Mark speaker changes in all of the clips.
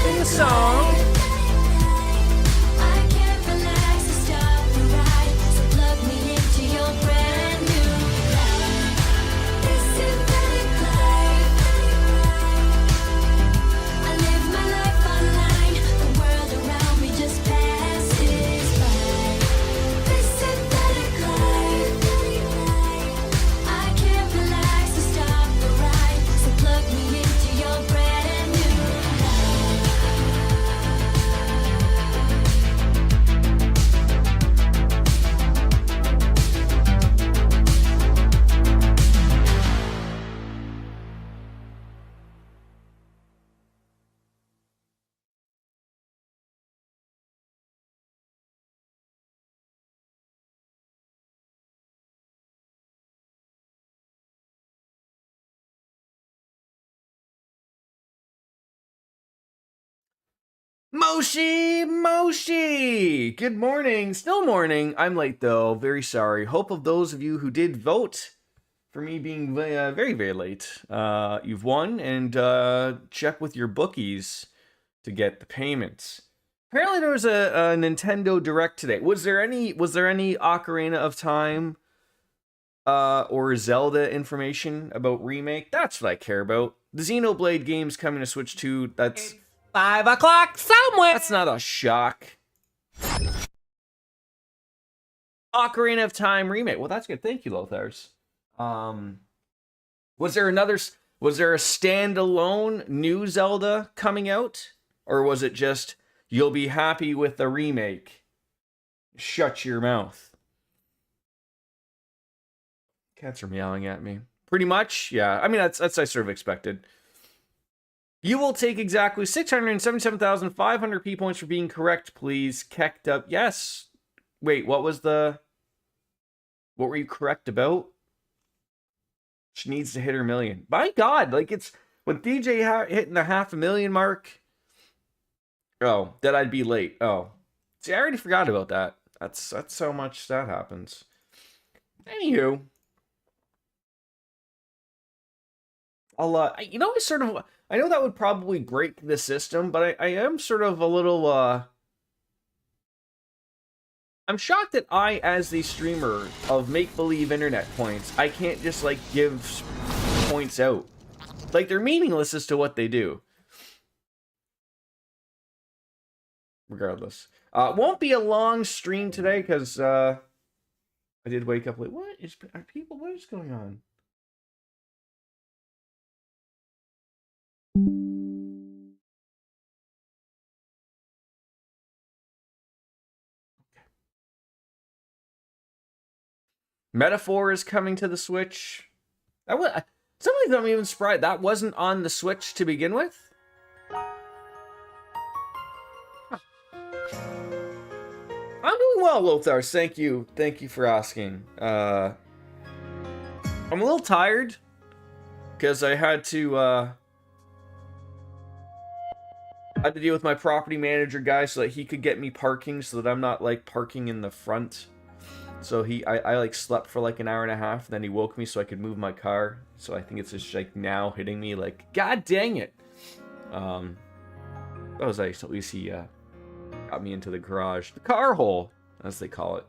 Speaker 1: sing the song. Moshi! Good morning. Still morning. I'm late though. Very sorry. Hope of those of you who did vote for me being very, very late. You've won, and check with your bookies to get the payments. Apparently there was a Nintendo Direct today. Was there any Ocarina of Time or Zelda information about remake? That's what I care about. The Xenoblade game's coming to Switch 2. That's
Speaker 2: 5 o'clock somewhere.
Speaker 1: That's not a shock. Ocarina of Time remake. Well, that's good. Thank you, Lothars. Was there a standalone new Zelda coming out? Or was it just, you'll be happy with the remake? Shut your mouth. Cats are meowing at me. Pretty much, yeah. I mean, that's I sort of expected. You will take exactly 677,500 P points for being correct, please. Kecked up. Yes. Wait, what were you correct about? She needs to hit her million. My God, like it's when DJ hitting the 500,000 mark. Oh, that I'd be late. Oh, see, I already forgot about that. That's how much that happens. Anywho, I know that would probably break the system, but I am sort of a little, I'm shocked that I, as the streamer of make-believe internet points, I can't just, like, give points out. Like, they're meaningless as to what they do. Regardless. Won't be a long stream today, because, I did wake up late. What is going on? Metaphor is coming to the Switch. Some of them I'm even surprised that wasn't on the Switch to begin with. Huh. I'm doing well, Lothars. Thank you for asking. I'm a little tired because I had to deal with my property manager guy so that he could get me parking, so that I'm not like parking in the front. So I like slept for like an hour and a half, and then he woke me so I could move my car. So I think it's just like now hitting me like, God dang it. That was nice. At least he got me into the garage. The car hole, as they call it.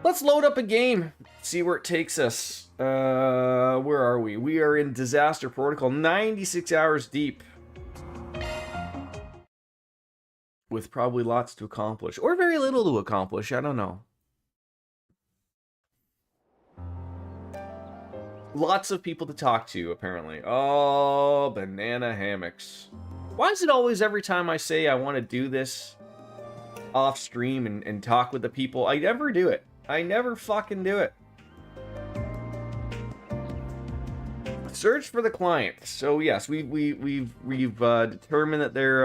Speaker 1: Let's load up a game. See where it takes us. Where are we? We are in Disaster Protocol, 96 hours deep. With probably lots to accomplish. Or very little to accomplish, I don't know. Lots of people to talk to, apparently. Oh, banana hammocks. Why is it always every time I say I want to do this off stream and talk with the people, I never do it. I never fucking do it. Search for the client. So yes, we've determined that they're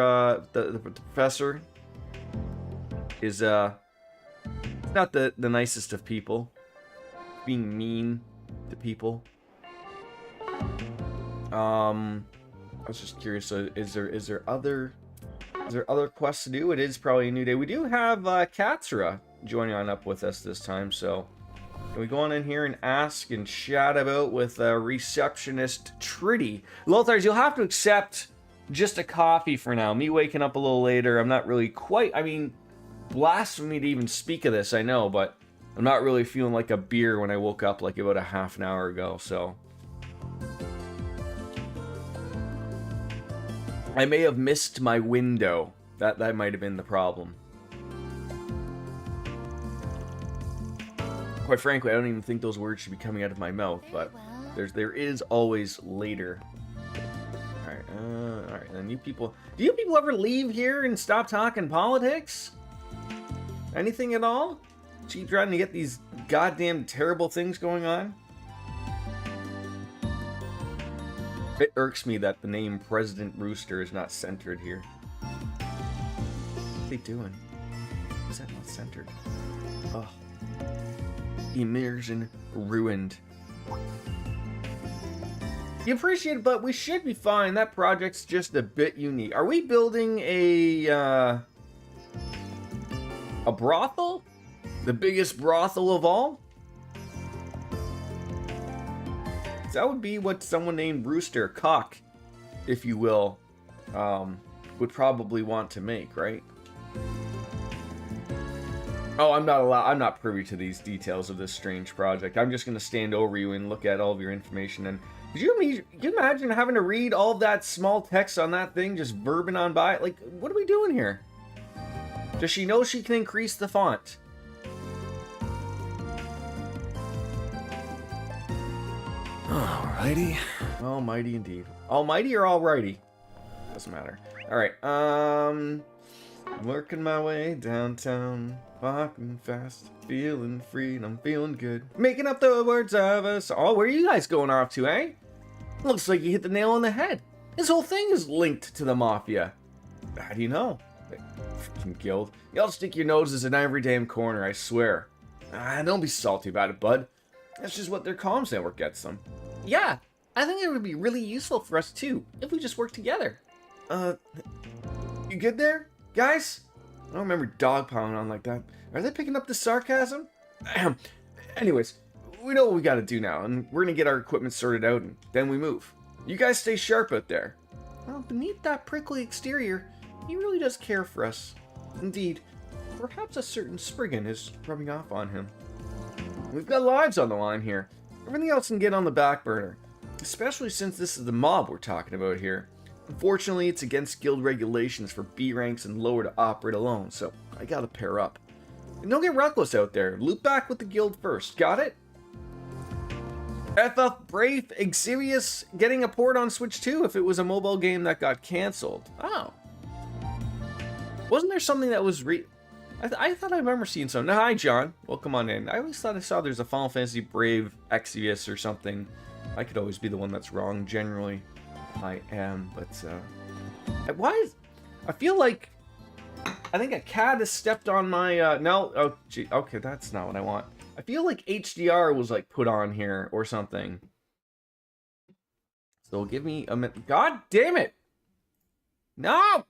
Speaker 1: the professor is not the nicest of people, being mean to people. I was just curious. So is there other quests to do? It is probably a new day. We do have Katsura joining on up with us this time. So can we go on in here and ask and chat about with receptionist Tritty? Lothars, you'll have to accept just a coffee for now. Me waking up a little later. I'm not really quite, I mean, blasphemy to even speak of this, I know, but I'm not really feeling like a beer when I woke up like about a half an hour ago, so. I may have missed my window. That might have been the problem. Quite frankly, I don't even think those words should be coming out of my mouth, but there is always later. Alright, then you people... Do you people ever leave here and stop talking politics? Anything at all? Keep trying to get these goddamn terrible things going on? It irks me that the name President Rooster is not centered here. What are they doing? Is that not centered? Oh. Immersion ruined. You appreciate it, but we should be fine. That project's just a bit unique. Are we building a brothel? The biggest brothel of all? That would be what someone named Rooster, Cock, if you will, would probably want to make, right? Oh, I'm not privy to these details of this strange project. I'm just going to stand over you and look at all of your information. And could you imagine having to read all that small text on that thing, just verbing on by? Like, what are we doing here? Does she know she can increase the font?
Speaker 3: Alrighty.
Speaker 1: Almighty indeed. Almighty or alrighty? Doesn't matter. Alright, working my way downtown, walking fast, feeling free, and I'm feeling good. Making up the words of us. Oh, where are you guys going off to, eh? Looks like you hit the nail on the head. This whole thing is linked to the Mafia. How do you know? Freaking guild. Y'all stick your noses in every damn corner, I swear. Don't be salty about it, bud. That's just what their comms network gets them. Yeah, I think it would be really useful for us too, if we just work together. You good there, guys? I don't remember dogpiling on like that. Are they picking up the sarcasm? Anyways, we know what we gotta do now, and we're gonna get our equipment sorted out, and then we move. You guys stay sharp out there. Well, beneath that prickly exterior, he really does care for us. Indeed, perhaps a certain Spriggan is rubbing off on him. We've got lives on the line here. Everything else can get on the back burner, especially since this is the mob we're talking about here. Unfortunately, it's against guild regulations for B ranks and lower to operate alone, so I gotta pair up. And don't get reckless out there. Loop back with the guild first. Got it? FF Brave Exilius getting a port on Switch 2 if it was a mobile game that got cancelled. Oh. Wasn't there something that was I thought I remember seeing some. No, hi, John. Welcome on in. I always thought I saw there's a Final Fantasy Brave Exvius or something. I could always be the one that's wrong. Generally, I am. But, why is... I feel like... I think a cat has stepped on my, no. Oh, gee. Okay, that's not what I want. I feel like HDR was, like, put on here or something. So give me a minute. God damn it! No!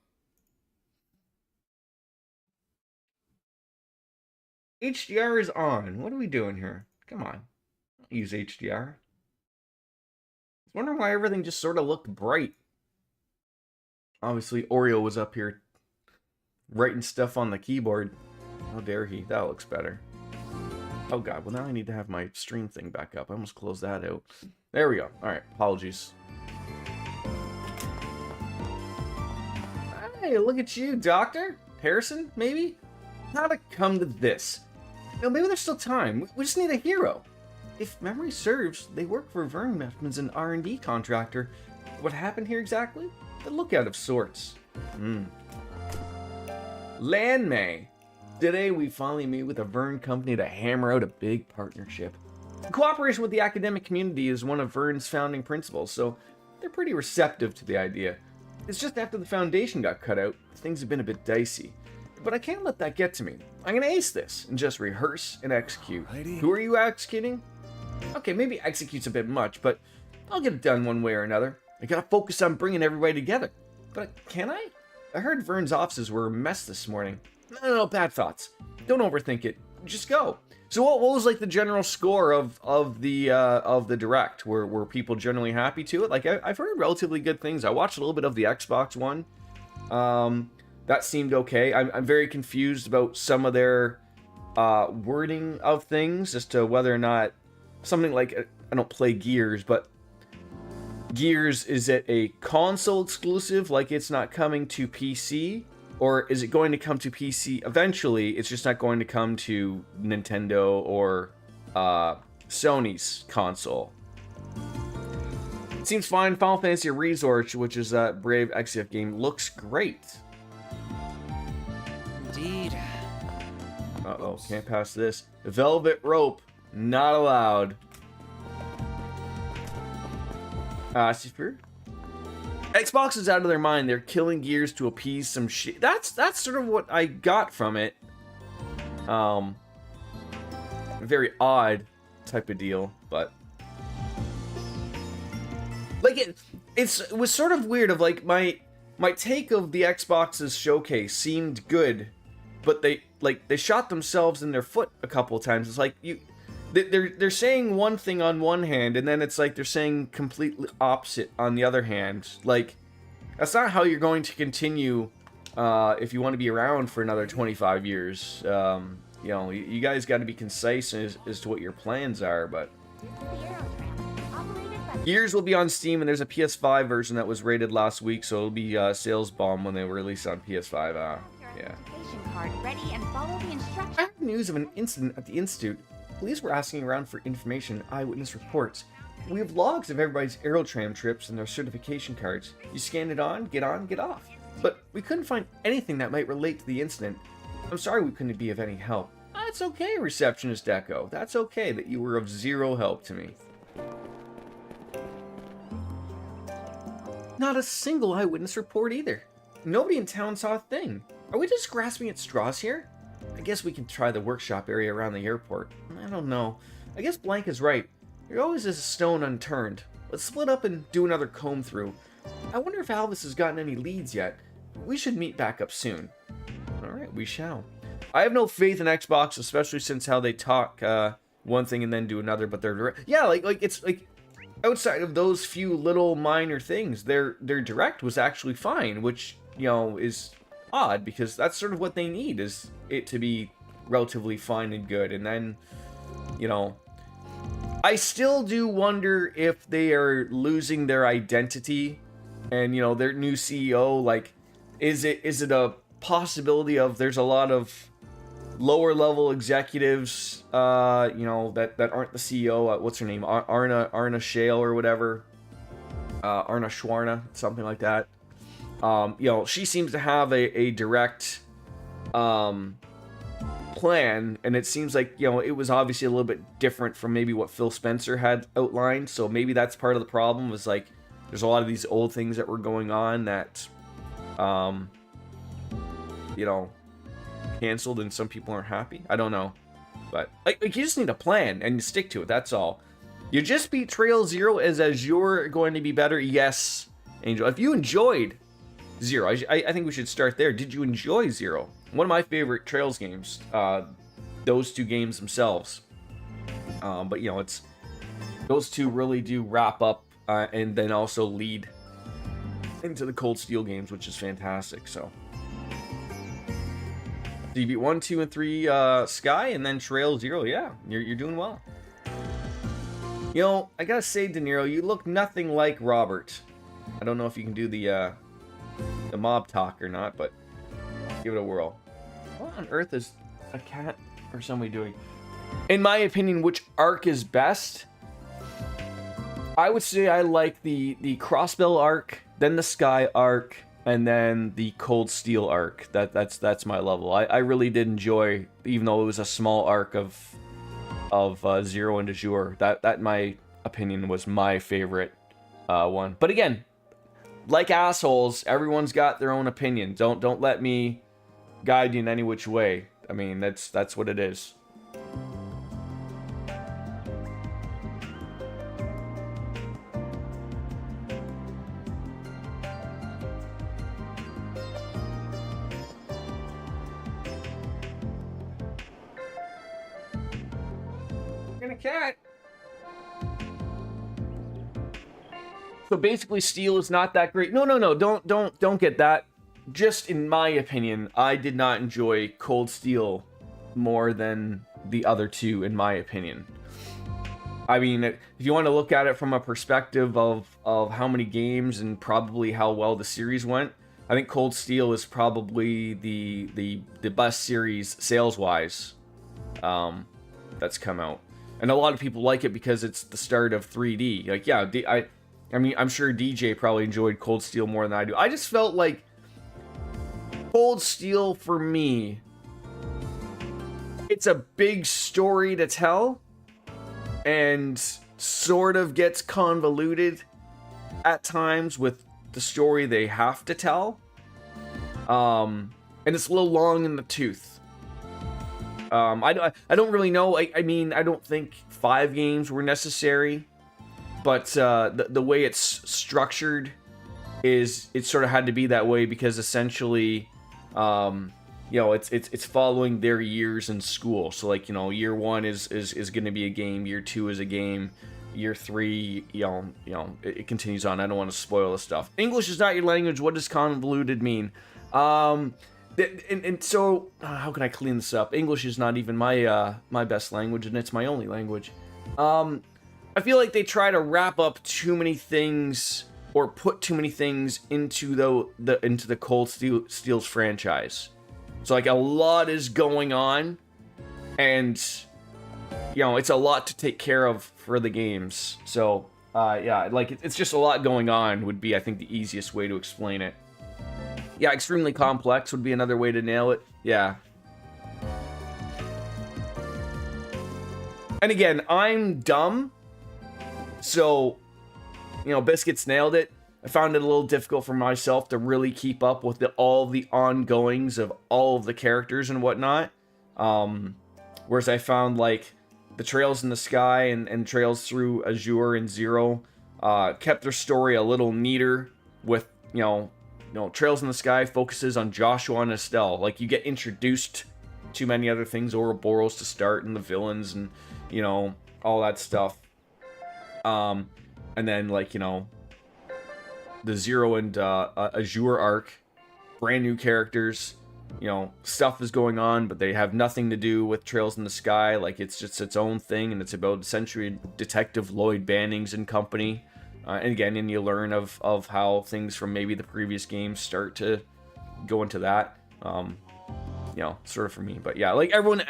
Speaker 1: HDR is on. What are we doing here? Come on. Don't use HDR. I was wondering why everything just sort of looked bright. Obviously, Oreo was up here writing stuff on the keyboard. How dare he? That looks better. Oh god, well now I need to have my stream thing back up. I almost closed that out. There we go. Alright, apologies. Hey, look at you, Doctor? Harrison, maybe? How'd it come to this? You know, maybe there's still time. We just need a hero. If memory serves, they work for Vern Meffman's an R&D contractor. What happened here exactly? The lookout of sorts. Landmay. Today we finally meet with a Vern company to hammer out a big partnership. Cooperation with the academic community is one of Vern's founding principles, so they're pretty receptive to the idea. It's just after the foundation got cut out, things have been a bit dicey. But I can't let that get to me. I'm gonna ace this and just rehearse and execute.
Speaker 3: Alrighty.
Speaker 1: Who are you executing? Okay, maybe execute's a bit much, but I'll get it done one way or another. I gotta focus on bringing everybody together. But can I? I heard Vern's offices were a mess this morning. No, bad thoughts. Don't overthink it. just go. So what was like the general score of the direct? Were people generally happy to it? Like I've heard relatively good things. I watched a little bit of the Xbox one. That seemed okay. I'm very confused about some of their wording of things as to whether or not something like, I don't play Gears, but Gears, is it a console exclusive, like it's not coming to PC? Or is it going to come to PC eventually? It's just not going to come to Nintendo or Sony's console. It seems fine. Final Fantasy Resort, which is that Brave XF game, looks great.
Speaker 2: Indeed.
Speaker 1: Uh-oh, can't pass this. Velvet Rope, not allowed. Stupor. Xbox is out of their mind. They're killing Gears to appease some shit. That's sort of what I got from it. Very odd type of deal, but like it was sort of weird. Of like my take of the Xbox's showcase seemed good, but they shot themselves in their foot a couple of times. It's like they're saying one thing on one hand, and then it's like they're saying completely opposite on the other hand. Like, that's not how you're going to continue if you want to be around for another 25 years. You know, you guys got to be concise as to what your plans are, but Gears will be on Steam, and there's a PS5 version that was rated last week, so it'll be sales bomb when they were released on PS5. Yeah. I have news of an incident at the Institute. Police were asking around for information, eyewitness reports. We have logs of everybody's Aerotram trips and their certification cards. You scan it on, get off. But we couldn't find anything that might relate to the incident. I'm sorry we couldn't be of any help. That's okay, Receptionist Echo. That's okay that you were of zero help to me. Not a single eyewitness report either. Nobody in town saw a thing. Are we just grasping at straws here? I guess we can try the workshop area around the airport. I don't know. I guess Blank is right. There always is a stone unturned. Let's split up and do another comb through. I wonder if Alvis has gotten any leads yet. We should meet back up soon. Alright, we shall. I have no faith in Xbox, especially since how they talk one thing and then do another, but they're... Yeah, like it's like... Outside of those few little minor things, their direct was actually fine, which, you know, is odd, because that's sort of what they need, is it to be relatively fine and good. And then, you know, I still do wonder if they are losing their identity, and, you know, their new CEO, like, is it a possibility of there's a lot of lower level executives, you know, that aren't the CEO, what's her name, Arna Shale or whatever, Arna Schwarna, something like that. You know, she seems to have a direct plan, and it seems like, you know, it was obviously a little bit different from maybe what Phil Spencer had outlined, so maybe that's part of the problem, was like, there's a lot of these old things that were going on that, you know, canceled, and some people aren't happy. I don't know, but like you just need a plan and you stick to it. That's all. You just beat Trail Zero as you're going to be better. Yes, Angel. If you enjoyed Zero, I think we should start there. Did you enjoy Zero? One of my favorite Trails games. Those two games themselves. But you know, it's those two really do wrap up and then also lead into the Cold Steel games, which is fantastic. So you beat 1, 2, and 3 Sky, and then Trail Zero. Yeah, you're doing well. You know, I gotta say, De Niro, you look nothing like Robert. I don't know if you can do the mob talk or not, but give it a whirl. What on earth is a cat or somebody doing? In my opinion, which arc is best? I would say I like the Crossbell arc, then the Sky arc, and then the Cold Steel arc. That's my level. I really did enjoy, even though it was a small arc of Zero and Azure. That in my opinion was my favorite one. But again, like assholes, everyone's got their own opinion. Don't let me guide you in any which way. I mean, that's what it is. and a cat. So basically, Steel is not that great. No, don't get that. Just in my opinion, I did not enjoy Cold Steel more than the other two, in my opinion. I mean, if you want to look at it from a perspective of how many games and probably how well the series went, I think Cold Steel is probably the best series sales-wise that's come out. And a lot of people like it because it's the start of 3D. Like, yeah, I mean, I'm sure DJ probably enjoyed Cold Steel more than I do. I just felt like Cold Steel, for me, it's a big story to tell and sort of gets convoluted at times with the story they have to tell. And it's a little long in the tooth. I don't really know. I mean, I don't think 5 games were necessary, but the way it's structured is it sort of had to be that way because essentially, you know, it's following their years in school. So like, you know, year 1 is going to be a game, year 2 is a game, year 3, you know, it continues on. I don't want to spoil the stuff. English is not your language. What does convoluted mean? And so how can I clean this up? English is not even my best language, and it's my only language. I feel like they try to wrap up too many things or put too many things into the Cold Steel's franchise. So like a lot is going on, and you know, it's a lot to take care of for the games. So yeah, like it's just a lot going on would be, I think, the easiest way to explain it. Yeah, extremely complex would be another way to nail it. Yeah. And again, I'm dumb, so, you know, Biscuits nailed it. I found it a little difficult for myself to really keep up with all the ongoings of all of the characters and whatnot. Whereas I found, like, the Trails in the Sky and Trails Through Azure and Zero kept their story a little neater with, you know, Trails in the Sky focuses on Joshua and Estelle. Like, you get introduced to many other things, Ouroboros to start, and the villains, and, you know, all that stuff. And then, like, you know, the Zero and Azure arc, brand new characters, you know, stuff is going on, but they have nothing to do with Trails in the Sky. Like, it's just its own thing, and it's about essentially Detective Lloyd Bannings and company. And again, and you learn of how things from maybe the previous games start to go into that. You know, sort of for me. But yeah, like everyone,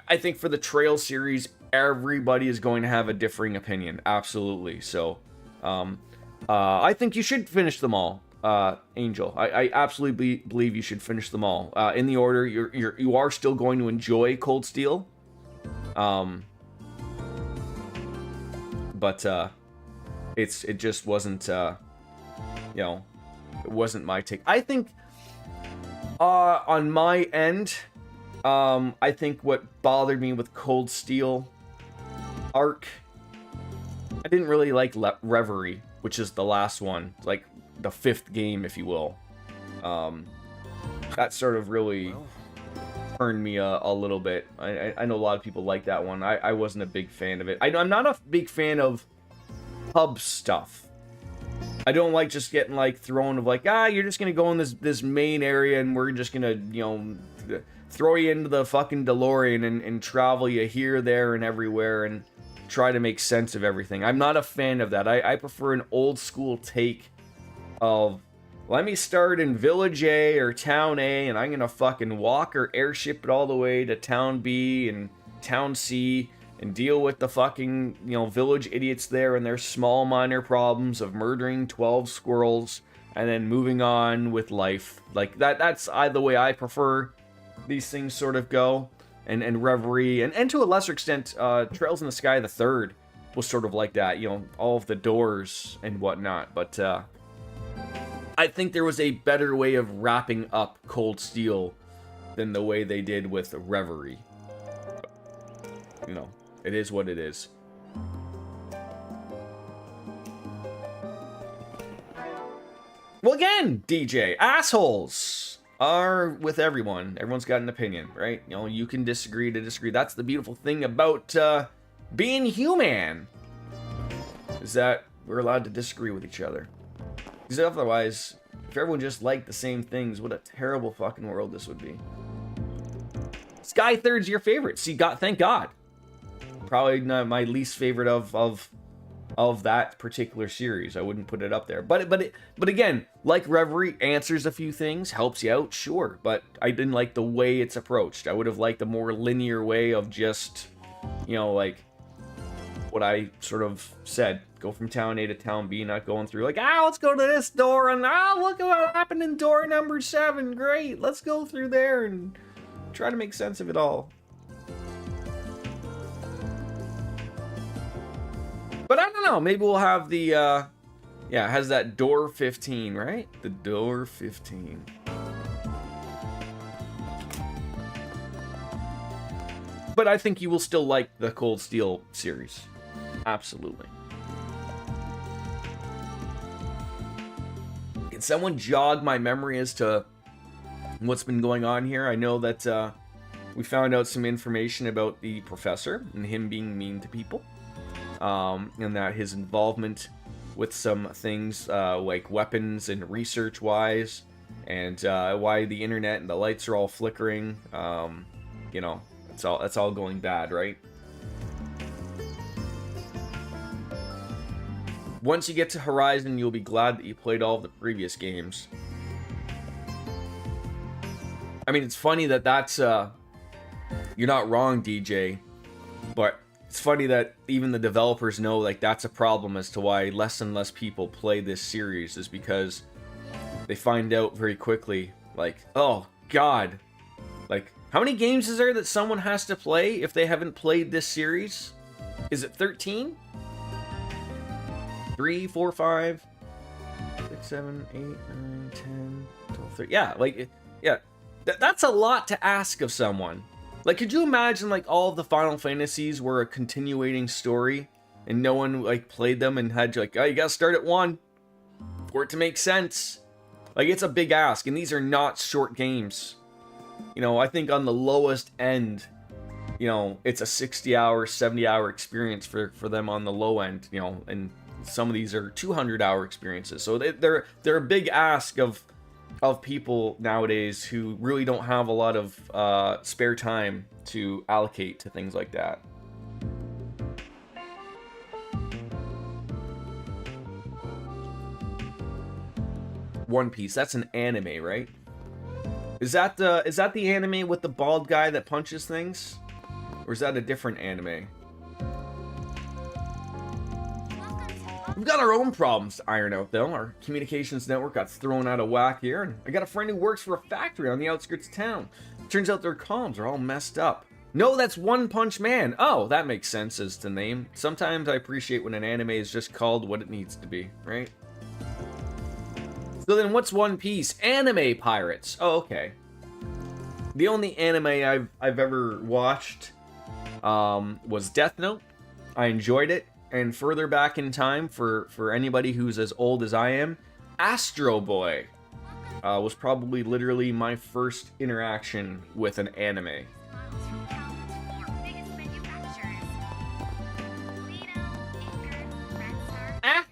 Speaker 1: I think for the Trail series, everybody is going to have a differing opinion. Absolutely. So, I think you should finish them all, Angel. I absolutely believe you should finish them all. In the order, you are still going to enjoy Cold Steel. But it just wasn't, you know, it wasn't my take. I think, on my end, I think what bothered me with Cold Steel arc, I didn't really like Reverie, which is the last one, like the 5th game, if you will. That sort of really turned me a little bit. I know a lot of people like that one. I wasn't a big fan of it. I'm not a big fan of hub stuff. I don't like just getting like thrown of like, you're just gonna go in this main area and we're just gonna, you know, throw you into the fucking DeLorean and travel you here, there, and everywhere and try to make sense of everything. I'm not a fan of that. I prefer an old school take of, let me start in Village A or Town A and I'm gonna fucking walk or airship it all the way to Town B and Town C and deal with the fucking, you know, village idiots there and their small minor problems of murdering 12 squirrels and then moving on with life. Like, that's the way I prefer these things sort of go. And Reverie, and to a lesser extent, Trails in the Sky the Third was sort of like that, you know, all of the doors and whatnot. But I think there was a better way of wrapping up Cold Steel than the way they did with Reverie. You know, it is what it is. Well, again, DJ, assholes are with everyone. Everyone's got an opinion, right? You know, you can disagree to disagree. That's the beautiful thing about being human is that we're allowed to disagree with each other. Because otherwise, if everyone just liked the same things, what a terrible fucking world this would be. Sky Third's your favorite. See, thank God. Probably not my least favorite of that particular series. I wouldn't put it up there. But again, like Reverie, answers a few things, helps you out, sure. But I didn't like the way it's approached. I would have liked a more linear way of just, you know, like what I sort of said. Go from town A to town B, not going through like, let's go to this door, and look at what happened in door number 7. Great, let's go through there and try to make sense of it all. But I don't know, maybe we'll have the, yeah, it has that door 15, right? The door 15. But I think you will still like the Cold Steel series. Absolutely. Can someone jog my memory as to what's been going on here? I know that we found out some information about the professor and him being mean to people. And that his involvement with some things like weapons and research-wise, and why the internet and the lights are all flickering. You know, that's all going bad, right? Once you get to Horizon, you'll be glad that you played all of the previous games. I mean, it's funny that that's you're not wrong, DJ, but it's funny that even the developers know like that's a problem as to why less and less people play this series, is because they find out very quickly, like, oh god, like how many games is there that someone has to play if they haven't played this series? Is it 13? 3, 4, 5, 6, 7, 8, 9, 10, 12, 13. Yeah, like, yeah, that's a lot to ask of someone. Like, could you imagine, like, all of the Final Fantasies were a continuating story, and no one, like, played them and had, like, oh, you gotta start at 1 for it to make sense. Like, it's a big ask, and these are not short games. You know, I think on the lowest end, you know, it's a 60-hour, 70-hour experience for them on the low end, you know, and some of these are 200-hour experiences. So they're a big ask of people nowadays who really don't have a lot of spare time to allocate to things like that. One Piece, that's an anime, right? Is that the anime with the bald guy that punches things? Or is that a different anime? We've got our own problems to iron out, though. Our communications network got thrown out of whack here, and I got a friend who works for a factory on the outskirts of town. Turns out their comms are all messed up. No, that's One Punch Man. Oh, that makes sense as the name. Sometimes I appreciate when an anime is just called what it needs to be, right? So then what's One Piece? Anime pirates. Oh, okay. The only anime I've ever watched was Death Note. I enjoyed it. And further back in time, for anybody who's as old as I am, Astro Boy was probably literally my first interaction with an anime.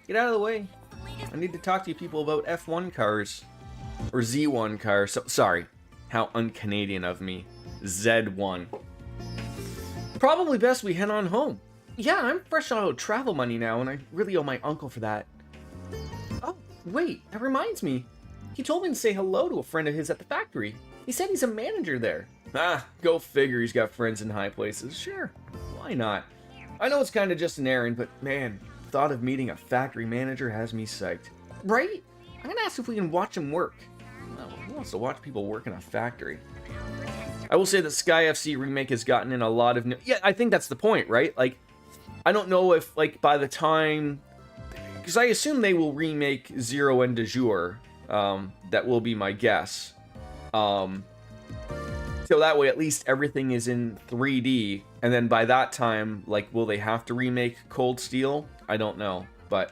Speaker 1: Get out of the way. I need to talk to you people about F1 cars. Or Z1 cars. So, sorry. How un-Canadian of me. Z1. Probably best we head on home. Yeah, I'm fresh out of travel money now, and I really owe my uncle for that. Oh, wait, that reminds me. He told me to say hello to a friend of his at the factory. He said he's a manager there. Ah, go figure he's got friends in high places. Sure, why not? I know it's kind of just an errand, but man, the thought of meeting a factory manager has me psyched. Right? I'm gonna ask if we can watch him work. Oh, who wants to watch people work in a factory? I will say that Sky FC Remake has gotten in a lot of... Yeah, I think that's the point, right? Like, I don't know if, like, by the time... Because I assume they will remake Zero and De Jour. That will be my guess. So that way, at least everything is in 3D. And then by that time, like, will they have to remake Cold Steel? I don't know, but...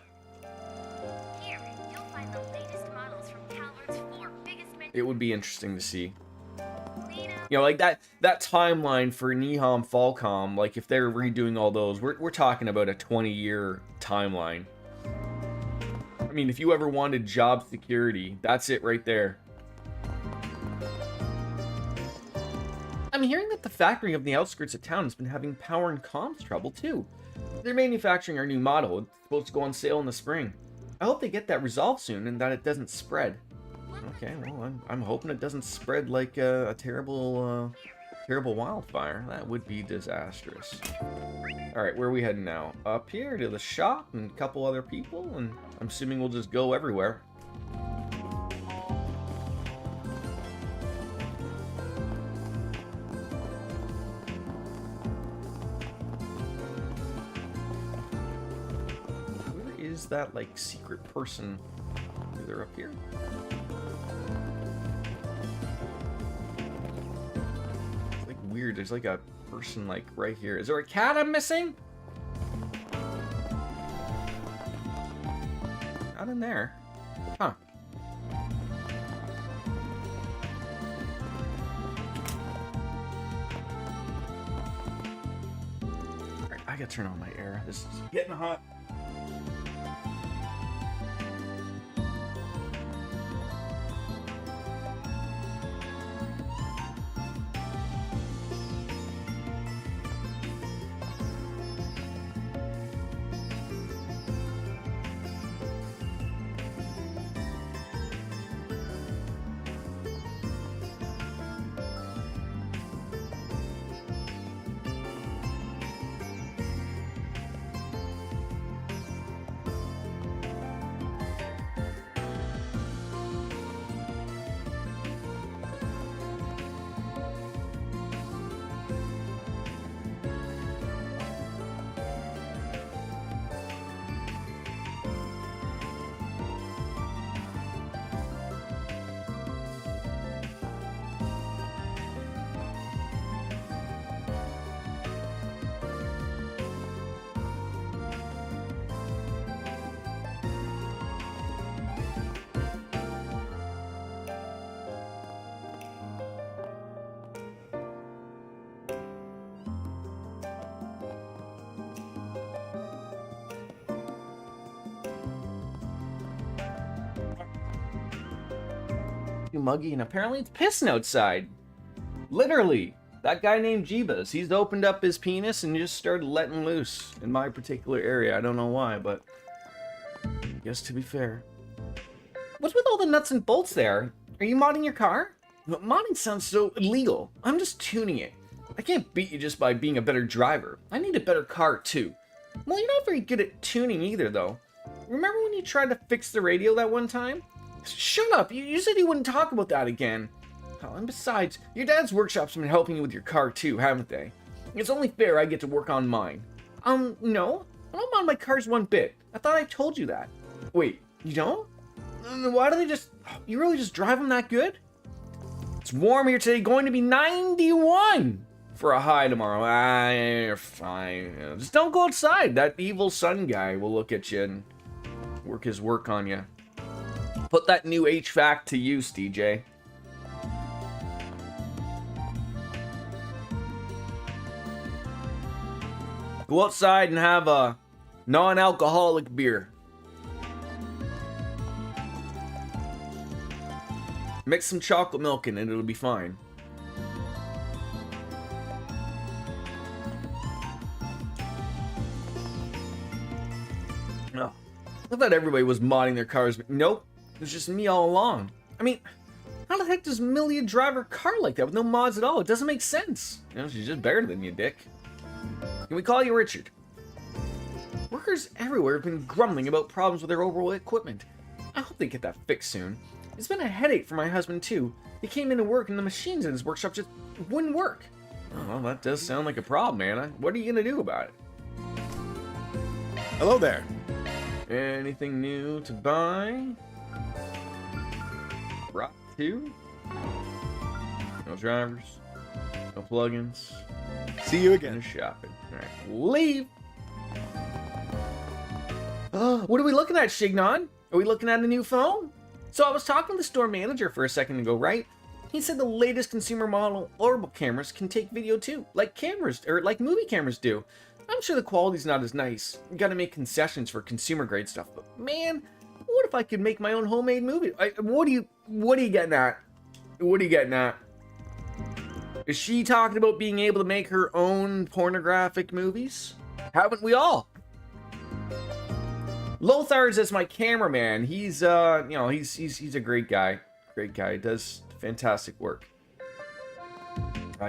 Speaker 3: Here, you'll find the latest models from Calvert's 4 biggest
Speaker 1: it would be interesting to see.
Speaker 3: Lena,
Speaker 1: You know, like that timeline for Niham Falcom, like if they're redoing all those, we're talking about a 20-year timeline. I mean, if you ever wanted job security, that's it right there. I'm hearing that the factory of the outskirts of town has been having power and comms trouble too. They're manufacturing our new model. It's supposed to go on sale in the spring. I hope they get that resolved soon and that it doesn't spread. Okay, well, I'm hoping it doesn't spread like a terrible wildfire. That would be disastrous. All right, where are we heading now? Up here to the shop and a couple other people, and I'm assuming we'll just go everywhere. Where is that, like, secret person? They're up here. Weird. There's like a person like right here. Is there a cat I'm missing? Not in there. Huh. Alright, I gotta turn on my air. This is getting hot. Muggy, and apparently it's pissing outside. Literally, that guy named Jeebus, he's opened up his penis and just started letting loose in my particular area. I don't know why, but I guess to be fair. What's with all the nuts and bolts there? Are you modding your car? Modding sounds so illegal. I'm just tuning it. I can't beat you just by being a better driver. I need a better car too. Well, you're not very good at tuning either, though. Remember when you tried to fix the radio that one time? Shut up! You said you wouldn't talk about that again. Oh, and besides, your dad's workshop's been helping you with your car too, haven't they? It's only fair I get to work on mine. No. I don't mind my cars one bit. I thought I told you that. Wait, you don't? Why do they just... You really just drive them that good? It's warm here today, going to be 91 for a high tomorrow. Ah, you're fine. Just don't go outside. That evil sun guy will look at you and work his work on you. Put that new HVAC to use, DJ. Go outside and have a non-alcoholic beer. Mix some chocolate milk in it, it'll be fine. Oh, I thought everybody was modding their cars, but nope. It was just me all along. I mean, how the heck does Millie drive her car like that with no mods at all? It doesn't make sense. You know, she's just better than you, Dick. Can we call you Richard? Workers everywhere have been grumbling about problems with their overall equipment. I hope they get that fixed soon. It's been a headache for my husband, too. He came into work and the machines in his workshop just wouldn't work. Oh, well, that does sound like a problem, man. What are you going to do about it?
Speaker 4: Hello there.
Speaker 1: Anything new to buy? Birth2? No drivers. No plugins.
Speaker 4: See you
Speaker 1: No
Speaker 4: again.
Speaker 1: shopping. Alright, leave! What are we looking at, Shignon? Are we looking at a new phone? So I was talking to the store manager for a second ago, right? He said the latest consumer model orbital cameras can take video too, like cameras or like movie cameras do. I'm sure the quality's not as nice. You gotta make concessions for consumer grade stuff, but man, what if I could make my own homemade movie? What are you getting at? What are you getting at? Is she talking about being able to make her own pornographic movies? Haven't we all? Lothar's as my cameraman. He's you know, he's a great guy. Great guy. He does fantastic work.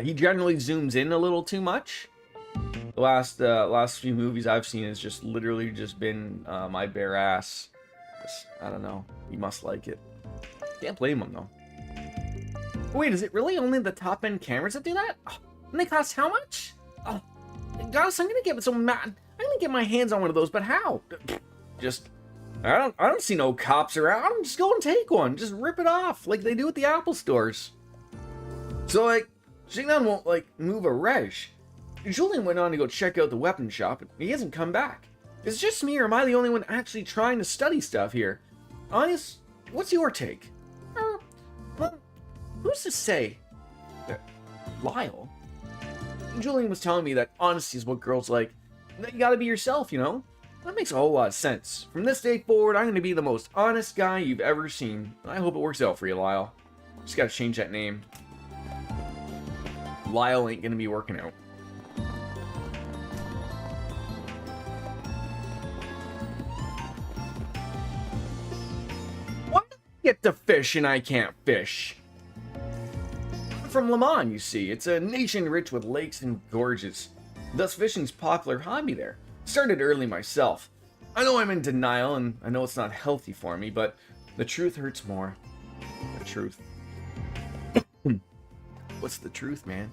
Speaker 1: He generally zooms in a little too much. The last few movies I've seen has just literally just been my bare ass. I don't know. He must like it. Can't blame him though. Wait, is it really only the top end cameras that do that? Oh, and they cost how much? Oh, gosh, I'm gonna get so mad. I'm gonna get my hands on one of those, but how? Just, I don't see no cops around. Just go and take one. Just rip it off like they do at the Apple stores. So like, Shignan won't like move a reg. Julian went on to go check out the weapon shop, and he hasn't come back. Is it just me, or am I the only one actually trying to study stuff here? Honest, what's your take? Well, who's to say that Lyle? Julian was telling me that honesty is what girls like. That you gotta be yourself, you know? That makes a whole lot of sense. From this day forward, I'm gonna be the most honest guy you've ever seen. I hope it works out for you, Lyle. Just gotta change that name. Lyle ain't gonna be working out. Why do I get to fish and I can't fish? I'm from Le Mans, you see. It's a nation rich with lakes and gorges. Thus, fishing's a popular hobby there. Started early myself. I know I'm in denial, and I know it's not healthy for me, but the truth hurts more. The truth. What's the truth, man?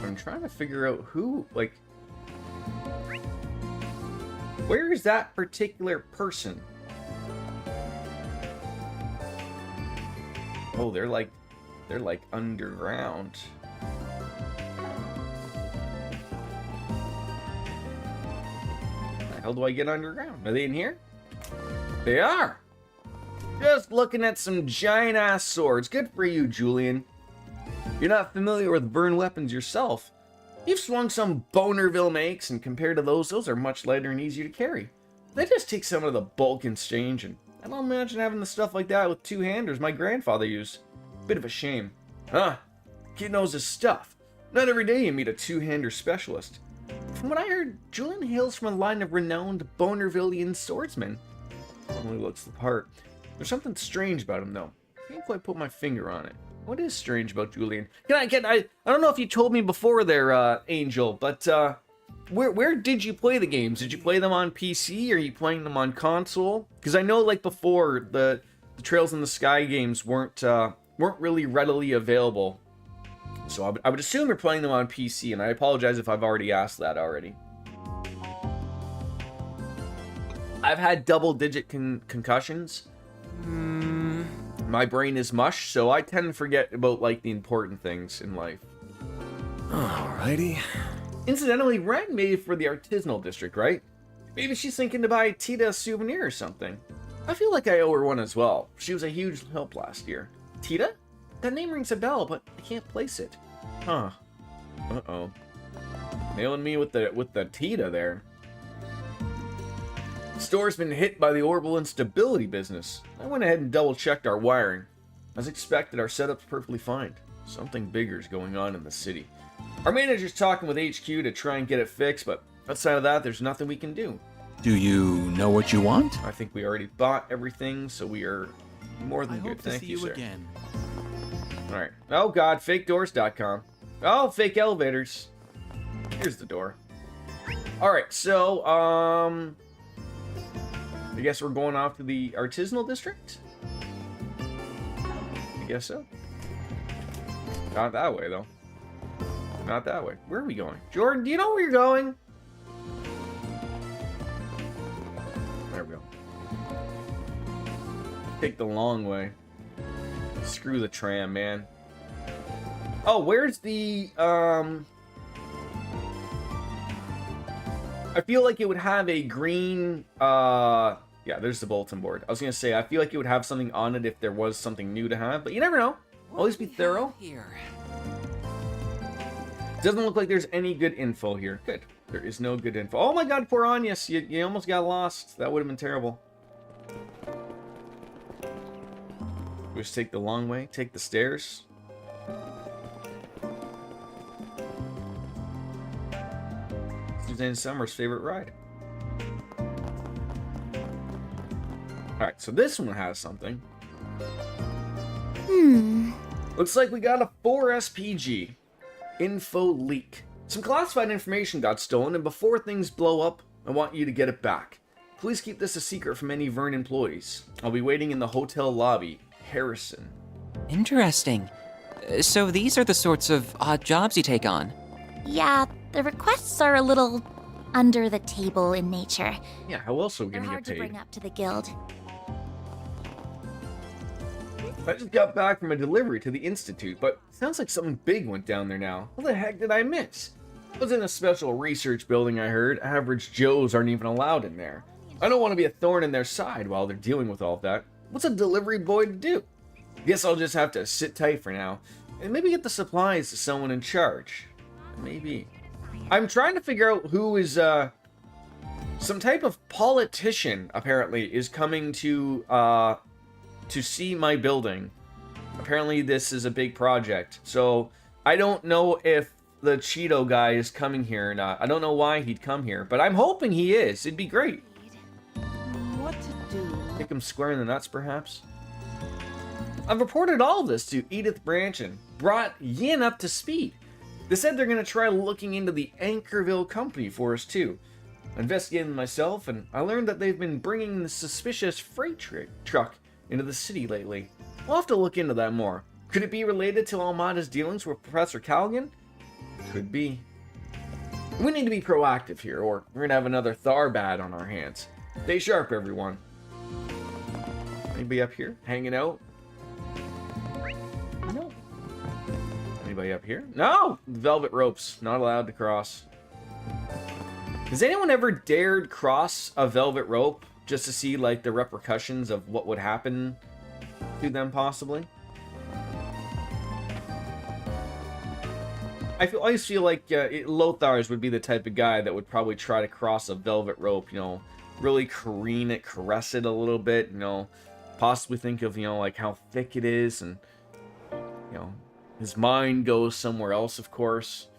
Speaker 1: I'm trying to figure out who, like... Where is that particular person? Oh, they're like underground. How the hell do I get underground? Are they in here? They are! Just looking at some giant ass swords. Good for you, Julian. You're not familiar with burn weapons yourself. You've swung some Bonerville makes, and compared to those are much lighter and easier to carry. They just take some of the bulk and exchange, and I don't imagine having the stuff like that with two-handers my grandfather used. Bit of a shame. Huh? Kid knows his stuff. Not every day you meet a two-hander specialist. From what I heard, Julian hails from a line of renowned Bonervillian swordsmen. Only looks the part. There's something strange about him, though. I can't quite put my finger on it. What is strange about Julian? I don't know if you told me before there, Angel, but where did you play the games? Did you play them on PC, or are you playing them on console? Because I know, like before, the Trails in the Sky games weren't really readily available. So I would assume you're playing them on PC, and I apologize if I've already asked that already. I've had double-digit concussions. My brain is mush, so I tend to forget about, like, the important things in life.
Speaker 4: Alrighty.
Speaker 1: Incidentally, Ren made for the artisanal district, right? Maybe she's thinking to buy Tita a souvenir or something. I feel like I owe her one as well. She was a huge help last year. Tita? That name rings a bell, but I can't place it. Huh. Uh-oh. Nailing me with the Tita there. The store's been hit by the orbital instability business. I went ahead and double-checked our wiring. As expected, our setup's perfectly fine. Something bigger's going on in the city. Our manager's talking with HQ to try and get it fixed, but outside of that, there's nothing we can do.
Speaker 4: Do you know what you want?
Speaker 1: I think we already bought everything, so we are more than good. Thank you, sir.
Speaker 4: Again.
Speaker 1: Alright. Oh god, fakedoors.com. Oh, fake elevators. Here's the door. Alright, so, I guess we're going off to the artisanal district? I guess so. Not that way, though. Not that way. Where are we going? Jordan, do you know where you're going? There we go. Take the long way. Screw the tram, man. Oh, where's the, I feel like it would have a green, Yeah, there's the bulletin board. I was going to say, I feel like it would have something on it if there was something new to have, but you never know. Always be thorough.
Speaker 2: Here.
Speaker 1: Doesn't look like there's any good info here. Good. There is no good info. Oh my god, poor Anyas. You almost got lost. That would have been terrible. We just take the long way. Take the stairs. Suzanne Summers' favorite ride. Alright, so this one has something. Looks like we got a 4 SPG. Info leak. Some classified information got stolen, and before things blow up, I want you to get it back. Please keep this a secret from any Vern employees. I'll be waiting in the hotel lobby. Harrison.
Speaker 2: Interesting. So these are the sorts of odd jobs you take on.
Speaker 3: Yeah, the requests are a little under the table in nature.
Speaker 1: Yeah, how else are we
Speaker 3: They're
Speaker 1: gonna
Speaker 3: hard
Speaker 1: get
Speaker 3: to
Speaker 1: paid?
Speaker 3: bring up to the guild.
Speaker 1: I just got back from a delivery to the Institute, but it sounds like something big went down there now. What the heck did I miss? I was in a special research building, I heard. Average Joes aren't even allowed in there. I don't want to be a thorn in their side while they're dealing with all of that. What's a delivery boy to do? Guess I'll just have to sit tight for now, and maybe get the supplies to someone in charge. Maybe. I'm trying to figure out who is, some type of politician, apparently, is coming to see my building. Apparently this is a big project. So I don't know if the Cheeto guy is coming here or not. I don't know why he'd come here, but I'm hoping he is. It'd be great.
Speaker 5: What to do?
Speaker 1: Kick him square in the nuts, perhaps. I've reported all of this to Edith Branch and brought Yin up to speed. They said they're going to try looking into the Anchorville company for us too. I investigated myself, and I learned that they've been bringing the suspicious freight truck into the city lately. We'll have to look into that more. Could it be related to Almada's dealings with Professor Callaghan? Could be. We need to be proactive here, or we're gonna have another Tharbad on our hands. Stay sharp, everyone. Anybody up here? Hanging out? No. Anybody up here? No! Velvet ropes. Not allowed to cross. Has anyone ever dared cross a velvet rope just to see, like, the repercussions of what would happen to them, possibly? I always feel like Lothars would be the type of guy that would probably try to cross a velvet rope, you know, really careen it, caress it a little bit, you know, possibly think of, you know, like how thick it is, and, you know, his mind goes somewhere else, of course,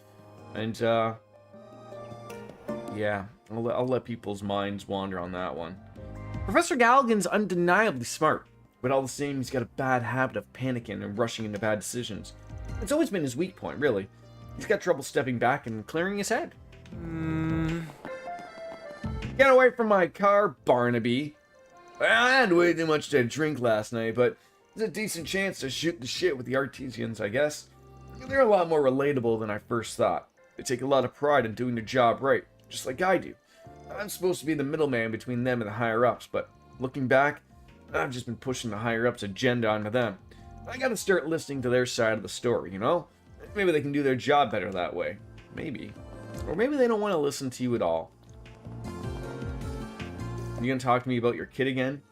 Speaker 1: and, yeah, I'll let people's minds wander on that one. Professor Galgan's undeniably smart, but all the same, he's got a bad habit of panicking and rushing into bad decisions. It's always been his weak point, really. He's got trouble stepping back and clearing his head. Get away from my car, Barnaby. Well, I had way too much to drink last night, but there's a decent chance to shoot the shit with the Artesians, I guess. They're a lot more relatable than I first thought. They take a lot of pride in doing their job right, just like I do. I'm supposed to be the middleman between them and the higher-ups, but looking back, I've just been pushing the higher-ups' agenda onto them. I gotta start listening to their side of the story, you know? Maybe they can do their job better that way. Maybe. Or maybe they don't want to listen to you at all. You gonna talk to me about your kid again?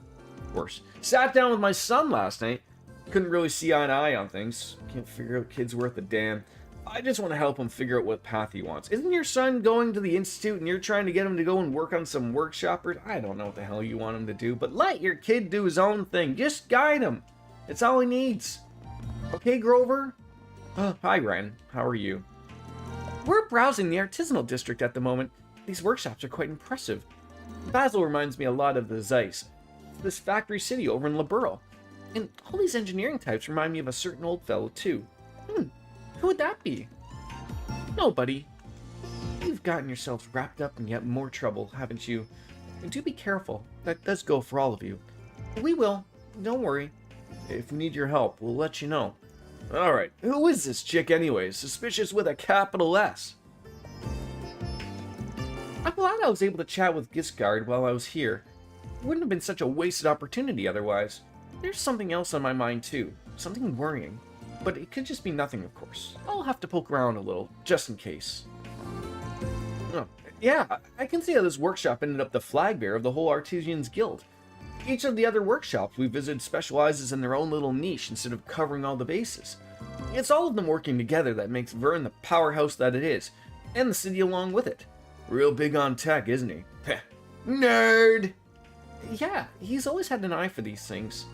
Speaker 1: Worse. Sat down with my son last night. Couldn't really see eye to eye on things. Can't figure out kid's worth a damn. I just want to help him figure out what path he wants. Isn't your son going to the Institute and you're trying to get him to go and work on some workshop? Or I don't know what the hell you want him to do, but let your kid do his own thing. Just guide him. It's all he needs. Okay, Grover? Hi, Ren. How are you? We're browsing the artisanal district at the moment. These workshops are quite impressive. Basel reminds me a lot of the Zeiss, this factory city over in Liberl. And all these engineering types remind me of a certain old fellow, too. Who would that be? Nobody. You've gotten yourselves wrapped up in yet more trouble, haven't you? And do be careful. That does go for all of you. We will. Don't worry. If we need your help, we'll let you know. Alright, who is this chick anyways? Suspicious with a capital S. I'm glad I was able to chat with Giscard while I was here. It wouldn't have been such a wasted opportunity otherwise. There's something else on my mind too. Something worrying. But it could just be nothing, of course. I'll have to poke around a little, just in case. Oh, yeah, I can see how this workshop ended up the flag bearer of the whole Artesians Guild. Each of the other workshops we visited specializes in their own little niche instead of covering all the bases. It's all of them working together that makes Vern the powerhouse that it is, and the city along with it. Real big on tech, isn't he? Heh. Nerd! Yeah, he's always had an eye for these things.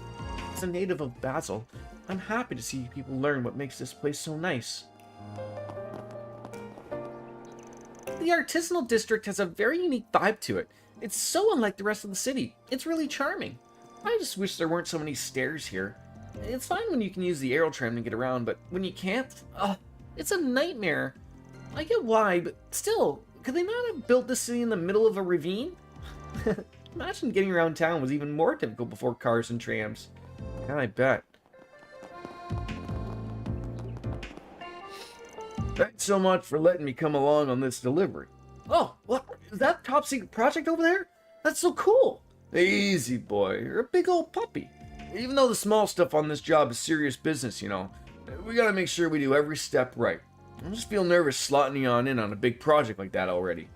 Speaker 1: As a native of Basel, I'm happy to see people learn what makes this place so nice. The artisanal district has a very unique vibe to it. It's so unlike the rest of the city. It's really charming. I just wish there weren't so many stairs here. It's fine when you can use the aerial tram to get around, but when you can't, it's a nightmare. I get why, but still, could they not have built this city in the middle of a ravine? Imagine getting around town was even more difficult before cars and trams. I bet. Thanks so much for letting me come along on this delivery. Oh, what? Is that a top secret project over there? That's so cool. Easy, boy. You're a big old puppy. Even though the small stuff on this job is serious business, you know, we gotta make sure we do every step right. I just feel nervous slotting you on in on a big project like that already.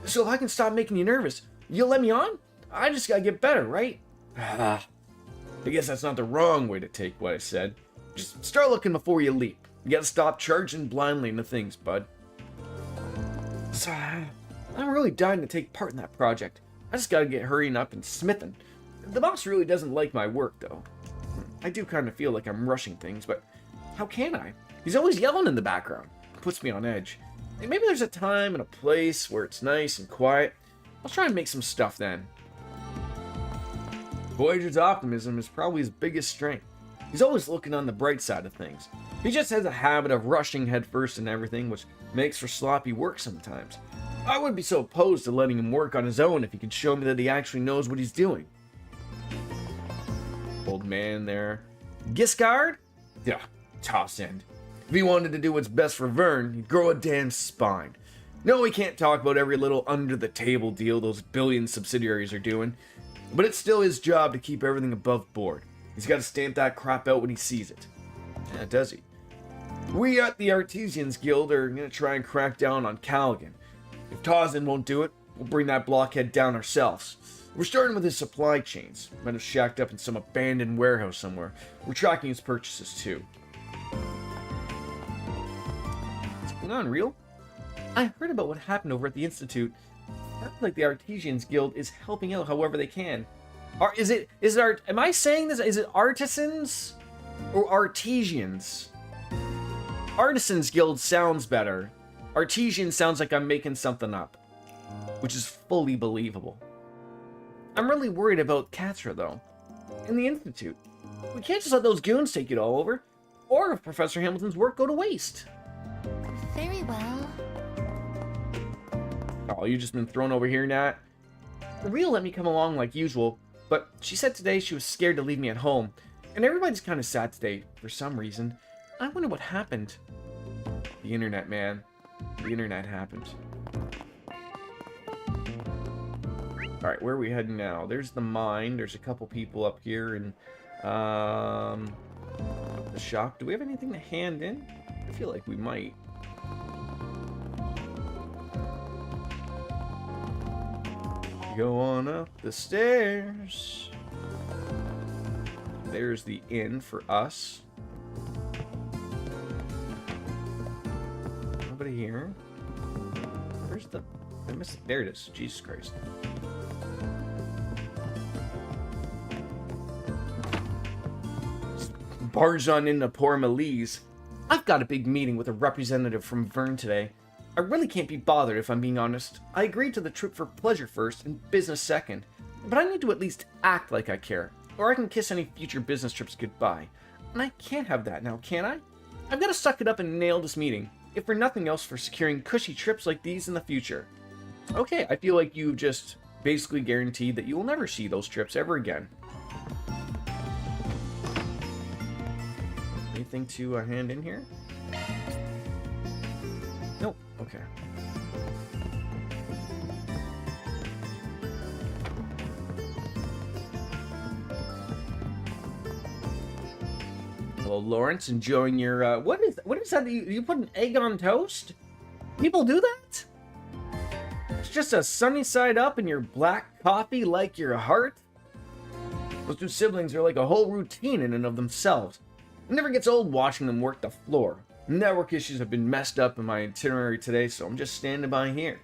Speaker 1: So if I can stop making you nervous, you'll let me on? I just gotta get better, right? I guess that's not the wrong way to take what I said. Just start looking before you leap. You gotta stop charging blindly into things, bud. So, I'm really dying to take part in that project. I just gotta get hurrying up and smithing. The boss really doesn't like my work, though. I do kind of feel like I'm rushing things, but how can I? He's always yelling in the background. It puts me on edge. Maybe there's a time and a place where it's nice and quiet. I'll try and make some stuff then. Voyager's optimism is probably his biggest strength. He's always looking on the bright side of things. He just has a habit of rushing headfirst in everything, which makes for sloppy work sometimes. I wouldn't be so opposed to letting him work on his own if he could show me that he actually knows what he's doing. Old man there. Giscard? Yeah, toss end. If he wanted to do what's best for Vern, he'd grow a damn spine. No, he can't talk about every little under-the-table deal those billion subsidiaries are doing, but it's still his job to keep everything above board. He's got to stamp that crap out when he sees it. Yeah, does he? We at the Artisans Guild are going to try and crack down on Callaghan. If Tarzan won't do it, we'll bring that blockhead down ourselves. We're starting with his supply chains. Might have shacked up in some abandoned warehouse somewhere. We're tracking his purchases too. What's going on, real? I heard about what happened over at the Institute. Sounds like the Artisans Guild is helping out however they can. Am I saying this? Is it artisans or artesians? Artisans Guild sounds better. Artesian sounds like I'm making something up, which is fully believable. I'm really worried about Katra, though, and the Institute. We can't just let those goons take it all over, or if Professor Hamilton's work go to waste.
Speaker 3: Very well.
Speaker 1: Oh, you just been thrown over here, Nat? Real let me come along like usual, but she said today she was scared to leave me at home, and everybody's kind of sad today for some reason. I wonder what happened. The internet, man. The internet happened. Alright, where are we heading now? There's the mine. There's a couple people up here in the shop. Do we have anything to hand in? I feel like we might. Go on up the stairs. There's the inn for us. Nobody here. Where's the... There it is. Jesus Christ. Barge on into poor Melise. I've got a big meeting with a representative from Vern today. I really can't be bothered if I'm being honest. I agreed to the trip for pleasure first and business second. But I need to at least act like I care, or I can kiss any future business trips goodbye. And I can't have that now, can I? I've got to suck it up and nail this meeting, if for nothing else for securing cushy trips like these in the future. Okay, I feel like you just basically guaranteed that you will never see those trips ever again. Anything to hand in here? Nope. Okay. Hello, Lawrence. Enjoying your what is that? You put an egg on toast? People do that? It's just a sunny side up in your black coffee like your heart? Those two siblings are like a whole routine in and of themselves. It never gets old watching them work the floor. Network issues have been messed up in my itinerary today, so I'm just standing by here.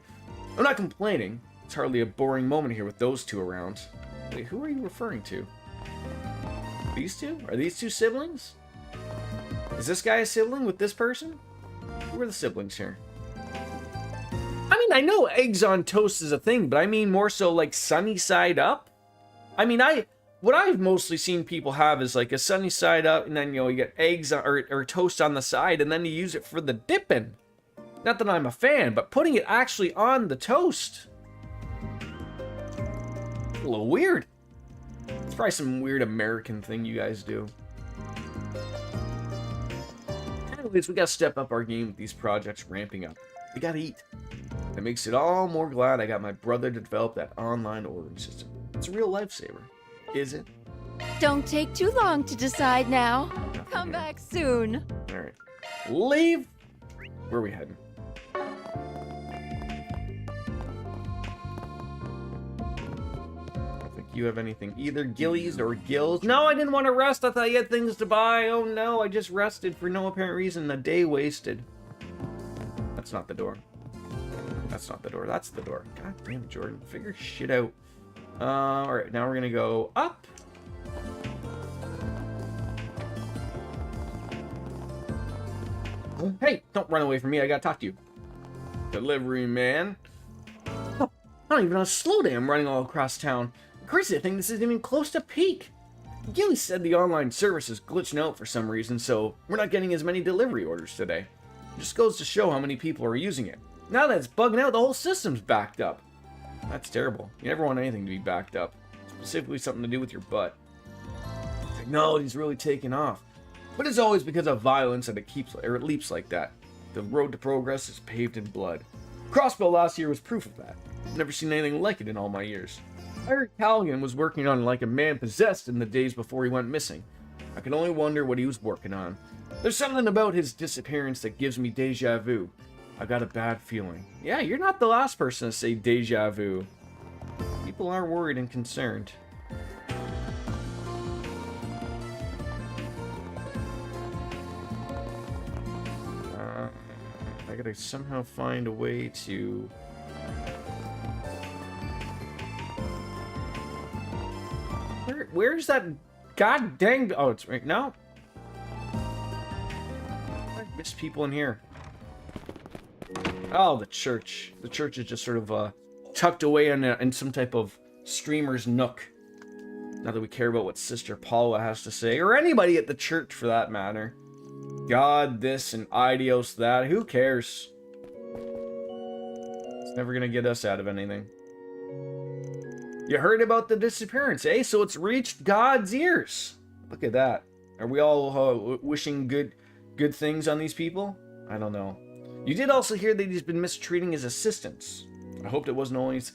Speaker 1: I'm not complaining. It's hardly a boring moment here with those two around. Wait, who are you referring to? These two? Are these two siblings? Is this guy a sibling with this person? Who are the siblings here? I mean, I know eggs on toast is a thing, but I mean more so like sunny side up. I mean, what I've mostly seen people have is like a sunny side up, and then, you know, you get eggs or toast on the side, and then you use it for the dipping. Not that I'm a fan, but putting it actually on the toast. A little weird. It's probably some weird American thing you guys do. Anyways, we gotta step up our game with these projects ramping up. We gotta eat. It makes it all more glad I got my brother to develop that online ordering system. It's a real lifesaver. Is it?
Speaker 5: Don't take too long to decide now. Come back soon.
Speaker 1: Alright. Leave. Where are we heading? You have anything either gillies or gills? No, I didn't want to rest. I thought you had things to buy. Oh no, I just rested for no apparent reason. A day wasted. That's not the door. That's not the door. That's the door. God damn it, Jordan. Figure shit out. Alright, now we're gonna go up. Hey, don't run away from me. I gotta talk to you. Delivery man. Oh, I don't even know how slow I'm running all across town. Crazy, I think this isn't even close to peak. Gilly said the online service is glitching out for some reason, so we're not getting as many delivery orders today. It just goes to show how many people are using it. Now that it's bugging out, the whole system's backed up. That's terrible. You never want anything to be backed up. Specifically something to do with your butt. Technology's really taking off. But it's always because of violence that it leaps like that. The road to progress is paved in blood. Crossbow last year was proof of that. I've never seen anything like it in all my years. I heard Callaghan was working on like a man possessed in the days before he went missing. I can only wonder what he was working on. There's something about his disappearance that gives me deja vu. I got a bad feeling. Yeah, you're not the last person to say deja vu. People are worried and concerned. I gotta somehow find a way to... Where's that god dang... Oh, it's right now. I miss people in here. Oh, the church. The church is just sort of tucked away in some type of streamer's nook. Not that we care about what Sister Paula has to say, or anybody at the church for that matter. God this and Idios that. Who cares? It's never gonna get us out of anything. You heard about the disappearance, eh? So it's reached God's ears. Look at that. Are we all wishing good things on these people? I don't know. You did also hear that he's been mistreating his assistants. I hoped it wasn't always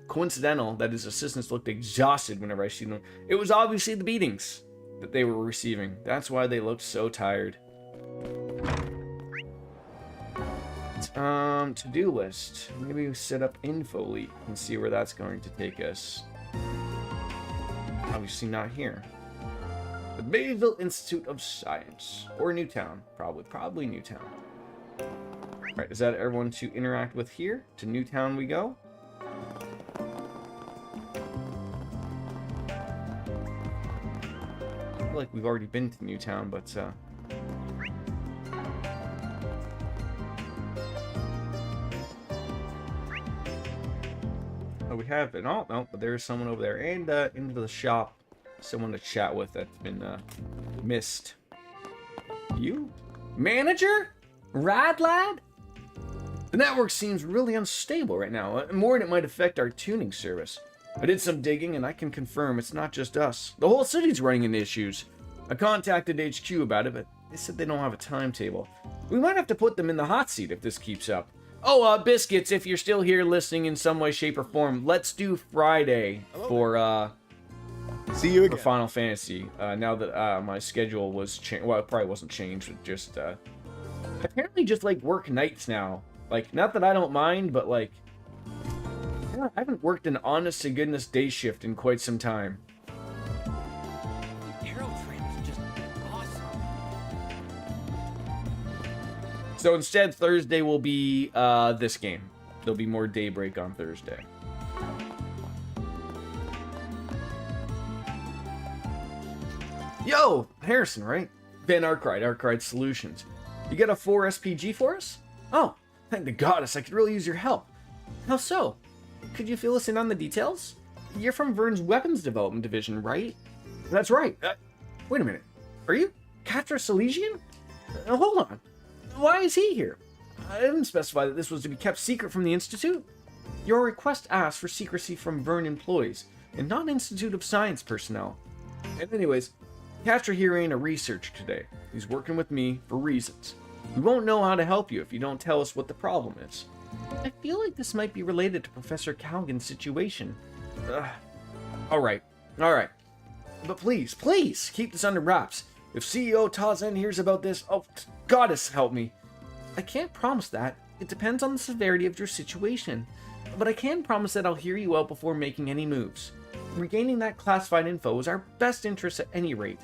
Speaker 1: coincidental that his assistants looked exhausted whenever I see them. It was obviously the beatings that they were receiving. That's why they looked so tired. To-do list. Maybe we set up info leak and see where that's going to take us. Obviously not here. The Bayville Institute of Science. Or Newtown. Probably Newtown. Alright, is that everyone to interact with here? To Newtown we go. I feel like we've already been to Newtown, but oh, we have it. Oh, no, but there's someone over there. And into the shop. Someone to chat with that's been missed. You? Manager? Rad lad? The network seems really unstable right now. More than it might affect our tuning service. I did some digging and I can confirm it's not just us. The whole city's running into issues. I contacted HQ about it, but they said they don't have a timetable. We might have to put them in the hot seat if this keeps up. Oh, Biscuits, if you're still here listening in some way, shape, or form, let's do Friday for,
Speaker 4: See you again.
Speaker 1: for Final Fantasy. Now that, my schedule was changed. Well, it probably wasn't changed, but just, apparently just, like, work nights now. Like, not that I don't mind, but, like, I haven't worked an honest-to-goodness day shift in quite some time.
Speaker 2: just awesome.
Speaker 1: So instead, Thursday will be this game. There'll be more Daybreak on Thursday. Yo, Harrison, right? Van Arkwright Solutions. You got a 4 SPG for us? Oh, thank the goddess, I could really use your help. How so? Could you fill us in on the details? You're from Vern's weapons development division, right? That's right. Wait a minute. Are you Catra Silesian? Hold on. Why is he here? I didn't specify that this was to be kept secret from the Institute. Your request asks for secrecy from Vern employees, and not Institute of Science personnel. And anyways, Catra here ain't a researcher today. He's working with me for reasons. We won't know how to help you if you don't tell us what the problem is. I feel like this might be related to Professor Cowgan's situation. Alright. But please, keep this under wraps. If CEO Tazen hears about this, oh, goddess help me. I can't promise that. It depends on the severity of your situation. But I can promise that I'll hear you out before making any moves. Regaining that classified info is our best interest at any rate.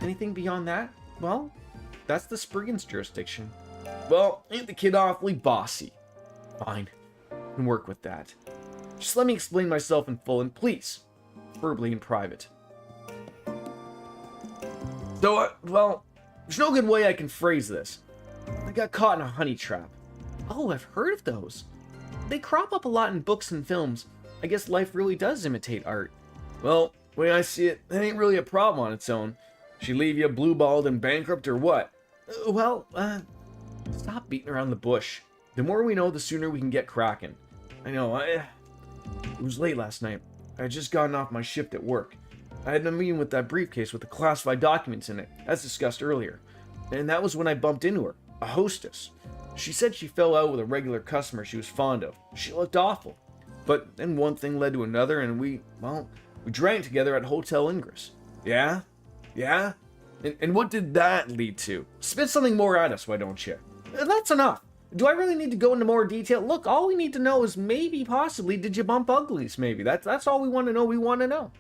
Speaker 1: Anything beyond that? Well, that's the Spriggan's jurisdiction. Well, ain't the kid awfully bossy? Fine. I can work with that. Just let me explain myself in full, and please, preferably in private. So, well, there's no good way I can phrase this. I got caught in a honey trap. Oh, I've heard of those. They crop up a lot in books and films. I guess life really does imitate art. Well, the way I see it, that ain't really a problem on its own. She leave you blue-balled and bankrupt or what? Stop beating around the bush. The more we know, the sooner we can get cracking. I know, it was late last night. I had just gotten off my shift at work. I had a meeting with that briefcase with the classified documents in it, as discussed earlier. And that was when I bumped into her, a hostess. She said she fell out with a regular customer she was fond of. She looked awful. But then one thing led to another, and we drank together at Hotel Ingress. Yeah? And what did that lead to? Spit something more at us, why don't you? That's enough. Do I really need to go into more detail? Look, all we need to know is maybe, possibly, did you bump uglies, maybe? That's all we want to know. We want to know.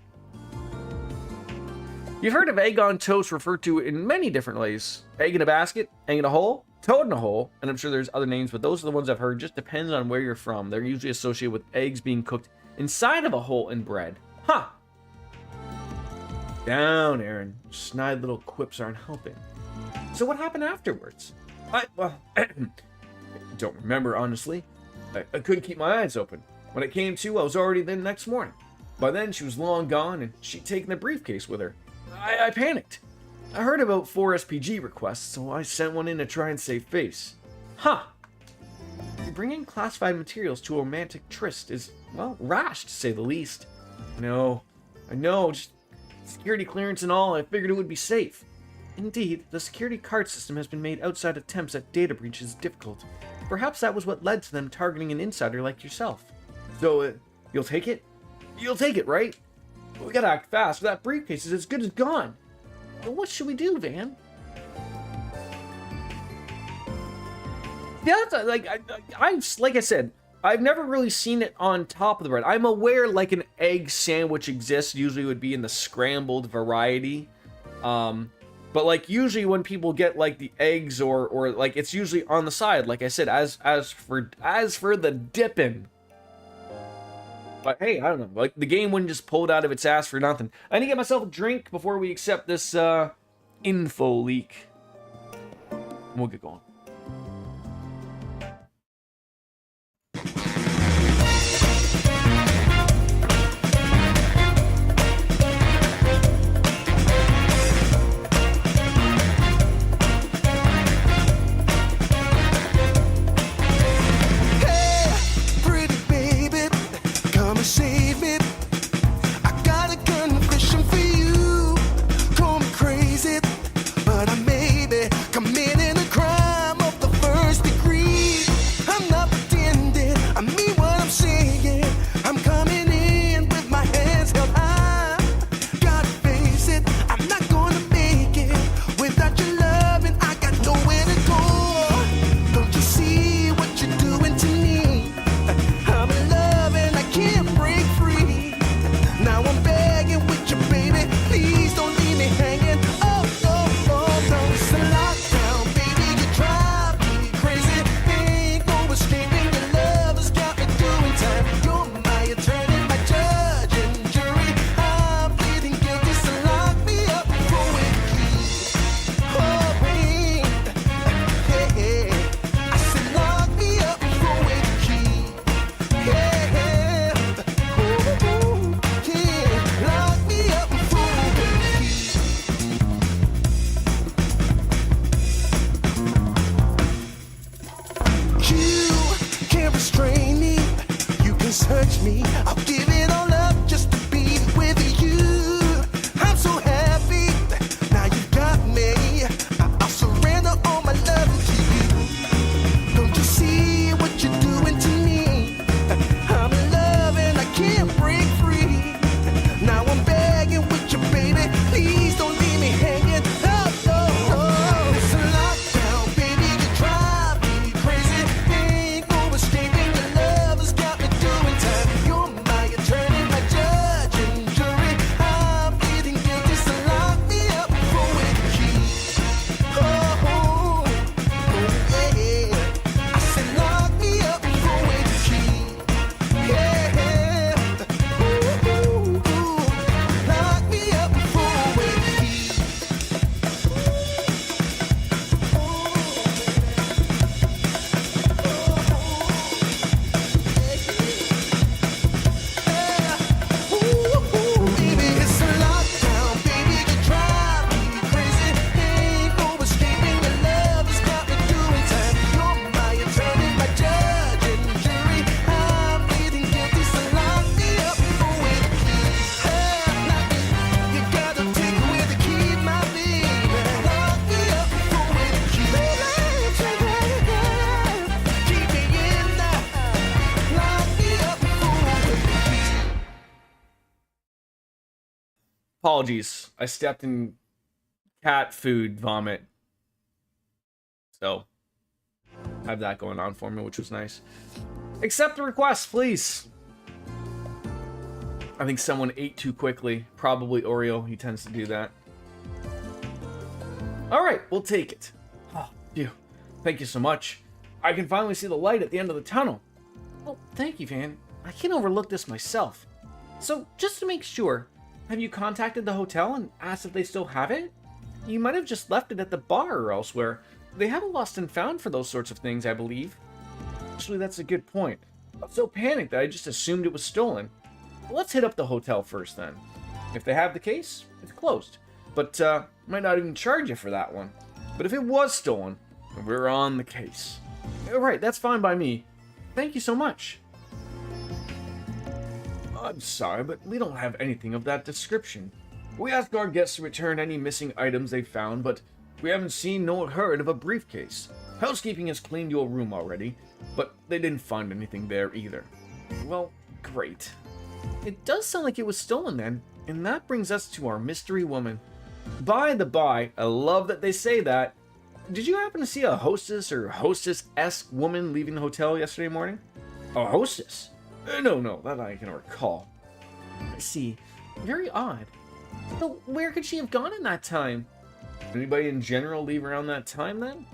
Speaker 1: You've heard of egg on toast referred to in many different ways. Egg in a basket, egg in a hole, toad in a hole, and I'm sure there's other names, but those are the ones I've heard. Just depends on where you're from. They're usually associated with eggs being cooked inside of a hole in bread. Huh. Down, Aaron. Snide little quips aren't helping. So what happened afterwards? I don't remember, honestly. I couldn't keep my eyes open. When it came to, I was already there the next morning. By then, she was long gone, and she'd taken the briefcase with her. I panicked. I heard about 4 SPG requests, so I sent one in to try and save face. Huh. Bringing classified materials to a romantic tryst is, well, rash, to say the least. No, I know, just security clearance and all, I figured it would be safe. Indeed, the security card system has been made outside attempts at data breaches difficult. Perhaps that was what led to them targeting an insider like yourself. So, you'll take it? You'll take it, right? We gotta act fast, or that briefcase is as good as gone. But what should we do, Van? Yeah, like I said, I've never really seen it on top of the bread. I'm aware like an egg sandwich exists. Usually it would be in the scrambled variety. But like usually when people get like the eggs or like it's usually on the side, like I said, as for the dipping. But hey, I don't know. Like the game wouldn't just pull it out of its ass for nothing. I need to get myself a drink before we accept this info leak. We'll get going.
Speaker 6: Save me. I got a confession for you. Call me crazy, but I may be committing a crime.
Speaker 1: apologies. I stepped in cat food vomit. So, I have that going on for me, which was nice. Accept the request, please. I think someone ate too quickly. Probably Oreo. He tends to do that. Alright, we'll take it. Oh, phew. Thank you so much. I can finally see the light at the end of the tunnel. Well, thank you, Van. I can't overlook this myself. So, just to make sure, have you contacted the hotel and asked if they still have it? You might have just left it at the bar or elsewhere. They have a lost and found for those sorts of things, I believe. Actually, that's a good point. I'm so panicked that I just assumed it was stolen. Let's hit up the hotel first, then. If they have the case, it's closed. But, might not even charge you for that one. But if it was stolen, we're on the case. Alright, that's fine by me. Thank you so much. I'm sorry, but we don't have anything of that description. We asked our guests to return any missing items they found, but we haven't seen nor heard of a briefcase. Housekeeping has cleaned your room already, but they didn't find anything there either. Well, great. It does sound like it was stolen then, and that brings us to our mystery woman. By the by, I love that they say that. Did you happen to see a hostess or hostess-esque woman leaving the hotel yesterday morning? A hostess? No, that I can recall. I see. Very odd. So where could she have gone in that time? Anybody in general leave around that time then?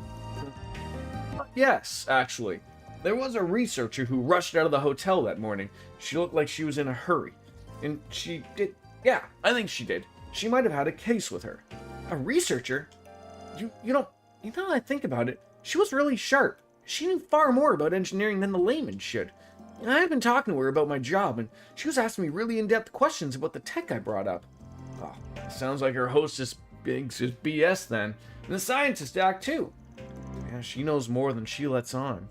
Speaker 1: Yes, actually. There was a researcher who rushed out of the hotel that morning. She looked like she was in a hurry. And she did... Yeah, I think she did. She might have had a case with her. A researcher? You know that I think about it, she was really sharp. She knew far more about engineering than the layman should. And I had been talking to her about my job, and she was asking me really in-depth questions about the tech I brought up. Oh, sounds like her hostess thinks it's BS then. And the scientist act too. Yeah, she knows more than she lets on.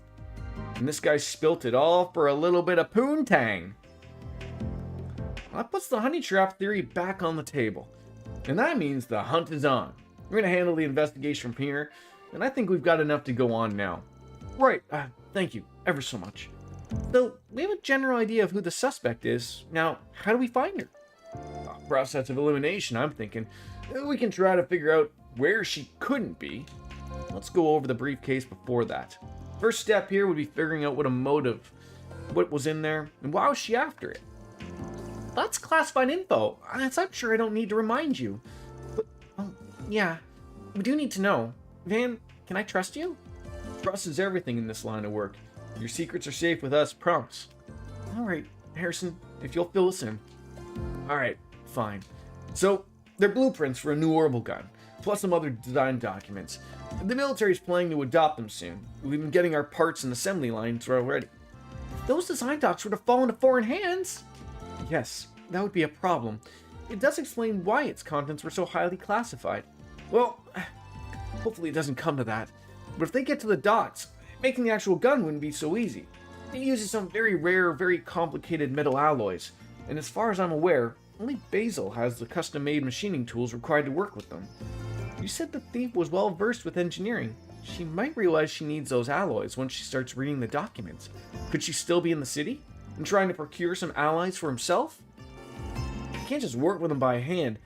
Speaker 1: And this guy spilt it all for a little bit of poontang. Well, that puts the honey trap theory back on the table. And that means the hunt is on. We're going to handle the investigation from here, and I think we've got enough to go on now. Right, thank you ever so much. So, we have a general idea of who the suspect is. Now, how do we find her? Process of elimination, I'm thinking. We can try to figure out where she couldn't be. Let's go over the briefcase before that. First step here would be figuring out what was in there, and why was she after it? That's classified info. I'm sure I don't need to remind you. But, yeah, we do need to know. Van, can I trust you? Trust is everything in this line of work. Your secrets are safe with us, promise. Alright, Harrison, if you'll fill us in. Alright, fine. So, they're blueprints for a new orbital gun, plus some other design documents. The military's planning to adopt them soon. We've been getting our parts and assembly lines already. If those design docs were to fall into foreign hands... Yes, that would be a problem. It does explain why its contents were so highly classified. Well, hopefully it doesn't come to that. But if they get to the docs, making the actual gun wouldn't be so easy. It uses some very rare, very complicated metal alloys, and as far as I'm aware, only Basil has the custom-made machining tools required to work with them. You said the thief was well versed with engineering. She might realize she needs those alloys once she starts reading the documents. Could she still be in the city? And trying to procure some alloys for himself? You can't just work with them by hand.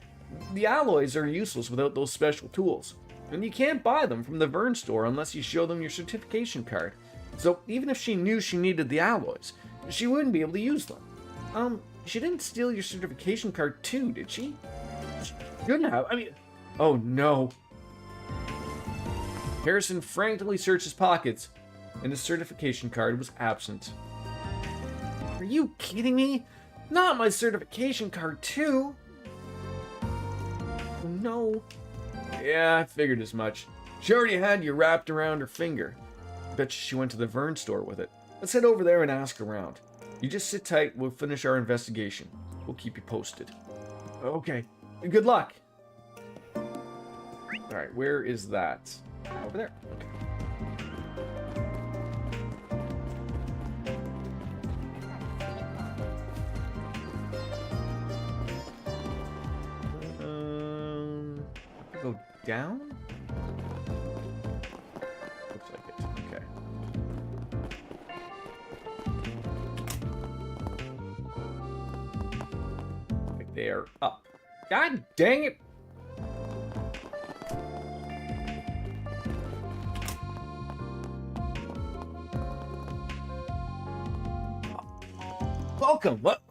Speaker 1: The alloys are useless without those special tools. And you can't buy them from the Vern store unless you show them your certification card. So even if she knew she needed the alloys, she wouldn't be able to use them. She didn't steal your certification card too, did she? She shouldn't have. Oh no. Harrison frantically searched his pockets, and his certification card was absent. Are you kidding me? Not my certification card too. Oh no. Yeah, I figured as much. She already had you wrapped around her finger. Bet she went to the Vern store with it. Let's head over there and ask around. You just sit tight, we'll finish our investigation. We'll keep you posted. Okay, good luck. Alright, where is that? Over there. Okay. Go down? Looks like it. Okay. Like they are up. God dang it. Welcome. What?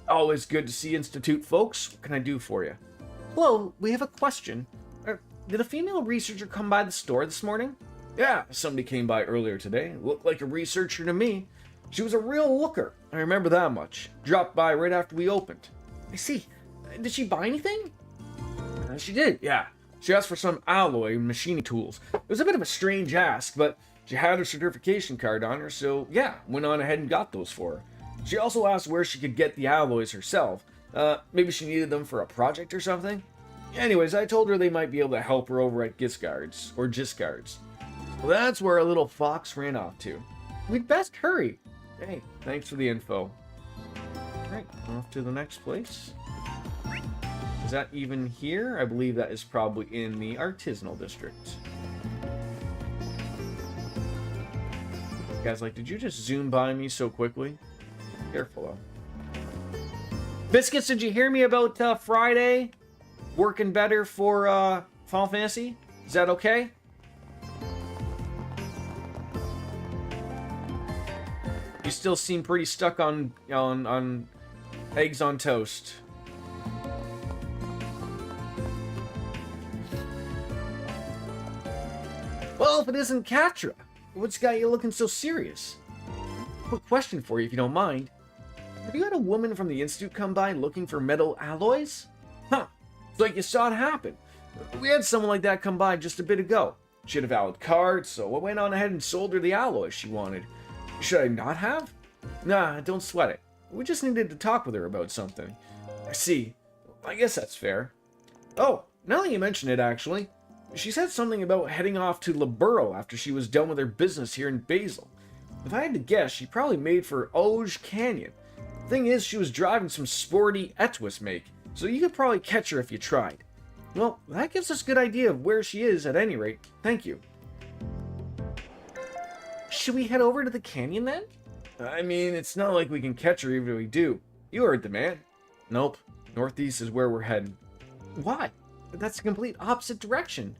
Speaker 1: Always good to see Institute folks. What can I do for you? Well, we have a question. Did a female researcher come by the store this morning? Yeah, somebody came by earlier today. Looked like a researcher to me. She was a real looker. I remember that much. Dropped by right after we opened. I see. Did she buy anything? She did, yeah. She asked for some alloy and machining tools. It was a bit of a strange ask, but she had her certification card on her, so yeah, went on ahead and got those for her. She also asked where she could get the alloys herself. Maybe she needed them for a project or something? Anyways, I told her they might be able to help her over at Giscard's, or Giscard's. Well, that's where our little fox ran off to. We'd best hurry. Hey, thanks for the info. Alright, off to the next place. Is that even here? I believe that is probably in the artisanal district. Guys, like, did you just zoom by me so quickly? Careful, though. Biscuits, did you hear me about Friday? Working better for Final Fantasy? Is that okay? You still seem pretty stuck on eggs on toast. Well, if it isn't Katra, what's got you looking so serious? Quick question for you, if you don't mind. Have you had a woman from the Institute come by looking for metal alloys? Huh. It's like you saw it happen. We had someone like that come by just a bit ago. She had a valid card, so I went on ahead and sold her the alloys she wanted. Should I not have? Nah, don't sweat it. We just needed to talk with her about something. I see. I guess that's fair. Oh, now that you mention it, actually, she said something about heading off to Laburo after she was done with her business here in Basel. If I had to guess, she probably made for Auge Canyon. Thing is, she was driving some sporty Etwis make, so you could probably catch her if you tried. Well, that gives us a good idea of where she is at any rate. Thank you. Should we head over to the canyon then? I mean, it's not like we can catch her even if we do. You heard the man. Nope. Northeast is where we're heading. Why? That's the complete opposite direction.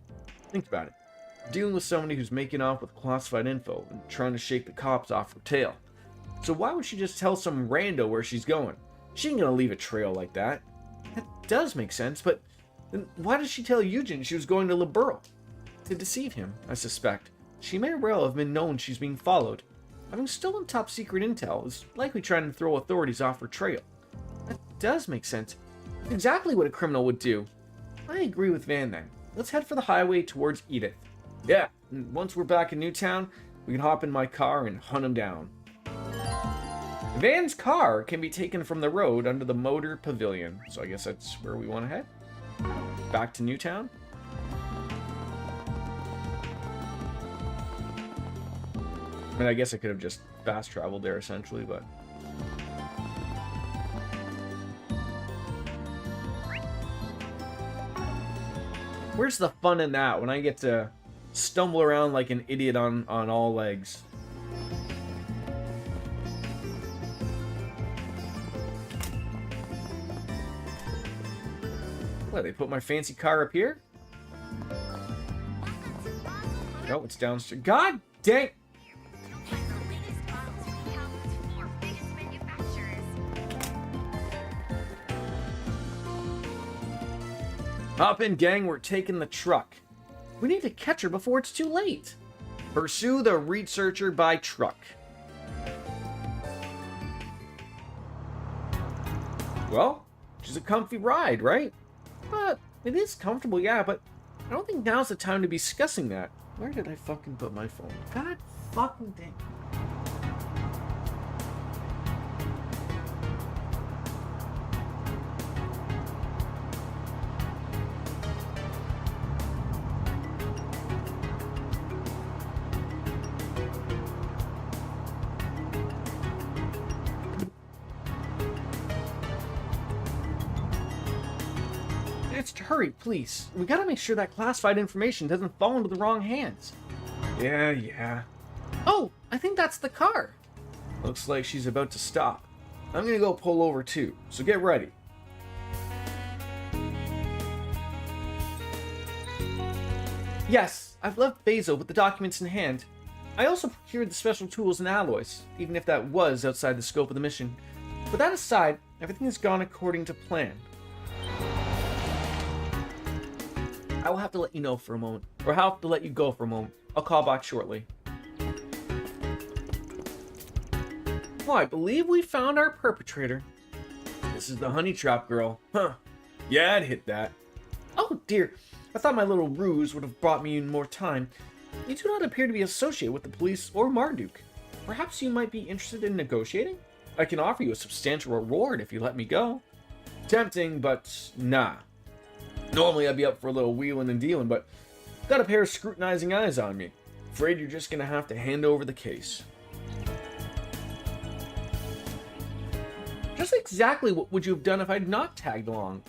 Speaker 1: Think about it. Dealing with somebody who's making off with classified info and trying to shake the cops off her tail. So why would she just tell some rando where she's going? She ain't gonna leave a trail like that. That does make sense, but then why did she tell Eugen she was going to Laburo? To deceive him, I suspect. She may well have been known she's being followed. Having stolen top secret intel is likely trying to throw authorities off her trail. That does make sense. Exactly what a criminal would do. I agree with Van then. Let's head for the highway towards Edith. Yeah, and once we're back in Newtown, we can hop in my car and hunt him down. Van's car can be taken from the road under the motor pavilion, so I guess that's where we want to head. Back to Newtown. I mean, I guess I could have just fast traveled there essentially, but... Where's the fun in that when I get to stumble around like an idiot on all legs? What, they put my fancy car up here? No, it's downstairs. God dang! Hop in, gang, we're taking the truck. We need to catch her before it's too late. Pursue the researcher by truck. Well, she's a comfy ride, right? But it is comfortable, yeah, but I don't think now's the time to be discussing that. Where did I fucking put my phone? God fucking dang. Hurry, please. We gotta make sure that classified information doesn't fall into the wrong hands. Yeah. Oh, I think that's the car. Looks like she's about to stop. I'm gonna go pull over too, so get ready. Yes, I've left Basil with the documents in hand. I also procured the special tools and alloys, even if that was outside the scope of the mission. But that aside, everything has gone according to plan. I will have to let you know for a moment, or I'll have to let you go for a moment. I'll call back shortly. Well, I believe we found our perpetrator. This is the honey trap girl. Huh. Yeah, I'd hit that. Oh dear, I thought my little ruse would have brought me in more time. You do not appear to be associated with the police or Marduk. Perhaps you might be interested in negotiating? I can offer you a substantial reward if you let me go. Tempting, but nah. Normally I'd be up for a little wheeling and dealing, but got a pair of scrutinizing eyes on me. Afraid you're just gonna have to hand over the case. Just exactly what would you have done if I'd not tagged along?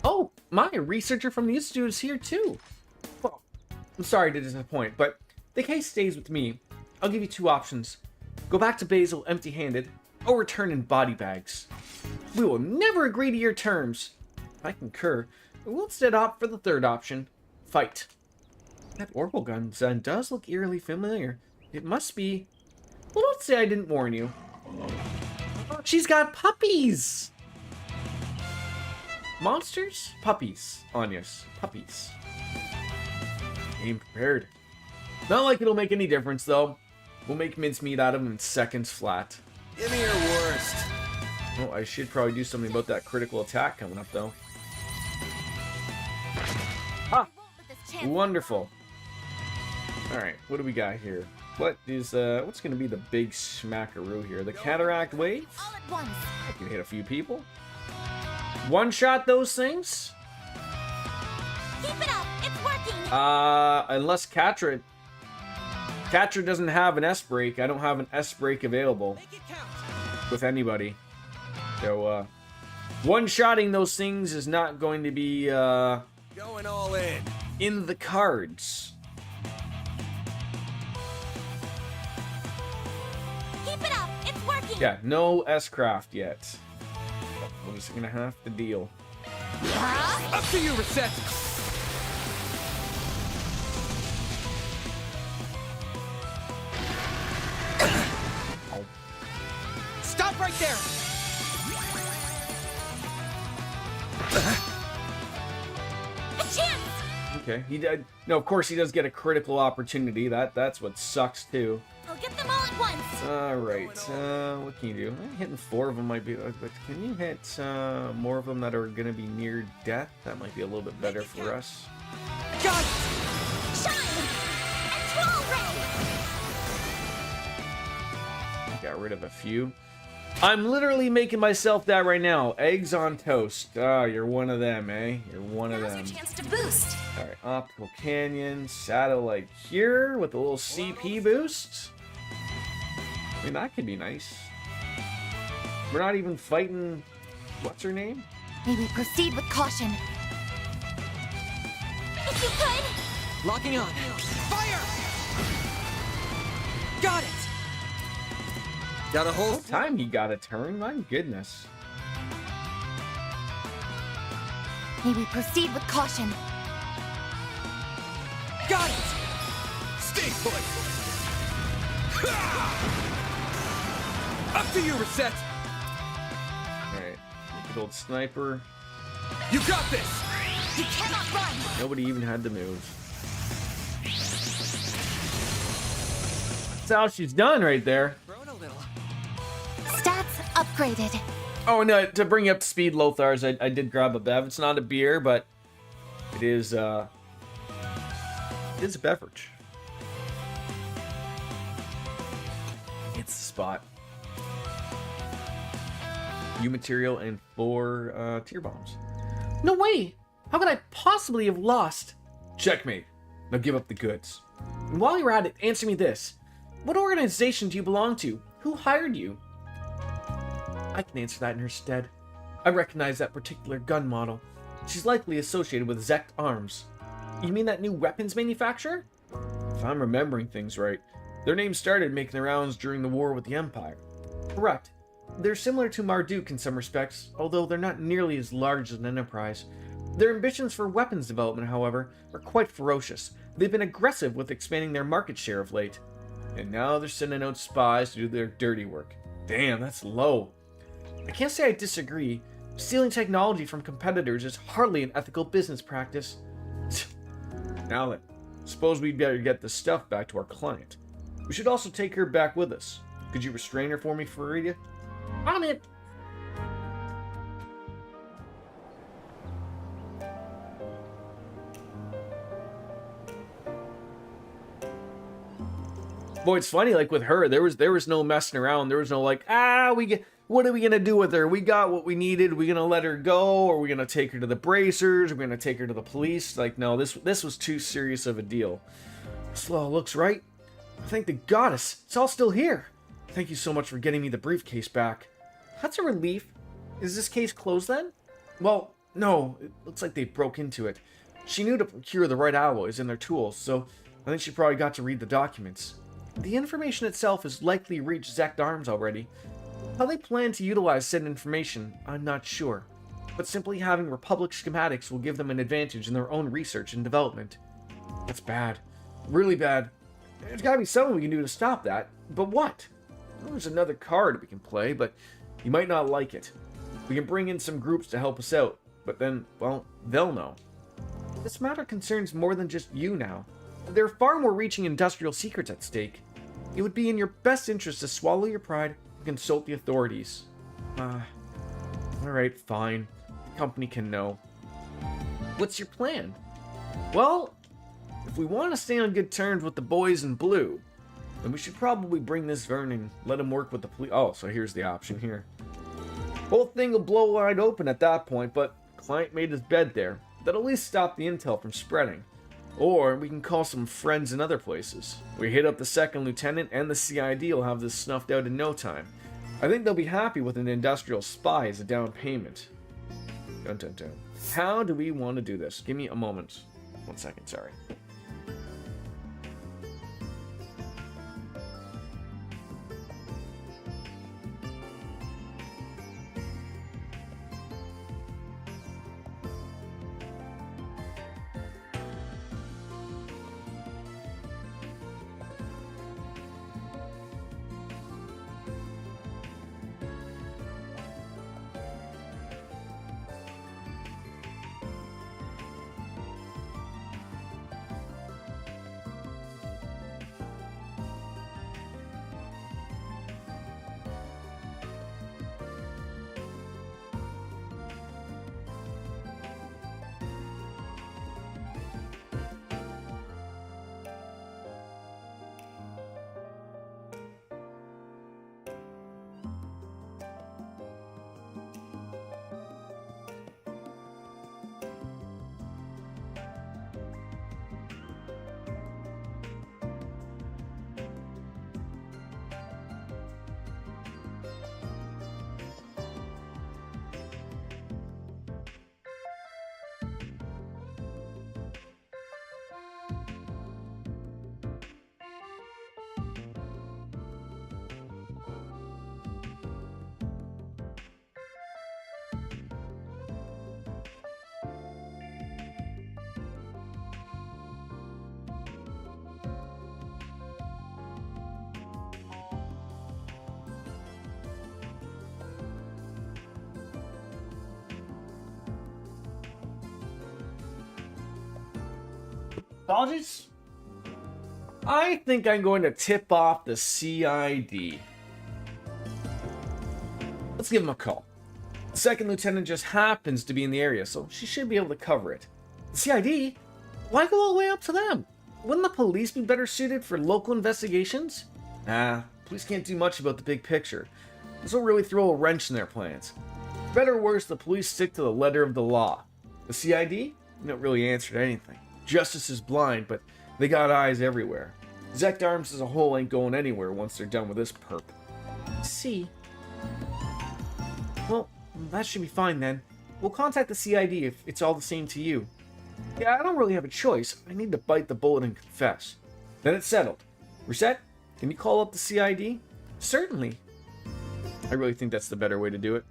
Speaker 1: Oh, my researcher from the Institute is here too. Well, I'm sorry to disappoint, but the case stays with me. I'll give you two options. Go back to Basil empty-handed, or return in body bags. We will never agree to your terms. I concur. We'll instead opt for the third option. Fight. That orbital gun then does look eerily familiar. It must be... Well, don't say I didn't warn you. She's got puppies! Monsters? Puppies. Anyas. Puppies. Came prepared. Not like it'll make any difference, though. We'll make mincemeat out of them in seconds flat.
Speaker 6: Give me your worst.
Speaker 1: Oh, I should probably do something about that critical attack coming up, though. Ah! Wonderful. Alright, what do we got here? What is, what's gonna be the big smackaroo here? The cataract wave?
Speaker 3: All at once.
Speaker 1: I can hit a few people. One-shot those things?
Speaker 3: Keep it up. It's working.
Speaker 1: Unless Catra doesn't have an S-break. I don't have an S-break available with anybody. So, one-shotting those things is not going to be,
Speaker 6: Going all
Speaker 1: in the cards.
Speaker 3: Keep it up. It's working.
Speaker 1: Yeah, no S-craft yet. We're just gonna have to deal.
Speaker 6: Up to you, Reset. Stop right there.
Speaker 3: A chance.
Speaker 1: Okay, he did. No, of course he does get a critical opportunity. That's what sucks too.
Speaker 3: I'll get them all at once.
Speaker 1: All right, what can you do? Hitting 4 of them might be, but can you hit more of them that are gonna be near death? That might be a little bit better for us.
Speaker 6: Got it.
Speaker 3: Shine. And troll ray.
Speaker 1: Got rid of a few. I'm literally making myself that right now. Eggs on toast. Ah, you're one of them, eh? You're one of
Speaker 3: Now's
Speaker 1: them.
Speaker 3: your chance to boost.
Speaker 1: All right, optical canyon, satellite here with a little CP boost. I mean, that could be nice. We're not even fighting. What's her name?
Speaker 3: May we proceed with caution. If you could.
Speaker 6: Locking on. Fire. Got it. Got a whole
Speaker 1: Time he got a turn. My goodness.
Speaker 3: May we proceed with caution.
Speaker 6: Got it. Stay put. Up to you, Reset.
Speaker 1: All right, good old sniper.
Speaker 6: You got this.
Speaker 3: You cannot run.
Speaker 1: Nobody even had to move. That's how she's done right there.
Speaker 6: Grown a little.
Speaker 3: Stats upgraded.
Speaker 1: Oh, no, to bring you up to speed, Lothars, I did grab a bev. It's not a beer, but it is a beverage. It's the spot. U material and 4 tier bombs. No way! How could I possibly have lost? Checkmate. Now give up the goods. And while you're at it, answer me this. What organization do you belong to? Who hired you? I can answer that in her stead. I recognize that particular gun model. She's likely associated with Zect Arms. You mean that new weapons manufacturer? If I'm remembering things right, their name started making the rounds during the war with the Empire. Correct. They're similar to Marduk in some respects, although they're not nearly as large as an enterprise. Their ambitions for weapons development, however, are quite ferocious. They've been aggressive with expanding their market share of late. And now they're sending out spies to do their dirty work. Damn, that's low. I can't say I disagree. Stealing technology from competitors is hardly an ethical business practice. Now then, suppose we'd better get this stuff back to our client. We should also take her back with us. Could you restrain her for me, Farida?
Speaker 3: On it.
Speaker 1: Boy, it's funny, like with her, there was no messing around. There was no like, what are we gonna do with her? We got what we needed. We gonna let her go, or we gonna take her to the bracers? We're gonna take her to the police? Like, no, this was too serious of a deal. This law looks right. Thank the goddess, it's all still here. Thank you so much for getting me the briefcase back. That's a relief. Is this case closed then? Well, no, it looks like they broke into it. She knew to procure the right alloys and their tools, so I think she probably got to read the documents. The information itself has likely reached Zect Arms already. How they plan to utilize said information, I'm not sure. But simply having Republic schematics will give them an advantage in their own research and development. That's bad. Really bad. There's gotta be something we can do to stop that. But what? Well, there's another card we can play, but you might not like it. We can bring in some groups to help us out, but then, well, they'll know. This matter concerns more than just you now. There are far more reaching industrial secrets at stake. It would be in your best interest to swallow your pride and consult the authorities. Alright, fine. The company can know. What's your plan? Well, if we want to stay on good terms with the boys in blue, then we should probably bring this Vernon, let him work with the police. Oh, so here's the option here. Whole thing will blow wide open at that point, but the client made his bed there. That'll at least stop the intel from spreading. Or we can call some friends in other places. We hit up the second lieutenant and the CID will have this snuffed out in no time. I think they'll be happy with an industrial spy as a down payment. Dun dun dun. How do we want to do this? Give me a moment. 1 second, sorry. Apologies. I think I'm going to tip off the CID. Let's give him a call. The second lieutenant just happens to be in the area, so she should be able to cover it. The CID? Why go all the way up to them? Wouldn't the police be better suited for local investigations? Nah, police can't do much about the big picture. This will really throw a wrench in their plans. Better or worse, the police stick to the letter of the law. The CID? Don't really answer to anything. Justice is blind, but they got eyes everywhere. Zect Arms as a whole ain't going anywhere once they're done with this perp. See. Well, that should be fine then. We'll contact the CID if it's all the same to you. Yeah, I don't really have a choice. I need to bite the bullet and confess. Then it's settled. Reset, can you call up the CID? Certainly. I really think that's the better way to do it.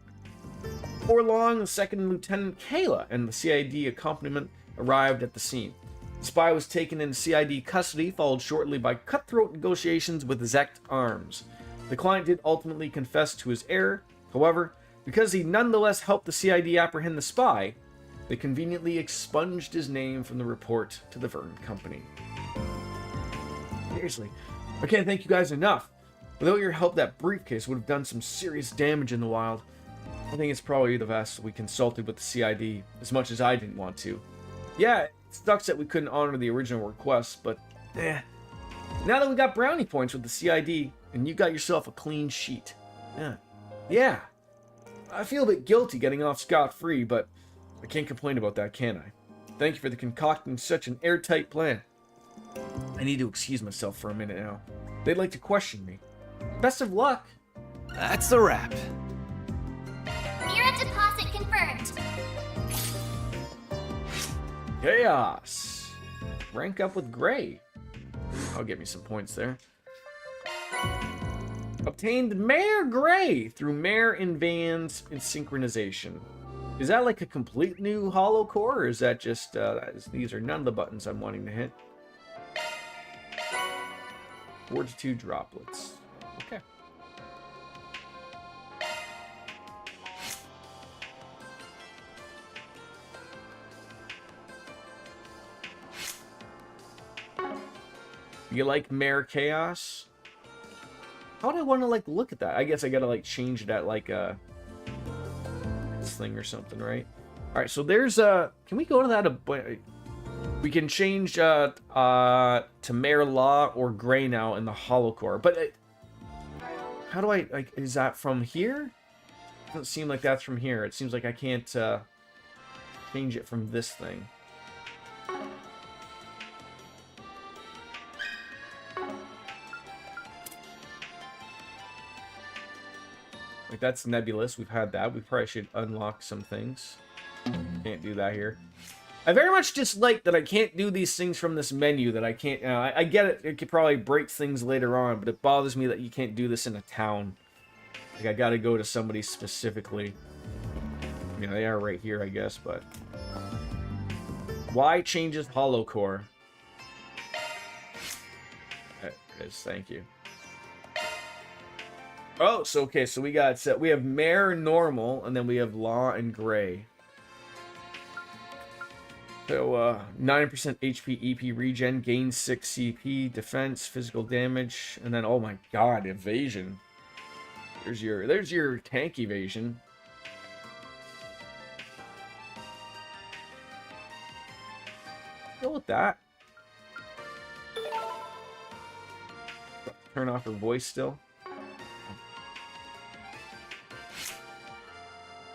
Speaker 1: Before long, the second Lieutenant Kayla and the CID accompaniment arrived at the scene. The spy was taken into CID custody, followed shortly by cutthroat negotiations with Zect Arms. The client did ultimately confess to his error. However, because he nonetheless helped the CID apprehend the spy, they conveniently expunged his name from the report to the Verne Company. Seriously, I can't thank you guys enough. Without your help, that briefcase would have done some serious damage in the wild. I think it's probably the best we consulted with the CID, as much as I didn't want to. Yeah, it sucks that we couldn't honor the original request, but now that we got brownie points with the CID, and you got yourself a clean sheet. Yeah. I feel a bit guilty getting off scot-free, but I can't complain about that, can I? Thank you for concocting such an airtight plan. I need to excuse myself for a minute now. They'd like to question me. Best of luck.
Speaker 7: That's a wrap.
Speaker 8: Mirror deposit confirmed.
Speaker 1: Chaos. Rank up with Gray. I'll give me some points there. Obtained Mare Gray through Mare in Vans in synchronization. Is that like a complete new hollow core, or is that just these are none of the buttons I'm wanting to hit? 42 droplets. Okay. You like Mare Chaos? How do I want to like look at that? I guess I gotta like change it at like a this thing or something, right? All right, so there's can we go to that? We can change to Mare Law or Gray now in the hollow core, but how do I like? Is that from here? It doesn't seem like that's from here. It seems like I can't change it from this thing. Like, that's nebulous. We've had that. We probably should unlock some things. Can't do that here. I very much dislike that I can't do these things from this menu, that I can't... I get it. It could probably break things later on, but it bothers me that you can't do this in a town. Like, I gotta go to somebody specifically. I mean, they are right here, I guess, but... Why changes hollow core? There it is. Thank you. Oh, so okay, so we got set. We have Mare normal, and then we have Law and Gray. So 9% HP EP regen, gain 6 CP, defense, physical damage, and then oh my god, evasion. There's your tank evasion. Go with that. Turn off her voice still.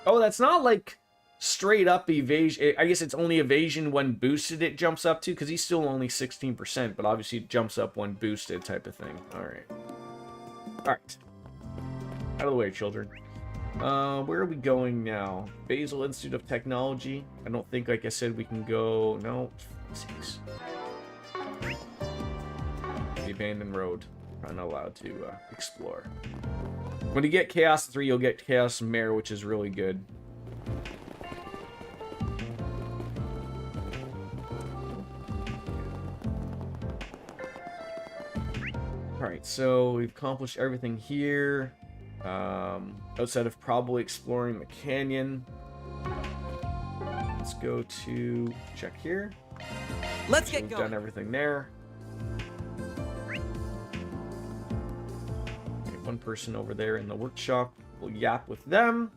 Speaker 1: Oh, that's not like straight up evasion. I guess it's only evasion when boosted it jumps up to, because he's still only 16%, but obviously it jumps up when boosted type of thing. Alright. Alright. Out of the way, children. Where are we going now? Basel Institute of Technology. I don't think, like I said, we can go... No. Physics. The abandoned road. I'm not allowed to explore. When you get Chaos 3, you'll get Chaos Mare, which is really good. Alright, so we've accomplished everything here. Outside of probably exploring the canyon. Let's go to check here.
Speaker 2: Let's
Speaker 1: So
Speaker 2: get
Speaker 1: we've
Speaker 2: going.
Speaker 1: done everything there. One person over there in the workshop. We'll yap with them.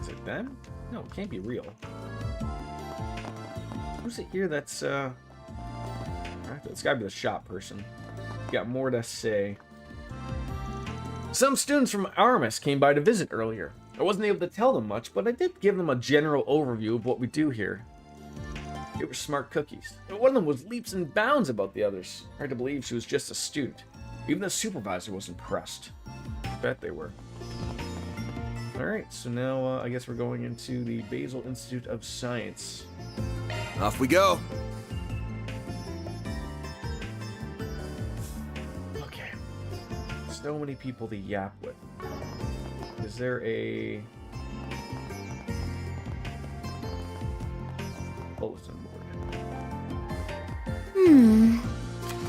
Speaker 1: Is it them? No, it can't be real. Who's it here that's alright, it's gotta be the shop person. Got more to say. Some students from Aramis came by to visit earlier. I wasn't able to tell them much, but I did give them a general overview of what we do here. They were smart cookies. And one of them was leaps and bounds about the others. Hard to believe she was just a student. Even the supervisor was impressed. I bet they were. Alright, so now I guess we're going into the Basel Institute of Science.
Speaker 7: Off we go.
Speaker 1: so many people to yap with. Is there a bulletin board?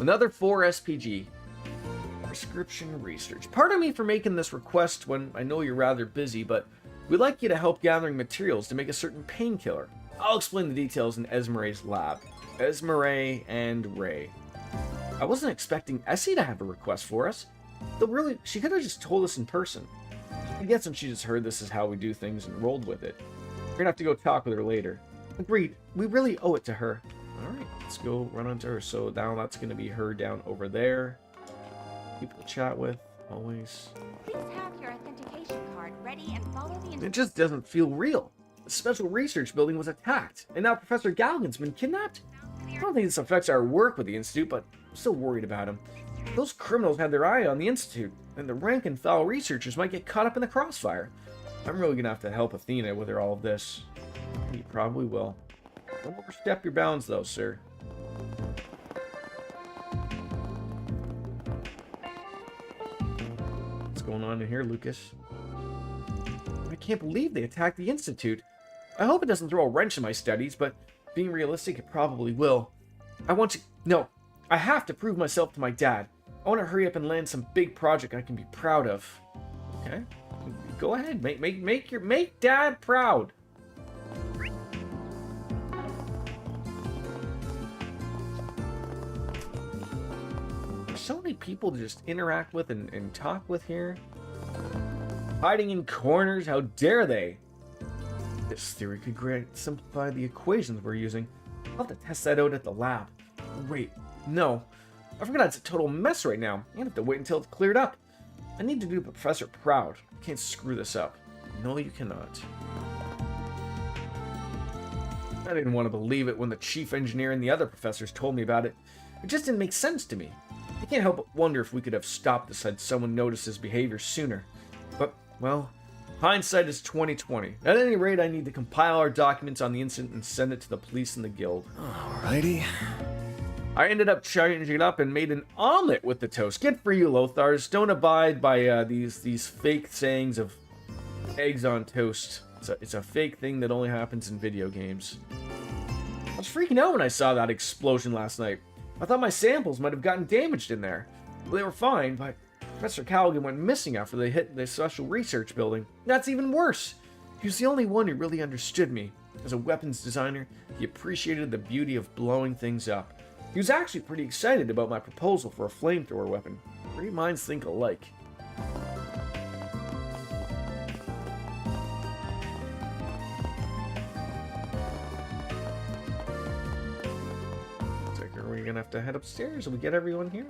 Speaker 1: Another 4 SPG. Prescription research. Pardon me for making this request when I know you're rather busy, but we'd like you to help gathering materials to make a certain painkiller. I'll explain the details in Esmere's lab. Esmere and Ray. I wasn't expecting Essie to have a request for us. Though really, she could have just told us in person. I guess when she just heard this is how we do things and rolled with it. We're gonna have to go talk with her later. Agreed. We really owe it to her. Alright, let's go run onto her. So now that's gonna be her down over there. People to chat with, always.
Speaker 9: Please have your authentication card ready and follow the
Speaker 1: It just doesn't feel real. The special research building was attacked, and now Professor Galgan's been kidnapped. I don't think this affects our work with the Institute, but I'm still worried about him. Those criminals had their eye on the Institute, and the rank and file researchers might get caught up in the crossfire. I'm really gonna have to help Athena with all of this. You probably will. Don't overstep your bounds, though, sir. What's going on in here, Lucas? I can't believe they attacked the Institute. I hope it doesn't throw a wrench in my studies, but being realistic, it probably will. I have to prove myself to my dad. I want to hurry up and land some big project I can be proud of. Okay, go ahead, make Dad proud. There's so many people to just interact with and talk with here. Hiding in corners, how dare they? This theory could simplify the equations we're using. I'll have to test that out at the lab. Wait, no. I forgot it's a total mess right now. I have to wait until it's cleared up. I need to do the professor proud. I can't screw this up. No, you cannot. I didn't want to believe it when the chief engineer and the other professors told me about it. It just didn't make sense to me. I can't help but wonder if we could have stopped this had someone noticed his behavior sooner. But, well, hindsight is 20/20. At any rate, I need to compile our documents on the incident and send it to the police and the guild.
Speaker 4: Alrighty.
Speaker 1: I ended up changing it up and made an omelet with the toast. Good for you, Lothars. Don't abide by these fake sayings of eggs on toast. It's a fake thing that only happens in video games. I was freaking out when I saw that explosion last night. I thought my samples might have gotten damaged in there. They were fine, but Professor Callaghan went missing after they hit the special research building. That's even worse. He was the only one who really understood me. As a weapons designer, he appreciated the beauty of blowing things up. He was actually pretty excited about my proposal for a flamethrower weapon. Great minds think alike. Looks like, are we gonna have to head upstairs? Will we get everyone here?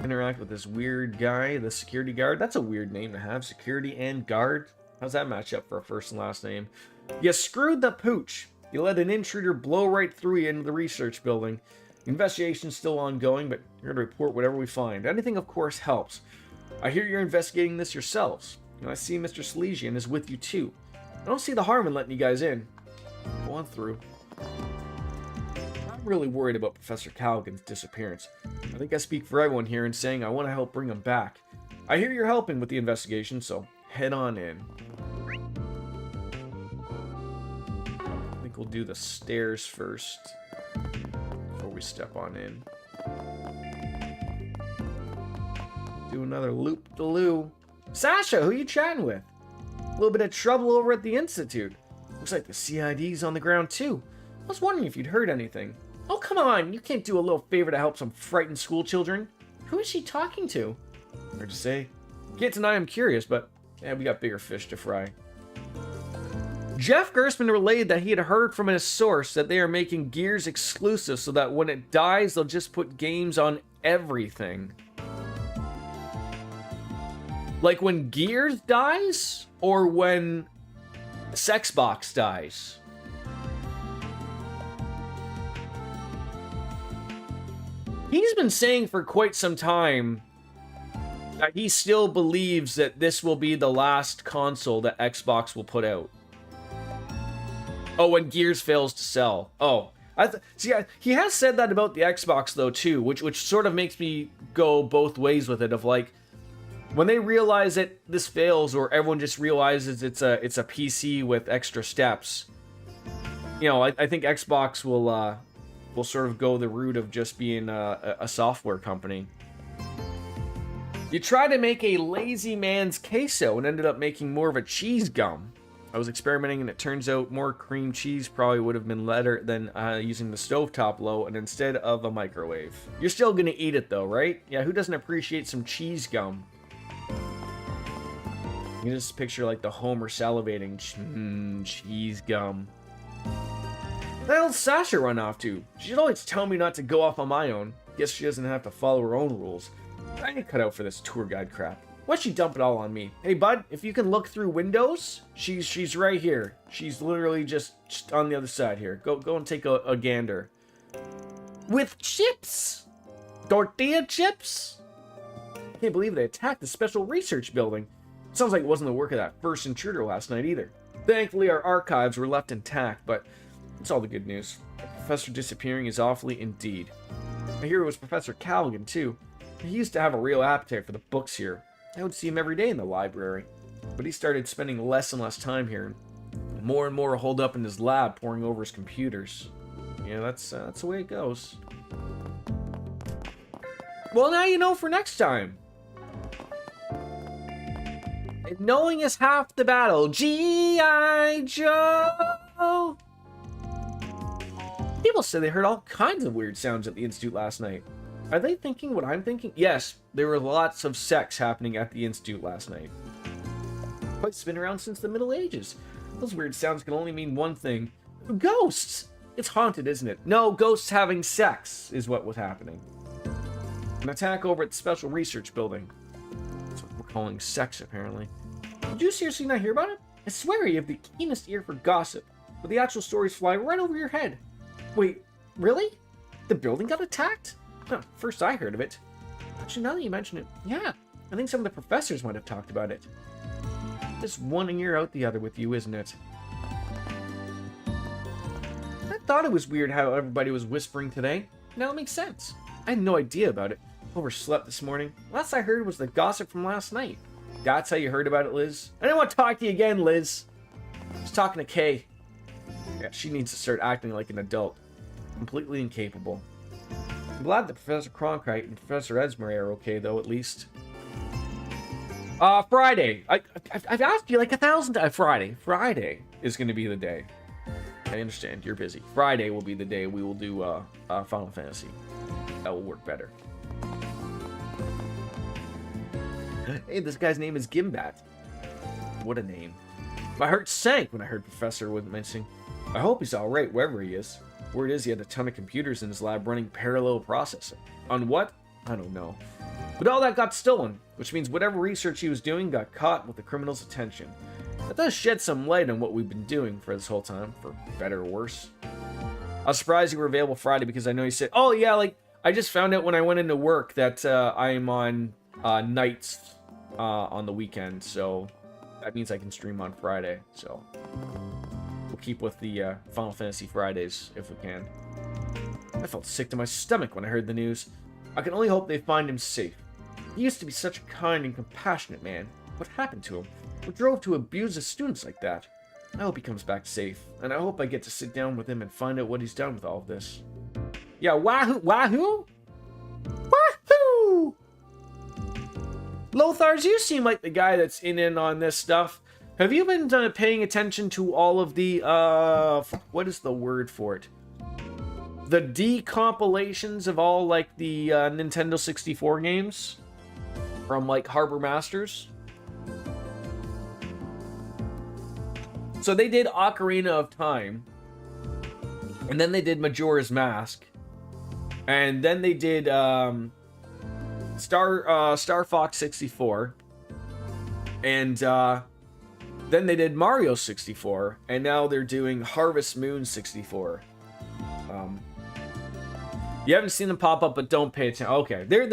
Speaker 1: Interact with this weird guy, the security guard. That's a weird name to have, security and guard. How's that match up for a first and last name? You screwed the pooch. You let an intruder blow right through you into the research building. The investigation's still ongoing, but you're going to report whatever we find. Anything, of course, helps. I hear you're investigating this yourselves. And I see Mr. Silesian is with you, too. I don't see the harm in letting you guys in. Go on through. I'm really worried about Professor Callaghan's disappearance. I think I speak for everyone here in saying I want to help bring him back. I hear you're helping with the investigation, so head on in. We'll do the stairs first before we step on in. Do another loop-de-loo. Sasha, who you chatting with? A little bit of trouble over at the Institute. Looks like the CID's on the ground too. I was wondering if you'd heard anything. Oh, come on, you can't do a little favor to help some frightened school children. Who is she talking to? Hard to say. Can't deny I'm curious, but yeah, we got bigger fish to fry. Jeff Gersman relayed that he had heard from a source that they are making Gears exclusive so that when it dies, they'll just put games on everything. Like when Gears dies? Or when Sexbox dies? He's been saying for quite some time that he still believes that this will be the last console that Xbox will put out. Oh, when Gears fails to sell. Oh, He has said that about the Xbox though too, which sort of makes me go both ways with it. Of like, when they realize that this fails, or everyone just realizes it's a PC with extra steps, you know, I think Xbox will sort of go the route of just being a software company. You tried to make a lazy man's queso and ended up making more of a cheese gum. I was experimenting and it turns out more cream cheese probably would have been better than using the stovetop low and instead of a microwave. You're still gonna eat it though, right? Yeah, who doesn't appreciate some cheese gum? You can just picture like the Homer salivating, cheese gum. Where did Sasha run off to? She'd always tell me not to go off on my own. Guess she doesn't have to follow her own rules. I ain't cut out for this tour guide crap. Why'd she dump it all on me? Hey bud, if you can look through windows, she's right here. She's literally just on the other side here. Go and take a gander. With chips! Tortilla chips? Can't believe they attacked the special research building. Sounds like it wasn't the work of that first intruder last night either. Thankfully our archives were left intact, but it's all the good news. The professor disappearing is awfully indeed. I hear it was Professor Callaghan too. He used to have a real appetite for the books here. I would see him every day in the library. But he started spending less and less time here. More and more holed up in his lab, poring over his computers. Yeah, that's the way it goes. Well, now you know for next time. And knowing is half the battle. G.I. Joe! People said they heard all kinds of weird sounds at the Institute last night. Are they thinking what I'm thinking? Yes, there were lots of sex happening at the Institute last night. It's been around since the Middle Ages. Those weird sounds can only mean one thing. Ghosts! It's haunted, isn't it? No, ghosts having sex is what was happening. An attack over at the Special Research Building. That's what we're calling sex, apparently. Did you seriously not hear about it? I swear you have the keenest ear for gossip, but the actual stories fly right over your head. Wait, really? The building got attacked? Huh, first I heard of it. Actually, now that you mention it, yeah, I think some of the professors might have talked about it. Just one ear out the other with you, isn't it? I thought it was weird how everybody was whispering today. Now it makes sense. I had no idea about it. Overslept this morning. Last I heard was the gossip from last night. That's how you heard about it, Liz? I didn't want to talk to you again, Liz. I was talking to Kay. Yeah, she needs to start acting like an adult. Completely incapable. I'm glad that Professor Cronkite and Professor Esmery are okay, though, at least. Friday. I've asked you like 1,000 times. Friday is going to be the day. I understand, you're busy. Friday will be the day we will do Final Fantasy. That will work better. Hey, this guy's name is Gimbat. What a name. My heart sank when I heard Professor was mentioning. I hope he's alright wherever he is. Word is he had a ton of computers in his lab running parallel processing. On what? I don't know. But all that got stolen, which means whatever research he was doing got caught with the criminal's attention. That does shed some light on what we've been doing for this whole time, for better or worse. I was surprised you were available Friday because I know you said, oh yeah, like, I just found out when I went into work that I'm on nights on the weekend, so that means I can stream on Friday, so we'll keep with the Final Fantasy Fridays if we can. I felt sick to my stomach when I heard the news. I can only hope they find him safe. He used to be such a kind and compassionate man. What happened to him? What drove to abuse his students like that? I hope he comes back safe, and I hope I get to sit down with him and find out what he's done with all of this. Yeah, wahoo! Wahoo! Wahoo! Lothars, you seem like the guy that's in on this stuff. Have you been paying attention to all of the, what is the word for it? The decompilations of all, like, the Nintendo 64 games? From, like, Harbor Masters? So they did Ocarina of Time. And then they did Majora's Mask. And then they did, Star Fox 64. And, then they did Mario 64. And now they're doing Harvest Moon 64. You haven't seen them pop up, but don't pay attention. Okay, they're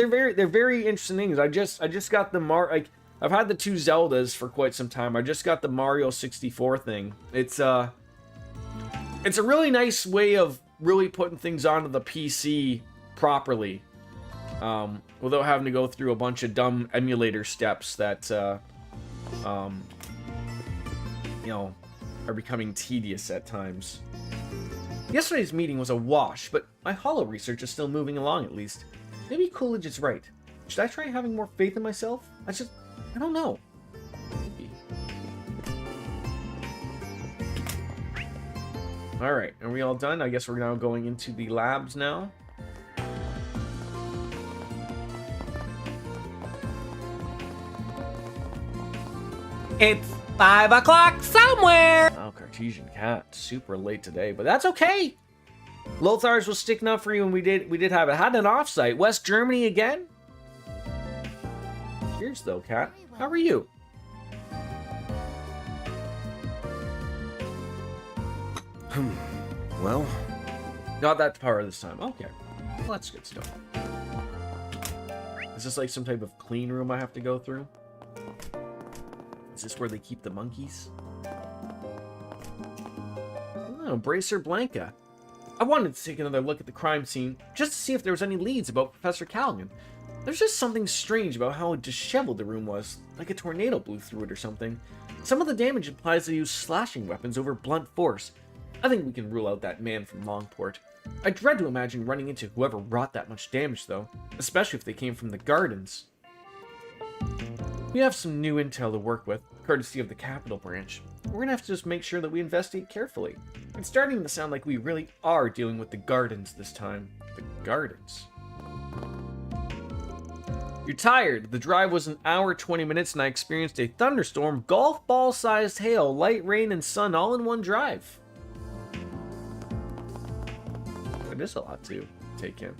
Speaker 1: very interesting things. I just got the I've had the two Zeldas for quite some time. I just got the Mario 64 thing. It's a really nice way of really putting things onto the PC properly, without having to go through a bunch of dumb emulator steps that, you know, are becoming tedious at times. Yesterday's meeting was a wash, but my holo research is still moving along at least. Maybe Coolidge is right. Should I try having more faith in myself? I don't know. Maybe. Alright, are we all done? I guess we're now going into the labs now.
Speaker 2: It's 5 o'clock somewhere!
Speaker 1: Oh, Cartesian Cat. Super late today, but that's okay! Lothar's was sticking up for you, and we did have it. Had an offsite. West Germany again? Cheers, though, Cat. How are you?
Speaker 7: Well,
Speaker 1: Not that power this time. Okay. Well, that's good stuff. Is this like some type of clean room I have to go through? Is this where they keep the monkeys? Oh, Bracer Blanca. I wanted to take another look at the crime scene just to see if there was any leads about Professor Callaghan. There's just something strange about how disheveled the room was, like a tornado blew through it or something. Some of the damage implies they used slashing weapons over blunt force. I think we can rule out that man from Longport. I dread to imagine running into whoever wrought that much damage, though, especially if they came from the gardens. We have some new intel to work with, courtesy of the Capital Branch. We're gonna have to just make sure that we investigate carefully. It's starting to sound like we really are dealing with the gardens this time. The gardens. You're tired. The drive was an hour 20 minutes and I experienced a thunderstorm, golf ball sized hail, light rain, and sun all in one drive. It is a lot to take in.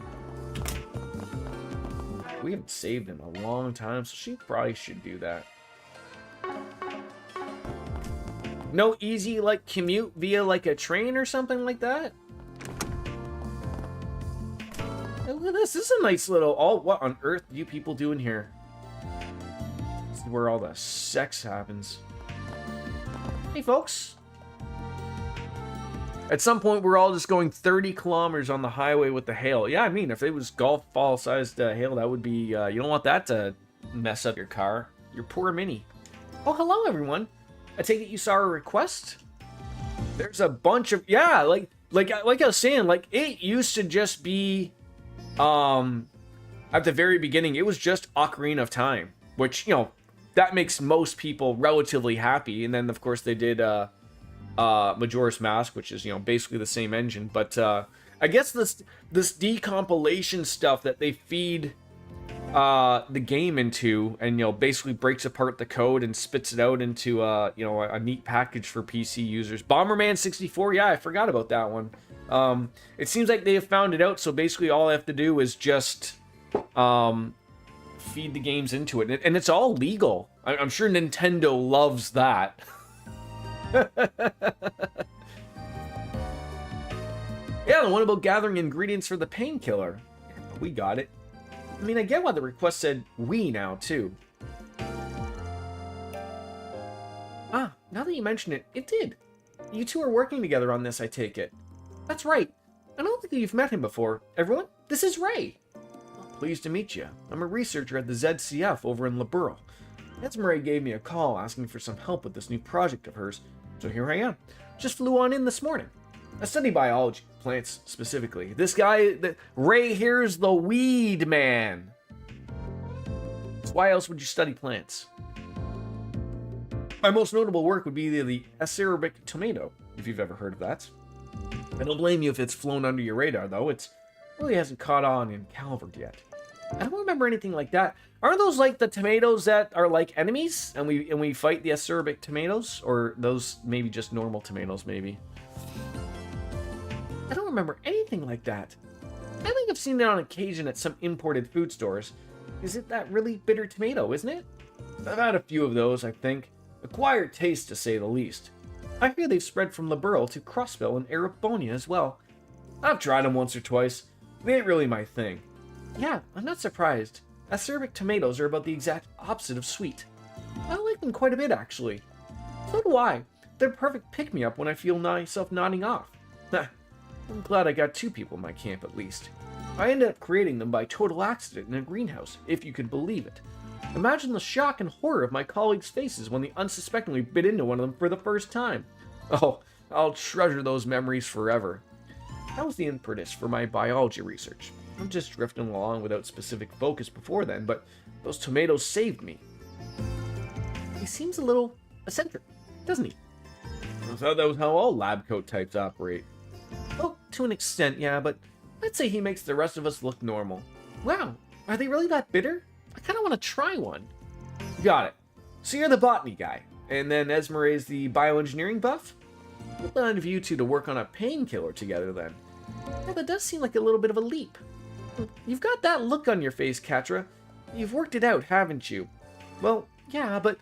Speaker 1: We haven't saved in a long time, so she probably should do that. No easy, like, commute via, like, a train or something like that? Hey, look at this. This is a nice little... Oh, what on earth do you people do in here? This is where all the sex happens. Hey, folks. At some point, we're all just going 30 kilometers on the highway with the hail. Yeah, I mean, if it was golf ball-sized hail, that would be... you don't want that to mess up your car. Your poor Mini. Oh, hello, everyone. I take it you saw a request? There's a bunch of... Yeah, like I was saying, like, it used to just be... at the very beginning, it was just Ocarina of Time. Which, you know, that makes most people relatively happy. And then, of course, they did... Majora's Mask, which is, you know, basically the same engine, but I guess this decompilation stuff that they feed the game into, and, you know, basically breaks apart the code and spits it out into you know, a neat package for PC users. Bomberman 64, yeah, I forgot about that one. It seems like they have found it out, so basically all I have to do is just feed the games into it, and it's all legal. I'm sure Nintendo loves that. Yeah, the one about gathering ingredients for the painkiller. Yeah, we got it. I mean, I get why the request said we now, too. Ah, now that you mention it, it did. You two are working together on this, I take it. That's right. I don't think you've met him before. Everyone, this is Ray. Pleased to meet you. I'm a researcher at the ZCF over in Liberal. Esmeralda gave me a call asking for some help with this new project of hers. So here I am. Just flew on in this morning. I study biology, plants specifically. This guy, Ray here's the weed man. So why else would you study plants? My most notable work would be the acerbic tomato, if you've ever heard of that. I don't blame you if it's flown under your radar, though. It really hasn't caught on in Calvert yet. I don't remember anything like that. Aren't those like the tomatoes that are like enemies, and we fight the acerbic tomatoes, or those maybe just normal tomatoes? Maybe. I don't remember anything like that. I think I've seen it on occasion at some imported food stores. Is it that really bitter tomato, isn't it? I've had a few of those, I think. Acquired taste, to say the least. I hear they've spread from Liberal to Crossville and Arabonia as well. I've tried them once or twice. They ain't really my thing. Yeah, I'm not surprised. Acerbic tomatoes are about the exact opposite of sweet. I like them quite a bit, actually. So do I. They're perfect pick-me-up when I feel myself nodding off. I'm glad I got 2 people in my camp at least. I ended up creating them by total accident in a greenhouse, if you could believe it. Imagine the shock and horror of my colleagues' faces when they unsuspectingly bit into one of them for the first time. Oh, I'll treasure those memories forever. That was the impetus for my biology research. I'm just drifting along without specific focus before then, but those tomatoes saved me. He seems a little eccentric, doesn't he? I thought that was how all lab coat types operate. Well, to an extent, yeah, but I'd say he makes the rest of us look normal. Wow, are they really that bitter? I kind of want to try one. Got it. So you're the botany guy, and then Esmeralda's the bioengineering buff? What kind of you two to work on a painkiller together then? Yeah, that does seem like a little bit of a leap. You've got that look on your face, Katra. You've worked it out, haven't you? Well, yeah, but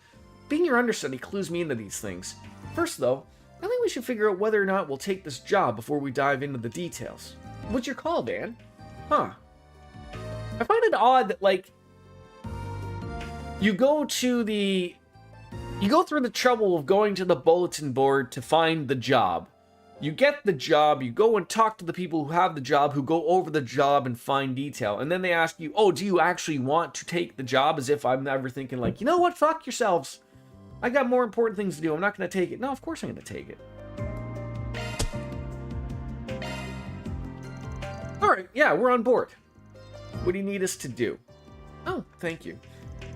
Speaker 1: being your understudy clues me into these things. First, though, I think we should figure out whether or not we'll take this job before we dive into the details. What's your call, Dan? Huh. I find it odd that, like, you go through the trouble of going to the bulletin board to find the job. You get the job, you go and talk to the people who have the job, who go over the job and find detail, and then they ask you, oh, do you actually want to take the job? As if I'm never thinking like, you know what, fuck yourselves. I got more important things to do, I'm not going to take it. No, of course I'm going to take it. Alright, yeah, we're on board. What do you need us to do? Oh, thank you.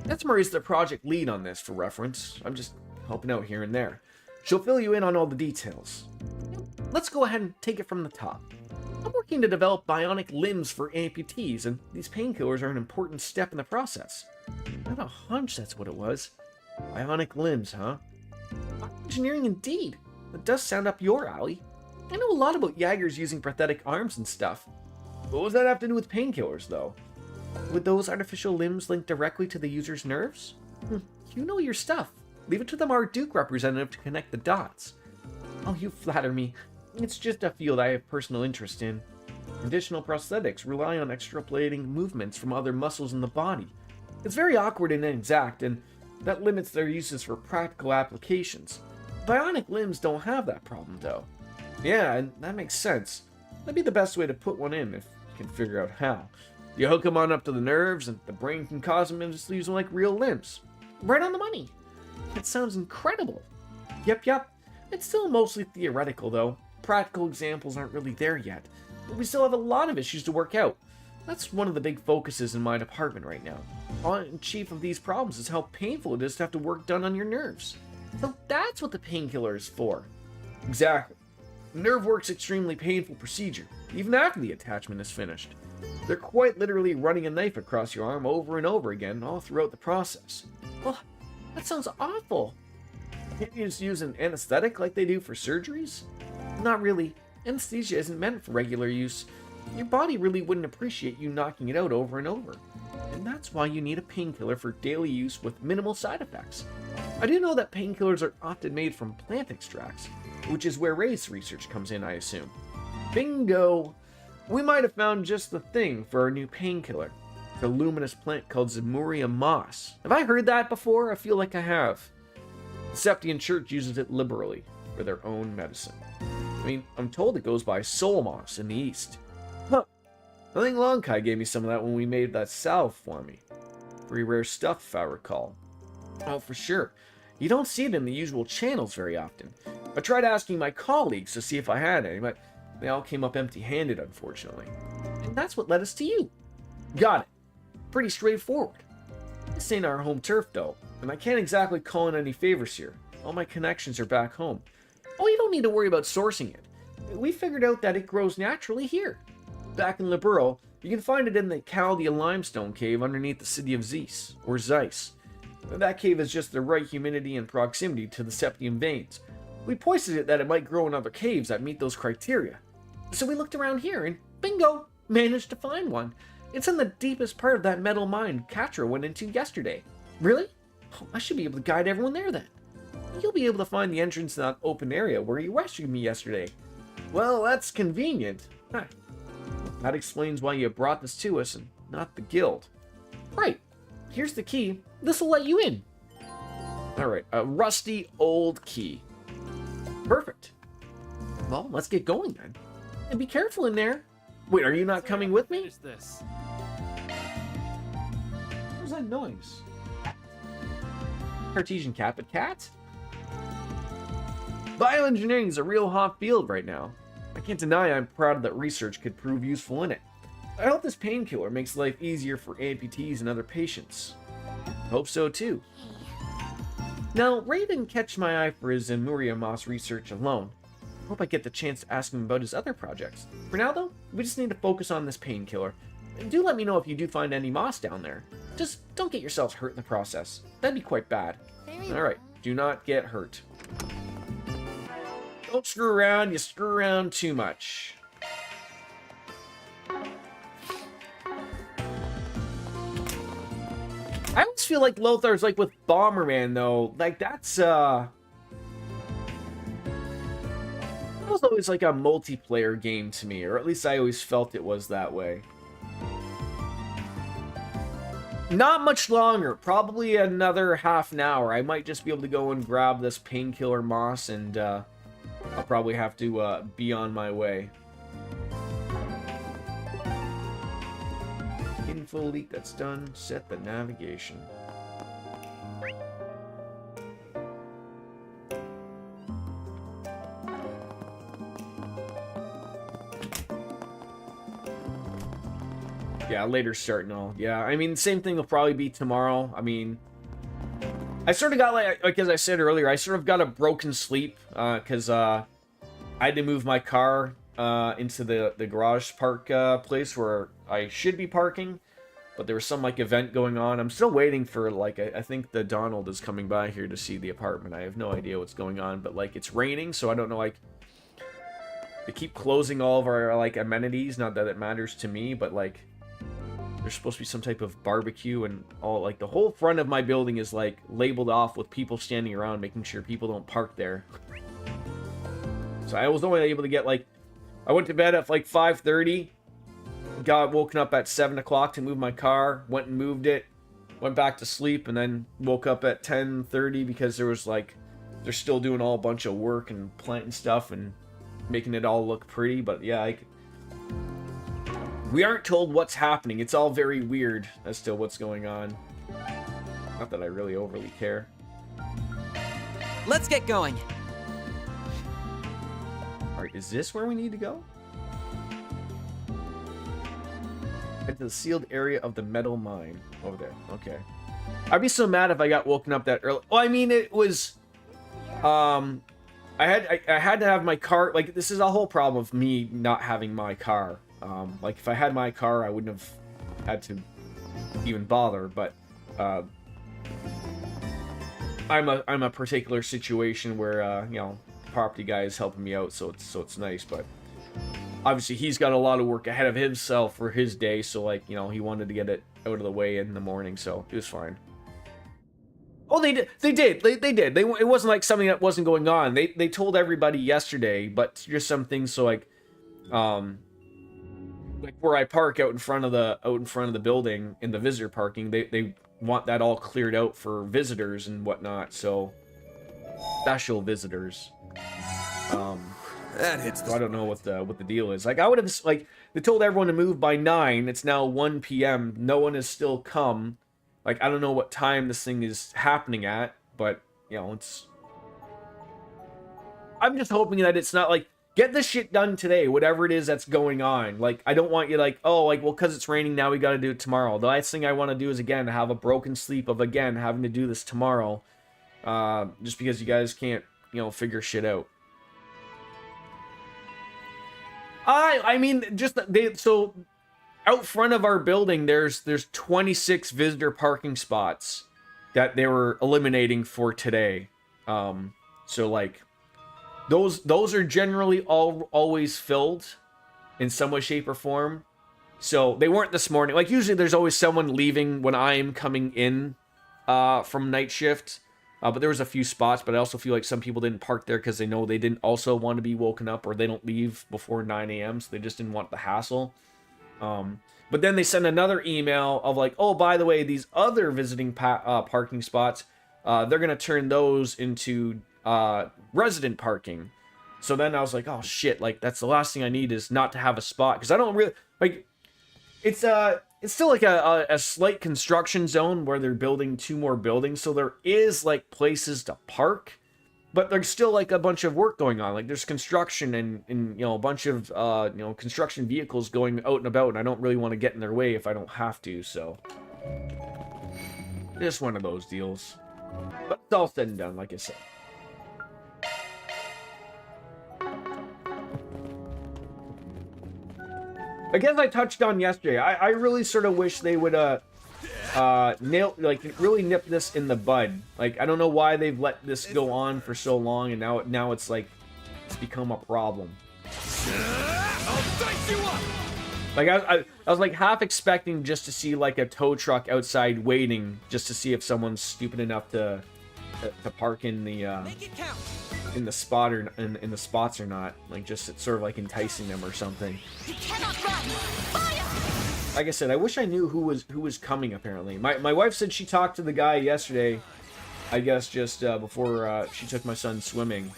Speaker 1: That's Murray's the project lead on this, for reference. I'm just helping out here and there. She'll fill you in on all the details. Let's go ahead and take it from the top. I'm working to develop bionic limbs for amputees, and these painkillers are an important step in the process. I have a hunch that's what it was. Bionic limbs, huh? Engineering indeed. That does sound up your alley. I know a lot about Jaegers using prosthetic arms and stuff. What does that have to do with painkillers, though? Would those artificial limbs link directly to the user's nerves? You know your stuff. Leave it to the Marduk representative to connect the dots. Oh, you flatter me. It's just a field I have personal interest in. Additional prosthetics rely on extrapolating movements from other muscles in the body. It's very awkward and inexact, and that limits their uses for practical applications. Bionic limbs don't have that problem, though. Yeah, and that makes sense. That'd be the best way to put one in, if you can figure out how. You hook them on up to the nerves, and the brain can cause them to just use them like real limbs. Right on the money. That sounds incredible. Yep. It's still mostly theoretical, though. Practical examples aren't really there yet. But we still have a lot of issues to work out. That's one of the big focuses in my department right now. One chief of these problems is how painful it is to have to work done on your nerves. So that's what the painkiller is for. Exactly. Nerve work's extremely painful procedure, even after the attachment is finished. They're quite literally running a knife across your arm over and over again, all throughout the process. Well, that sounds awful. Can't you just use an anesthetic like they do for surgeries? Not really. Anesthesia isn't meant for regular use. Your body really wouldn't appreciate you knocking it out over and over. And that's why you need a painkiller for daily use with minimal side effects. I do know that painkillers are often made from plant extracts, which is where Ray's research comes in, I assume. Bingo! We might have found just the thing for our new painkiller. It's a luminous plant called Zemuria moss. Have I heard that before? I feel like I have. The Septian Church uses it liberally for their own medicine. I mean, I'm told it goes by soul moss in the East. Huh. I think Longkai gave me some of that when we made that salve for me. Pretty rare stuff, if I recall. Oh, for sure. You don't see it in the usual channels very often. I tried asking my colleagues to see if I had any, but they all came up empty-handed, unfortunately. And that's what led us to you. Got it. Pretty straightforward. This ain't our home turf, though, and I can't exactly call in any favors here. All my connections are back home. Oh, you don't need to worry about sourcing it. We figured out that it grows naturally here. Back in Liberal, you can find it in the Chaldea limestone cave underneath the city of Zeus, or Zeiss. That cave is just the right humidity and proximity to the septium veins. We posted it that it might grow in other caves that meet those criteria. So we looked around here and bingo, managed to find one. It's in the deepest part of that metal mine Katra went into yesterday. Really? Oh, I should be able to guide everyone there then. You'll be able to find the entrance to that open area where you rescued me yesterday. Well, that's convenient. Huh. That explains why you brought this to us and not the guild. Right. Here's the key. This'll let you in. Alright, a rusty old key. Perfect. Well, let's get going then. be careful in there. Wait, are you not coming with me?
Speaker 7: Finish this.
Speaker 1: What was that noise? Cartesian cat, but cat? Bioengineering is a real hot field right now. I can't deny I'm proud that research could prove useful in it. I hope this painkiller makes life easier for amputees and other patients. Hope so too. Now, Ray didn't catch my eye for his Muria Moss research alone. Hope I get the chance to ask him about his other projects. For now though, we just need to focus on this painkiller. And do let me know if you do find any moss down there. Just don't get yourselves hurt in the process. That'd be quite bad. Alright, do not get hurt. Don't screw around, you screw around too much. I always feel like Lothar's like with Bomberman though. Like that's that was always like a multiplayer game to me, or at least I always felt it was that way. Not much longer, probably another half an hour. I might just be able to go and grab this painkiller moss, and I'll probably have to be on my way. Info leak, that's done. Set the navigation. Yeah, later start and all. Yeah, I mean, same thing will probably be tomorrow. I mean, I sort of got like as I said earlier, I sort of got a broken sleep because I had to move my car into the garage park place where I should be parking, but there was some like event going on. I'm still waiting for like I think the Donald is coming by here to see the apartment. I have no idea what's going on, but like it's raining, so I don't know, like they keep closing all of our like amenities. Not that it matters to me, but like there's supposed to be some type of barbecue, and all like the whole front of my building is like labeled off with people standing around making sure people don't park there. So I was only able to get like, I went to bed at like 5:30, got woken up at 7 o'clock to move my car, went and moved it, went back to sleep, and then woke up at 10:30 because there was like, they're still doing all a bunch of work and planting stuff and making it all look pretty. But yeah, we aren't told what's happening. It's all very weird as to what's going on. Not that I really overly care.
Speaker 2: Let's get going.
Speaker 1: Alright, is this where we need to go? Head to the sealed area of the metal mine. Over there. Okay. I'd be so mad if I got woken up that early. Well, I mean, it was... I had to have my car... Like, this is a whole problem of me not having my car. Like, if I had my car, I wouldn't have had to even bother, but... I'm a particular situation where, you know, property guy is helping me out, so it's nice, but obviously he's got a lot of work ahead of himself for his day, so like, you know, he wanted to get it out of the way in the morning, so it was fine. Oh, they did. It wasn't like something that wasn't going on. They told everybody yesterday, but just some things. So like where I park out in front of the building in the visitor parking, they want that all cleared out for visitors and whatnot. So special visitors.
Speaker 4: That hits.
Speaker 1: So I don't know what the deal is. Like I would have like they told everyone to move by 9. It's now 1 p.m. No one has still come. Like I don't know what time this thing is happening at, but you know it's. I'm just hoping that it's not like get this shit done today, whatever it is that's going on. Like I don't want you like oh like well because it's raining now we got to do it tomorrow. The last thing I want to do is again have a broken sleep of again having to do this tomorrow, just because you guys can't figure shit out. I mean, just so out front of our building, there's 26 visitor parking spots that they were eliminating for today. So like those are generally always filled in some way, shape, or form. So they weren't this morning. Like usually, there's always someone leaving when I'm coming in from night shift. But there was a few spots, but I also feel like some people didn't park there because they know they didn't also want to be woken up, or they don't leave before 9 a.m. So they just didn't want the hassle. But then they send another email of like, oh, by the way, these other visiting parking spots, they're going to turn those into resident parking. So then I was like, oh shit, like that's the last thing I need is not to have a spot, because I don't really like. It's still like a slight construction zone where they're building 2 more buildings, so there is like places to park, but there's still like a bunch of work going on. Like there's construction and you know, a bunch of you know, construction vehicles going out and about, and I don't really want to get in their way if I don't have to. So just one of those deals. But it's all said and done, like I said. I guess I touched on yesterday. I really sort of wish they would really nip this in the bud. Like, I don't know why they've let this go on for so long, and now it's like it's become a problem. Like I was like half expecting just to see like a tow truck outside waiting just to see if someone's stupid enough to park in the spot or in the spots or not. Like just it's sort of like enticing them or something.
Speaker 8: You cannot run! Fire!
Speaker 1: Like I said, I wish I knew who was coming. Apparently, my wife said she talked to the guy yesterday. I guess just before she took my son swimming,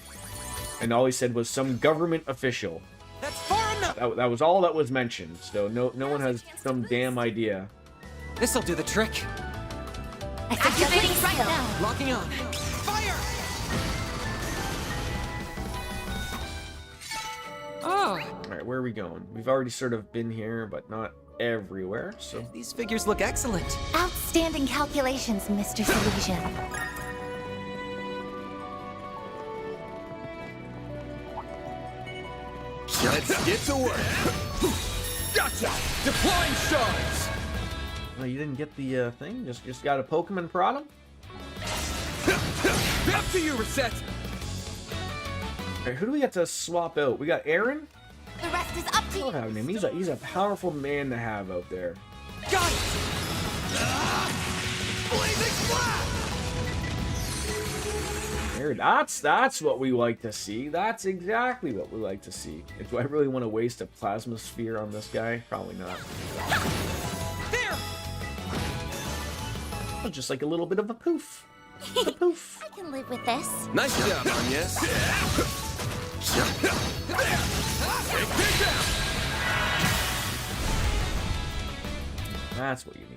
Speaker 1: and all he said was some government official.
Speaker 7: That's far enough.
Speaker 1: That was all that was mentioned. So no one has some damn idea.
Speaker 2: This'll do the trick.
Speaker 8: Activating right now!
Speaker 2: Locking on.
Speaker 7: Fire!
Speaker 2: Oh,
Speaker 1: All right, where are we going? We've already sort of been here, but not everywhere. So
Speaker 2: these figures look excellent.
Speaker 3: Outstanding calculations, Mr. Salesian.
Speaker 7: Let's get to work. Gotcha! Deploying shards!
Speaker 1: oh, you didn't get the thing? Just got to poke him and prod him?
Speaker 7: Up to you, Reset!
Speaker 1: All right, who do we get to swap out? We got Aaron.
Speaker 8: The rest is up to
Speaker 1: I
Speaker 8: you!
Speaker 1: love having him. He's a powerful man to have out there.
Speaker 7: Got it! Blazing flash!
Speaker 1: There, that's what we like to see. That's exactly what we like to see. Do I really want to waste a plasma sphere on this guy? Probably not.
Speaker 7: There!
Speaker 1: Oh, just like a little bit of a poof. A poof.
Speaker 3: I can live with this.
Speaker 7: Nice job, Agnes.
Speaker 1: That's what you need.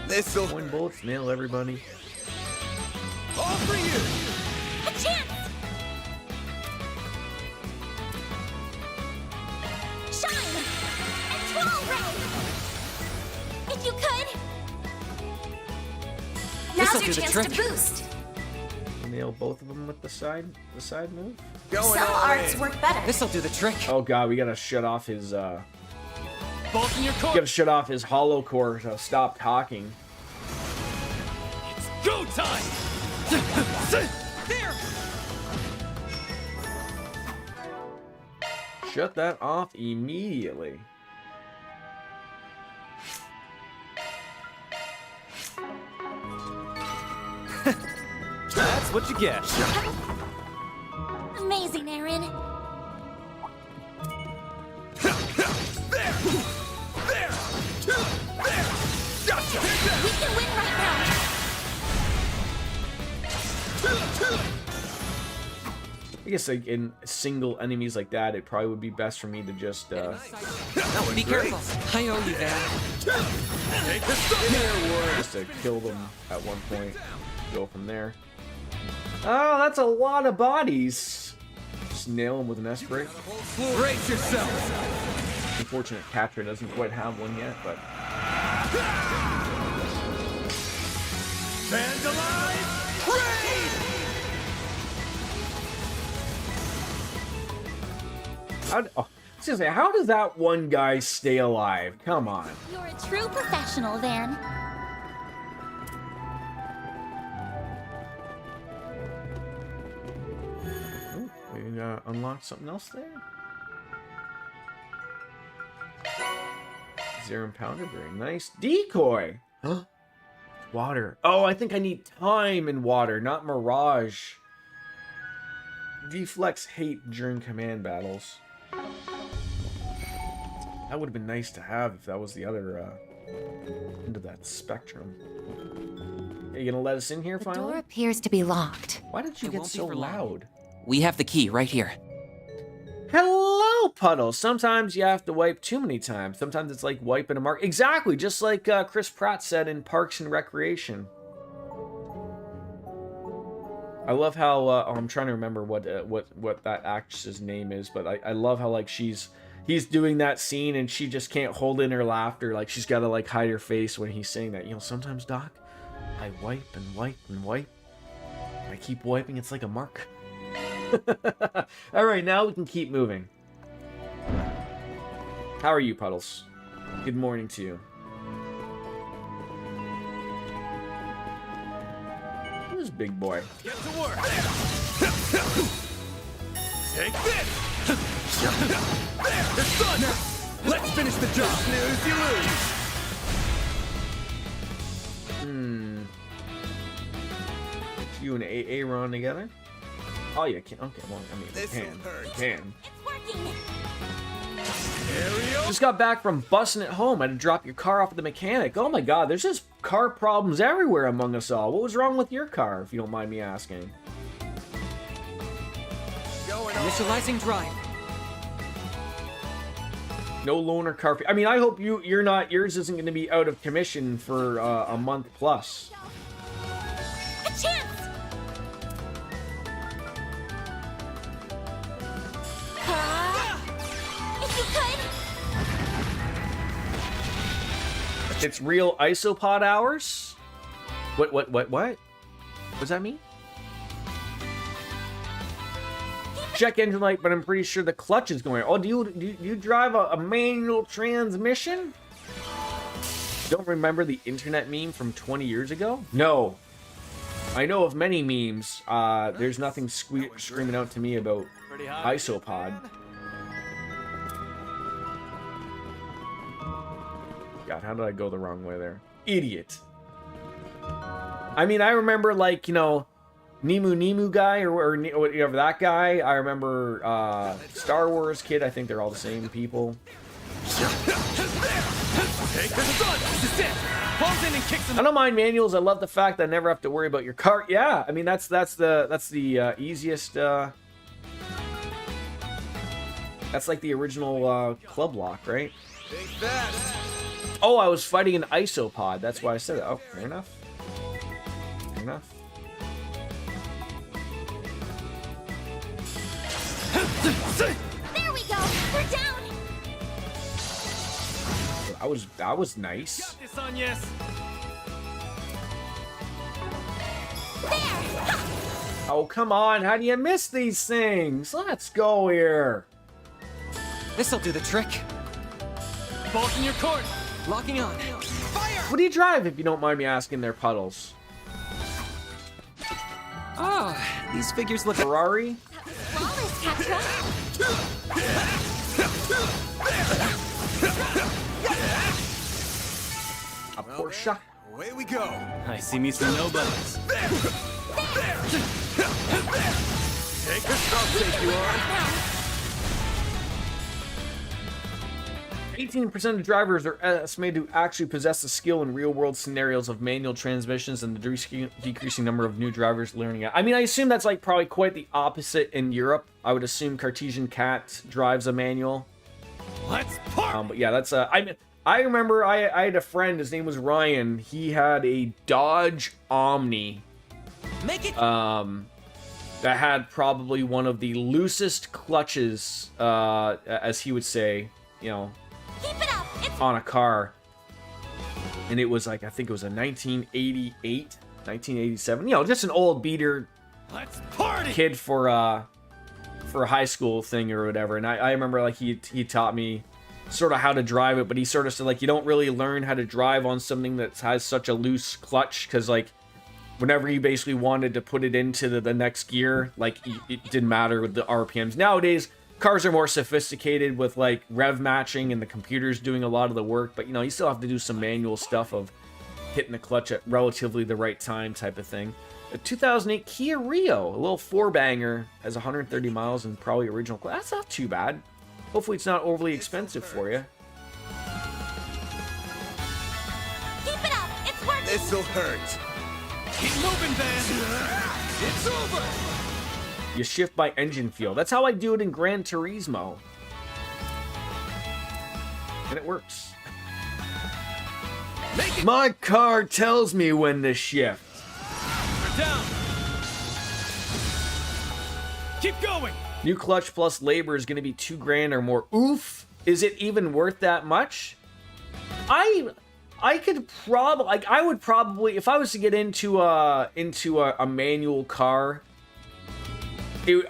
Speaker 7: This'll
Speaker 1: Point bullets, nail everybody.
Speaker 7: all for you!
Speaker 8: A chance! Shine! And twirl ray! If you could! Now's
Speaker 2: This'll
Speaker 8: your
Speaker 2: do the
Speaker 8: chance
Speaker 2: trick.
Speaker 8: to boost!
Speaker 1: Nail both of them with the side move.
Speaker 7: Going
Speaker 8: Some
Speaker 7: all
Speaker 8: arts
Speaker 7: in.
Speaker 8: work better.
Speaker 2: This'll do the trick.
Speaker 1: Oh god, we gotta shut off his
Speaker 7: Bulk in your core.
Speaker 1: gotta shut off his hollow core to stop talking.
Speaker 7: Go time! There!
Speaker 1: Shut that off immediately.
Speaker 7: That's what you get.
Speaker 3: Amazing, Aaron.
Speaker 7: There! There! Gotcha!
Speaker 8: We can win right now!
Speaker 1: I guess like in single enemies like that, it probably would be best for me to just
Speaker 2: Be careful. I owe you that.
Speaker 7: Take the stuff.
Speaker 1: just to kill them at one point. Go from there. Oh, that's a lot of bodies. Just nail them with an S-break.
Speaker 7: Brace yourself.
Speaker 1: Unfortunate Catra doesn't quite have one yet, but
Speaker 7: Fans alive! Raid!
Speaker 1: seriously, how does that one guy stay alive? Come on.
Speaker 3: You're a true professional, Van.
Speaker 1: Oh, we unlocked something else there. Zero pounder, very nice. Decoy. Huh? Water. Oh, I think I need time in water, not mirage. Deflects hate during command battles. That would have been nice to have if that was the other end of that spectrum. Are you gonna let us in here
Speaker 3: The
Speaker 1: finally?
Speaker 3: door appears to be locked.
Speaker 1: Why did you
Speaker 2: It
Speaker 1: get
Speaker 2: won't be
Speaker 1: so
Speaker 2: for long.
Speaker 1: loud?
Speaker 2: We have the key right here.
Speaker 1: Hello, Puddles. Sometimes you have to wipe too many times. Sometimes it's like wiping a mark. Exactly, just like Chris Pratt said in Parks and Recreation. I love how I'm trying to remember what that actress's name is, but I love how like he's doing that scene and she just can't hold in her laughter. Like she's got to like hide her face when he's saying that. You know, sometimes, Doc, I wipe and wipe and wipe. I keep wiping. It's like a mark. All right, now we can keep moving. How are you, Puddles? Good morning to you. Who's big boy?
Speaker 7: Get to work. Take this. There, it's done. Let's finish the job. Snooze, you lose.
Speaker 1: You and AA run together? Oh, you can. Okay, well, I mean, you can. You can.
Speaker 8: It's working.
Speaker 1: Just got back from busting it home. I had to drop your car off at the mechanic. Oh my god, there's just car problems everywhere among us all. What was wrong with your car, if you don't mind me asking?
Speaker 2: Initializing drive.
Speaker 1: No loaner car. I mean, I hope yours isn't going to be out of commission for a month plus.
Speaker 8: A chance. If you could.
Speaker 1: It's real isopod hours? What? What does that mean? Check engine light, but I'm pretty sure the clutch is going. Oh, do you drive a manual transmission? Don't remember the internet meme from 20 years ago? No. I know of many memes. There's nothing screaming out to me about isopod. God, how did I go the wrong way there? Idiot. I mean, I remember, like, you know, Nemu guy or whatever that guy. I remember Star Wars kid. I think they're all the same people. I don't mind manuals. I love the fact that I never have to worry about your car. Yeah, I mean that's the easiest. That's like the original club lock, right? Oh, I was fighting an isopod. That's why I said it. Oh, fair enough. Fair enough.
Speaker 8: There we go. We're down.
Speaker 1: That was nice.
Speaker 7: Got this on, yes.
Speaker 8: There.
Speaker 1: Oh, come on. How do you miss these things? Let's go here.
Speaker 2: This'll do the trick.
Speaker 7: Bolt in your court.
Speaker 2: Locking on.
Speaker 1: What do you drive, if you don't mind me asking there, Puddles?
Speaker 2: Ah, these figures look.
Speaker 1: Ferrari?
Speaker 8: Flawless, Catra.
Speaker 1: A Porsche?
Speaker 7: Away we go. I see me some nobodies. There. Take this. I'll take you on.
Speaker 1: 18% of drivers are estimated to actually possess the skill in real-world scenarios of manual transmissions, and the decreasing number of new drivers learning it. I mean, I assume that's like probably quite the opposite in Europe. I would assume Cartesian Cat drives a manual.
Speaker 7: Let's park.
Speaker 1: But yeah, that's I remember I had a friend. His name was Ryan. He had a Dodge Omni.
Speaker 2: Make it.
Speaker 1: That had probably one of the loosest clutches, as he would say, you know,
Speaker 8: Keep it up. It's
Speaker 1: on a car. And it was like, I think it was a 1988, 1987, you know, just an old beater
Speaker 7: Let's party.
Speaker 1: kid for a high school thing or whatever. And I remember like he taught me sort of how to drive it, but he sort of said like, you don't really learn how to drive on something that has such a loose clutch, because like whenever you basically wanted to put it into the next gear, like it didn't matter with the RPMs. Nowadays, cars are more sophisticated with like rev matching and the computer's doing a lot of the work, but you know, you still have to do some manual stuff of hitting the clutch at relatively the right time type of thing. A 2008 Kia Rio, a little four-banger, has 130 miles and probably original clutch. That's not too bad. Hopefully it's not overly expensive for you.
Speaker 8: keep it up. It's working.
Speaker 7: This'll hurt. Keep moving, Van. It's over.
Speaker 1: You shift by engine feel. That's how I do it in Gran Turismo. And it works. My car tells me when to shift.
Speaker 7: We're down. Keep going.
Speaker 1: New clutch plus labor is going to be $2,000 or more. Oof. Is it even worth that much? I could probably, like, I would probably, if I was to get into a manual car,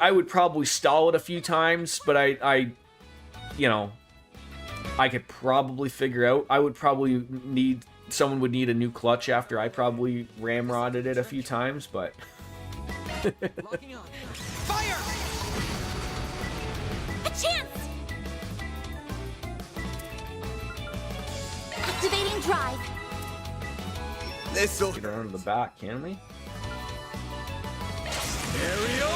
Speaker 1: I would probably stall it a few times, but I you know, I could probably figure out. I would probably someone would need a new clutch after I probably ramrodded it a few times, but.
Speaker 2: Locking on.
Speaker 7: Fire!
Speaker 8: A chance! Activating drive.
Speaker 4: This'll
Speaker 1: Get around to the back, can we?
Speaker 7: Aerial.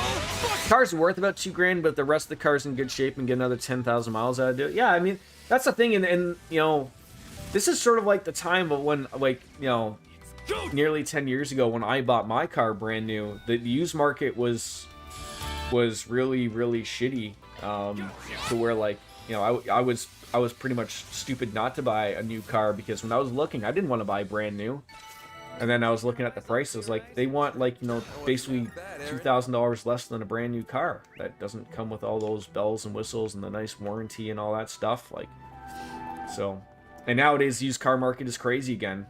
Speaker 1: Car's worth about $2,000, but the rest of the car's in good shape and get another 10,000 miles out of it. Yeah, I mean, that's the thing, and you know, this is sort of like the time of when, like, you know, nearly 10 years ago when I bought my car brand new. The used market was really, really shitty, to where, like, you know, I was pretty much stupid not to buy a new car, because when I was looking, I didn't want to buy brand new. And then I was looking at the prices, like, they want, like, you know, basically $2,000 less than a brand new car that doesn't come with all those bells and whistles and the nice warranty and all that stuff. Like, so, and nowadays the used car market is crazy again.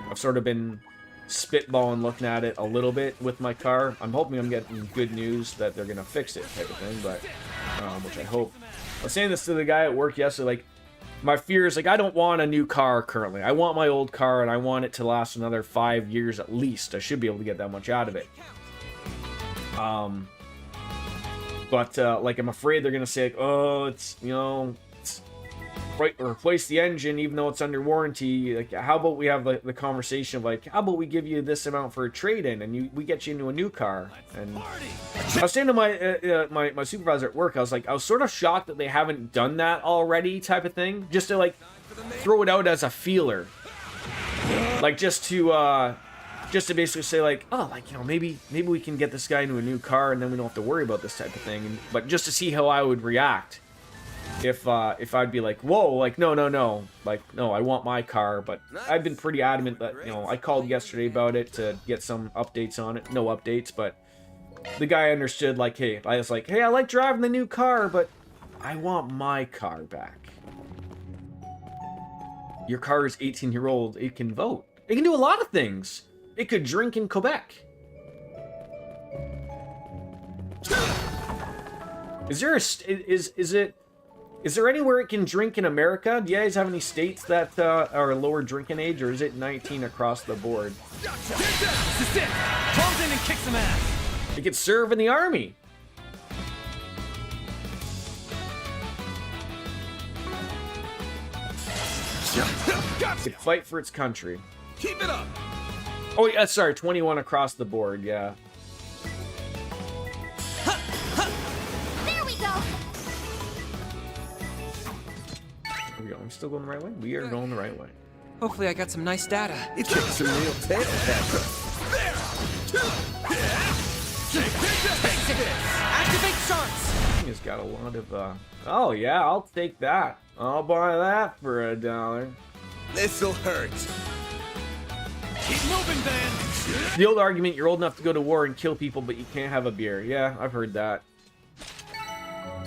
Speaker 1: I've sort of been spitballing, looking at it a little bit with my car. I'm hoping I'm getting good news that they're gonna fix it, type of thing, but which I hope. I was saying this to the guy at work yesterday, like, my fear is, like, I don't want a new car currently. I want my old car, and I want it to last another 5 years at least. I should be able to get that much out of it. But like, I'm afraid they're gonna say, like, oh, it's, you know, it's right, replace the engine even though it's under warranty. Like, how about we have the conversation of, like, how about we give you this amount for a trade-in, and we get you into a new car? And I was saying to my supervisor at work, I was sort of shocked that they haven't done that already, type of thing, just to, like, throw it out as a feeler, like, just to basically say, like, oh, like, you know, maybe we can get this guy into a new car, and then we don't have to worry about this type of thing. But just to see how I would react if I'd be like, whoa, like, no, like, no, I want my car. But I've been pretty adamant that, you know, I called yesterday about it to get some updates on it. No updates, but the guy understood, like, hey, I was like, hey, I like driving the new car, but I want my car back. Your car is 18-year-old. It can vote. It can do a lot of things. It could drink in Quebec. Is there anywhere it can drink in America? Do you guys have any states that are lower drinking age, or is it 19 across the board?
Speaker 7: This is it. Close in and kick some ass.
Speaker 1: It could serve in the army. It could fight for its country.
Speaker 7: Keep it up.
Speaker 1: Oh, yeah, sorry, 21 across the board, yeah.
Speaker 8: There we go.
Speaker 1: Here we go. I'm still going the right way? We are going the right way.
Speaker 2: Hopefully I got some nice data.
Speaker 4: you take some real tail pepper.
Speaker 2: Activate charts!
Speaker 1: He's got a lot of, oh, yeah, I'll take that. I'll buy that for $1.
Speaker 4: This'll hurt.
Speaker 7: Keep moving, Van.
Speaker 1: The old argument, you're old enough to go to war and kill people, but you can't have a beer. Yeah, I've heard that.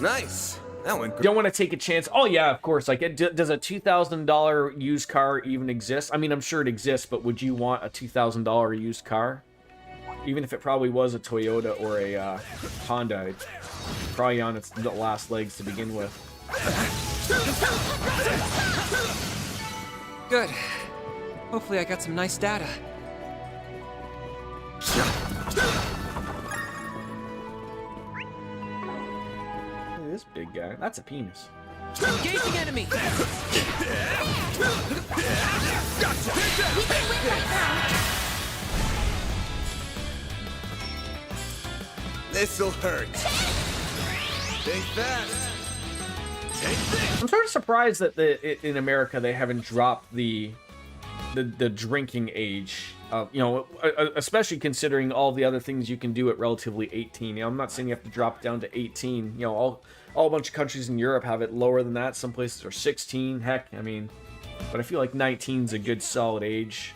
Speaker 4: Nice. That went
Speaker 1: Don't want to take a chance. Oh, yeah, of course. Like, does a $2,000 used car even exist? I mean, I'm sure it exists, but would you want a $2,000 used car? Even if it probably was a Toyota or a Honda, it's probably on its last legs to begin with.
Speaker 2: Good. Hopefully I got some nice data.
Speaker 1: Look at this big guy. That's a penis.
Speaker 2: Engaging enemy!
Speaker 8: We can win right now.
Speaker 4: This'll hurt. Stay fast.
Speaker 1: I'm sort of surprised that in America they haven't dropped the the drinking age. You know, especially considering all the other things you can do at relatively 18. You know, I'm not saying you have to drop down to 18. You know, all a bunch of countries in Europe have it lower than that. Some places are 16. Heck, I mean, but I feel like 19 is a good solid age.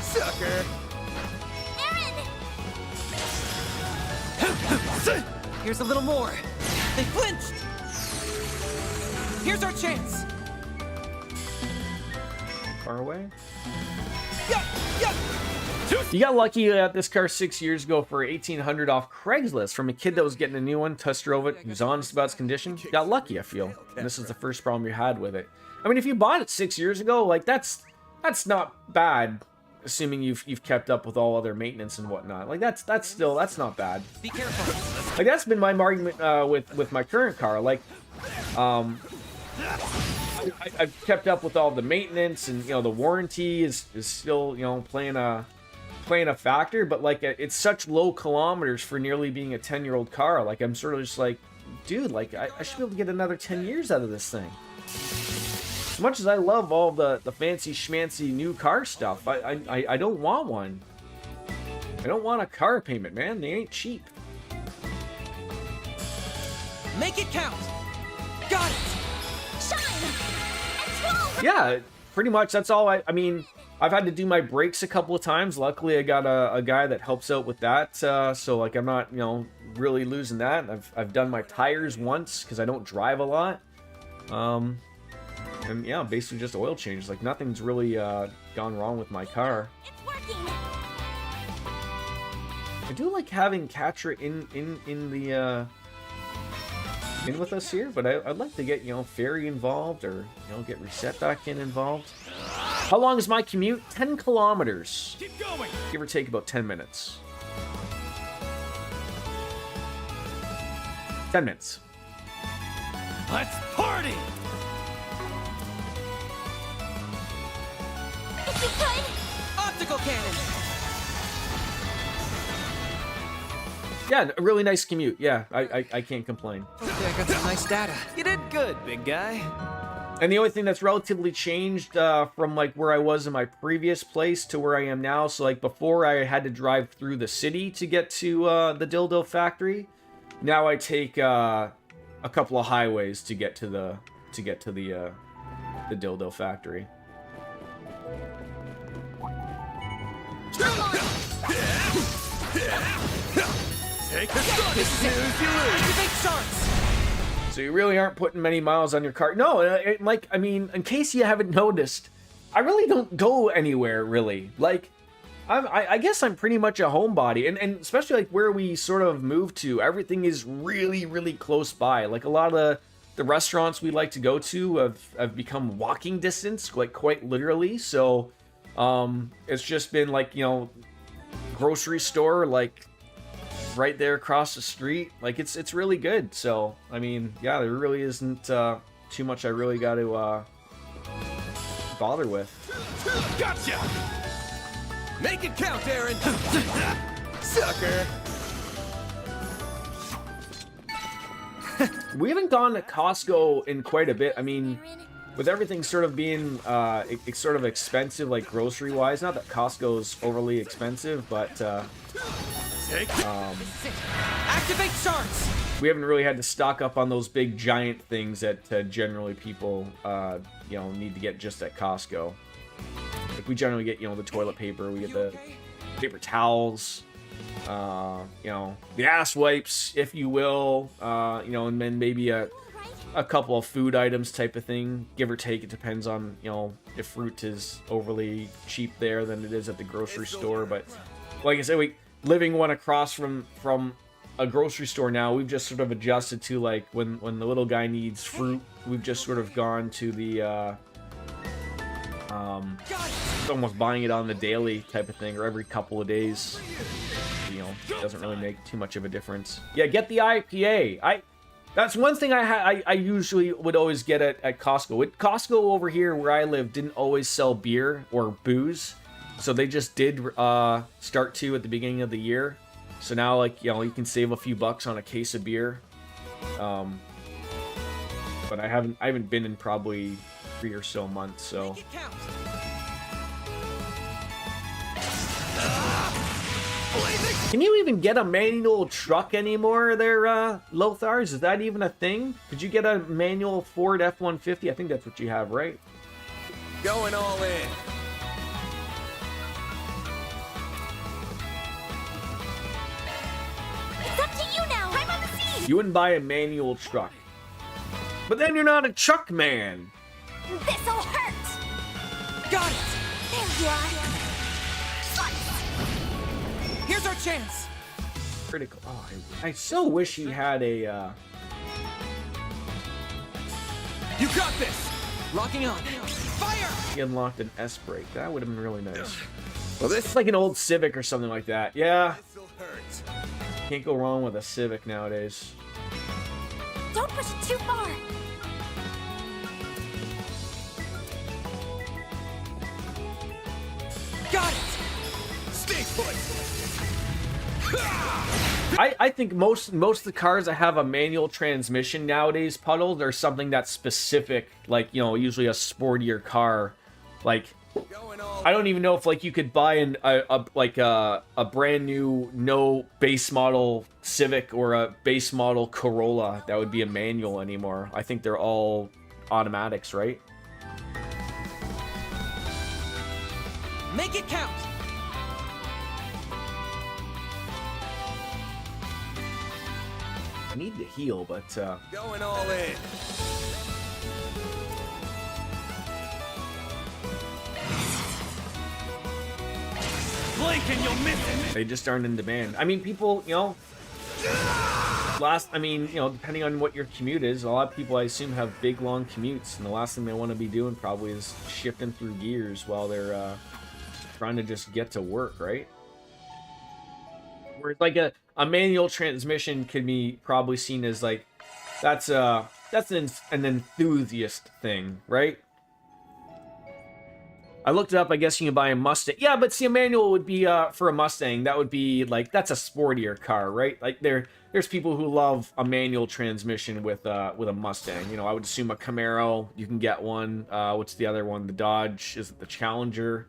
Speaker 4: Sucker!
Speaker 2: Here's a little more. They flinched. Here's our chance.
Speaker 1: Far away.
Speaker 7: Yeah, yeah.
Speaker 1: You got lucky you got this car 6 years ago for $1,800 off Craigslist from a kid that was getting a new one, test drove it, who's honest about its condition. You got lucky, I feel. And this is the first problem you had with it. I mean, if you bought it 6 years ago, like that's not bad, assuming you've kept up with all other maintenance and whatnot. Like that's not bad.
Speaker 2: Be careful.
Speaker 1: Like that's been my argument with my current car. Like, I've kept up with all the maintenance, and you know the warranty is still, you know, playing a factor, but like it's such low kilometers for nearly being a 10-year-old car. Like I'm sort of just like, dude, like I should be able to get another 10 years out of this thing. As much as I love all the fancy schmancy new car stuff, I don't want one. I don't want a car payment, man. They ain't cheap.
Speaker 2: Make it count. Got it.
Speaker 1: Yeah, pretty much. That's all. I mean, I've had to do my brakes a couple of times. Luckily, I got a guy that helps out with that. So like, I'm not, you know, really losing that. I've done my tires once because I don't drive a lot. And yeah, basically just oil changes. Like nothing's really gone wrong with my car.
Speaker 8: It's working.
Speaker 1: I do like having Katra in with us here, but I'd like to get, you know, Fairy involved, or you know, get Reset back involved. How long is my commute? 10 kilometers.
Speaker 7: Keep going.
Speaker 1: Give or take about 10 minutes. 10 minutes.
Speaker 7: Let's party.
Speaker 8: If we could.
Speaker 2: Optical cannon.
Speaker 1: Yeah, a really nice commute. Yeah, I can't complain.
Speaker 2: Okay, I got some nice data.
Speaker 7: You did good, big guy.
Speaker 1: And the only thing that's relatively changed from like where I was in my previous place to where I am now, so like before I had to drive through the city to get to the dildo factory. Now I take a couple of highways to get to the dildo factory.
Speaker 7: Take the sun. As soon as you lose.
Speaker 2: Activate sharks.
Speaker 1: So you really aren't putting many miles on your car. No, like, I mean, in case you haven't noticed, I really don't go anywhere, really. Like, I guess I'm pretty much a homebody. And especially, like, where we sort of moved to, everything is really, really close by. Like, a lot of the restaurants we like to go to have become walking distance, like, quite literally. So, it's just been, like, you know, grocery store, like, right there across the street. Like it's really good. So I mean, yeah, there really isn't too much I really got to bother with.
Speaker 7: Gotcha. Make it count, Aaron.
Speaker 4: Sucker!
Speaker 1: We haven't gone to Costco in quite a bit. I mean, with everything sort of being it's sort of expensive, like grocery wise. Not that Costco's overly expensive, but
Speaker 2: Activate sharks.
Speaker 1: we haven't really had to stock up on those big giant things that generally people you know, need to get just at Costco. Like we generally get, you know, the toilet paper, we get the paper towels, you know, the ass wipes, if you will, you know, and then maybe a couple of food items type of thing, give or take. It depends on, you know, if fruit is overly cheap there than it is at the grocery store. But like I said, living one across from a grocery store now, we've just sort of adjusted to, like, when the little guy needs fruit, we've just sort of gone to the almost buying it on the daily type of thing, or every couple of days. You know, it doesn't really make too much of a difference. Yeah, get the IPA. That's one thing I usually would always get at Costco. Costco over here where I live didn't always sell beer or booze, so they just did start to at the beginning of the year. So now, like, you know, you can save a few bucks on a case of beer. but I haven't been in probably 3 or so months. So
Speaker 7: Make it count.
Speaker 1: can you even get a manual truck anymore there, Lothars? Is that even a thing? Could you get a manual Ford F-150? I think that's what you have, right?
Speaker 4: Going all in.
Speaker 8: It's up to you now. I'm on the scene.
Speaker 1: You wouldn't buy a manual truck. But then you're not a truck man.
Speaker 8: This'll hurt.
Speaker 7: Got it.
Speaker 8: There you are.
Speaker 7: Here's our chance.
Speaker 1: Critical. Oh, I so wish he had a,
Speaker 7: You got this. Locking on. Fire.
Speaker 1: he unlocked an S-brake. That would have been really nice.
Speaker 4: Well,
Speaker 1: It's
Speaker 4: this
Speaker 1: like an old Civic or something like that. Yeah,
Speaker 4: this'll hurt.
Speaker 1: can't go wrong with a Civic nowadays.
Speaker 8: Don't push it too far.
Speaker 7: Got it.
Speaker 4: Stay put.
Speaker 1: I think most of the cars that have a manual transmission nowadays, Puddle, there's something that's specific, like, you know, usually a sportier car. Like,
Speaker 4: Going all
Speaker 1: I don't even know if like you could buy a brand new no base model Civic or a base model Corolla that would be a manual anymore. I think they're all automatics, right?
Speaker 7: Make it count.
Speaker 1: I need to heal, but
Speaker 4: going all in.
Speaker 7: Blink and you'll miss it.
Speaker 1: they just aren't in demand. I mean, people, you know, depending on what your commute is, a lot of people, I assume, have big, long commutes, and the last thing they want to be doing probably is shifting through gears while they're trying to just get to work, right? Whereas like a manual transmission could be probably seen as like, that's an enthusiast thing, right? I looked it up. I guess you can buy a Mustang. Yeah, but see, a manual would be for a Mustang. That would be like, that's a sportier car, right? Like there's people who love a manual transmission with a Mustang. You know, I would assume a Camaro. You can get one. What's the other one? The Dodge. Is it the Challenger?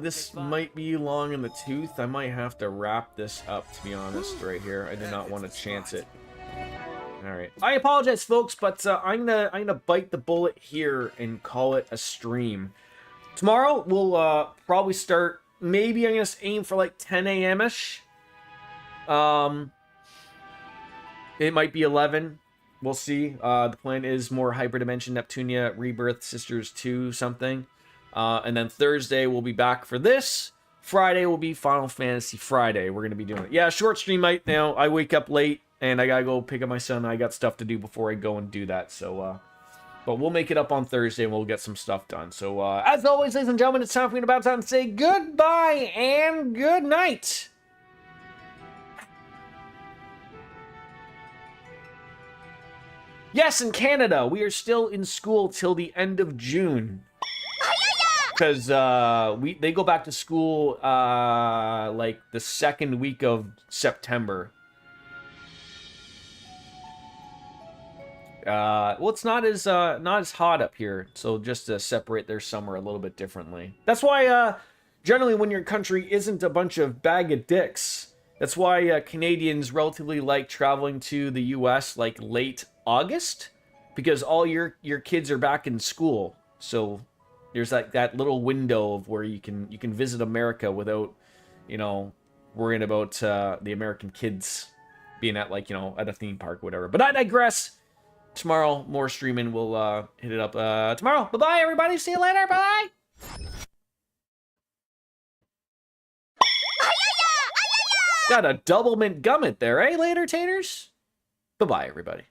Speaker 1: This might be long in the tooth. I might have to wrap this up, to be honest, right here. I did not want to chance it. All right. I apologize, folks, but I'm gonna bite the bullet here and call it a stream. Tomorrow we'll probably start. Maybe I'm gonna aim for like 10 a.m. ish. It might be 11. We'll see. The plan is more Hyperdimension, Neptunia, Rebirth, Sisters 2, something. And then Thursday we'll be back for this. Friday will be Final Fantasy Friday. We're gonna be doing it. Yeah, short stream night now. I wake up late. And I gotta go pick up my son. I got stuff to do before I go and do that. So, but we'll make it up on Thursday and we'll get some stuff done. So, as always, ladies and gentlemen, it's time for me to bounce out and say goodbye and good night. Yes, in Canada, we are still in school till the end of June. Because they go back to school like the second week of September. Well, it's not as hot up here, so just to separate their summer a little bit differently. That's why generally when your country isn't a bunch of bag of dicks, that's why Canadians relatively like traveling to the U.S. like late August, because all your kids are back in school. So there's like that little window of where you can visit America without, you know, worrying about the American kids being at like, you know, at a theme park, whatever. But I digress. Tomorrow, more streaming. We'll hit it up tomorrow. Bye-bye, everybody. See you later. Bye. Got a double mint gummet there, eh, later, taters? Bye-bye, everybody.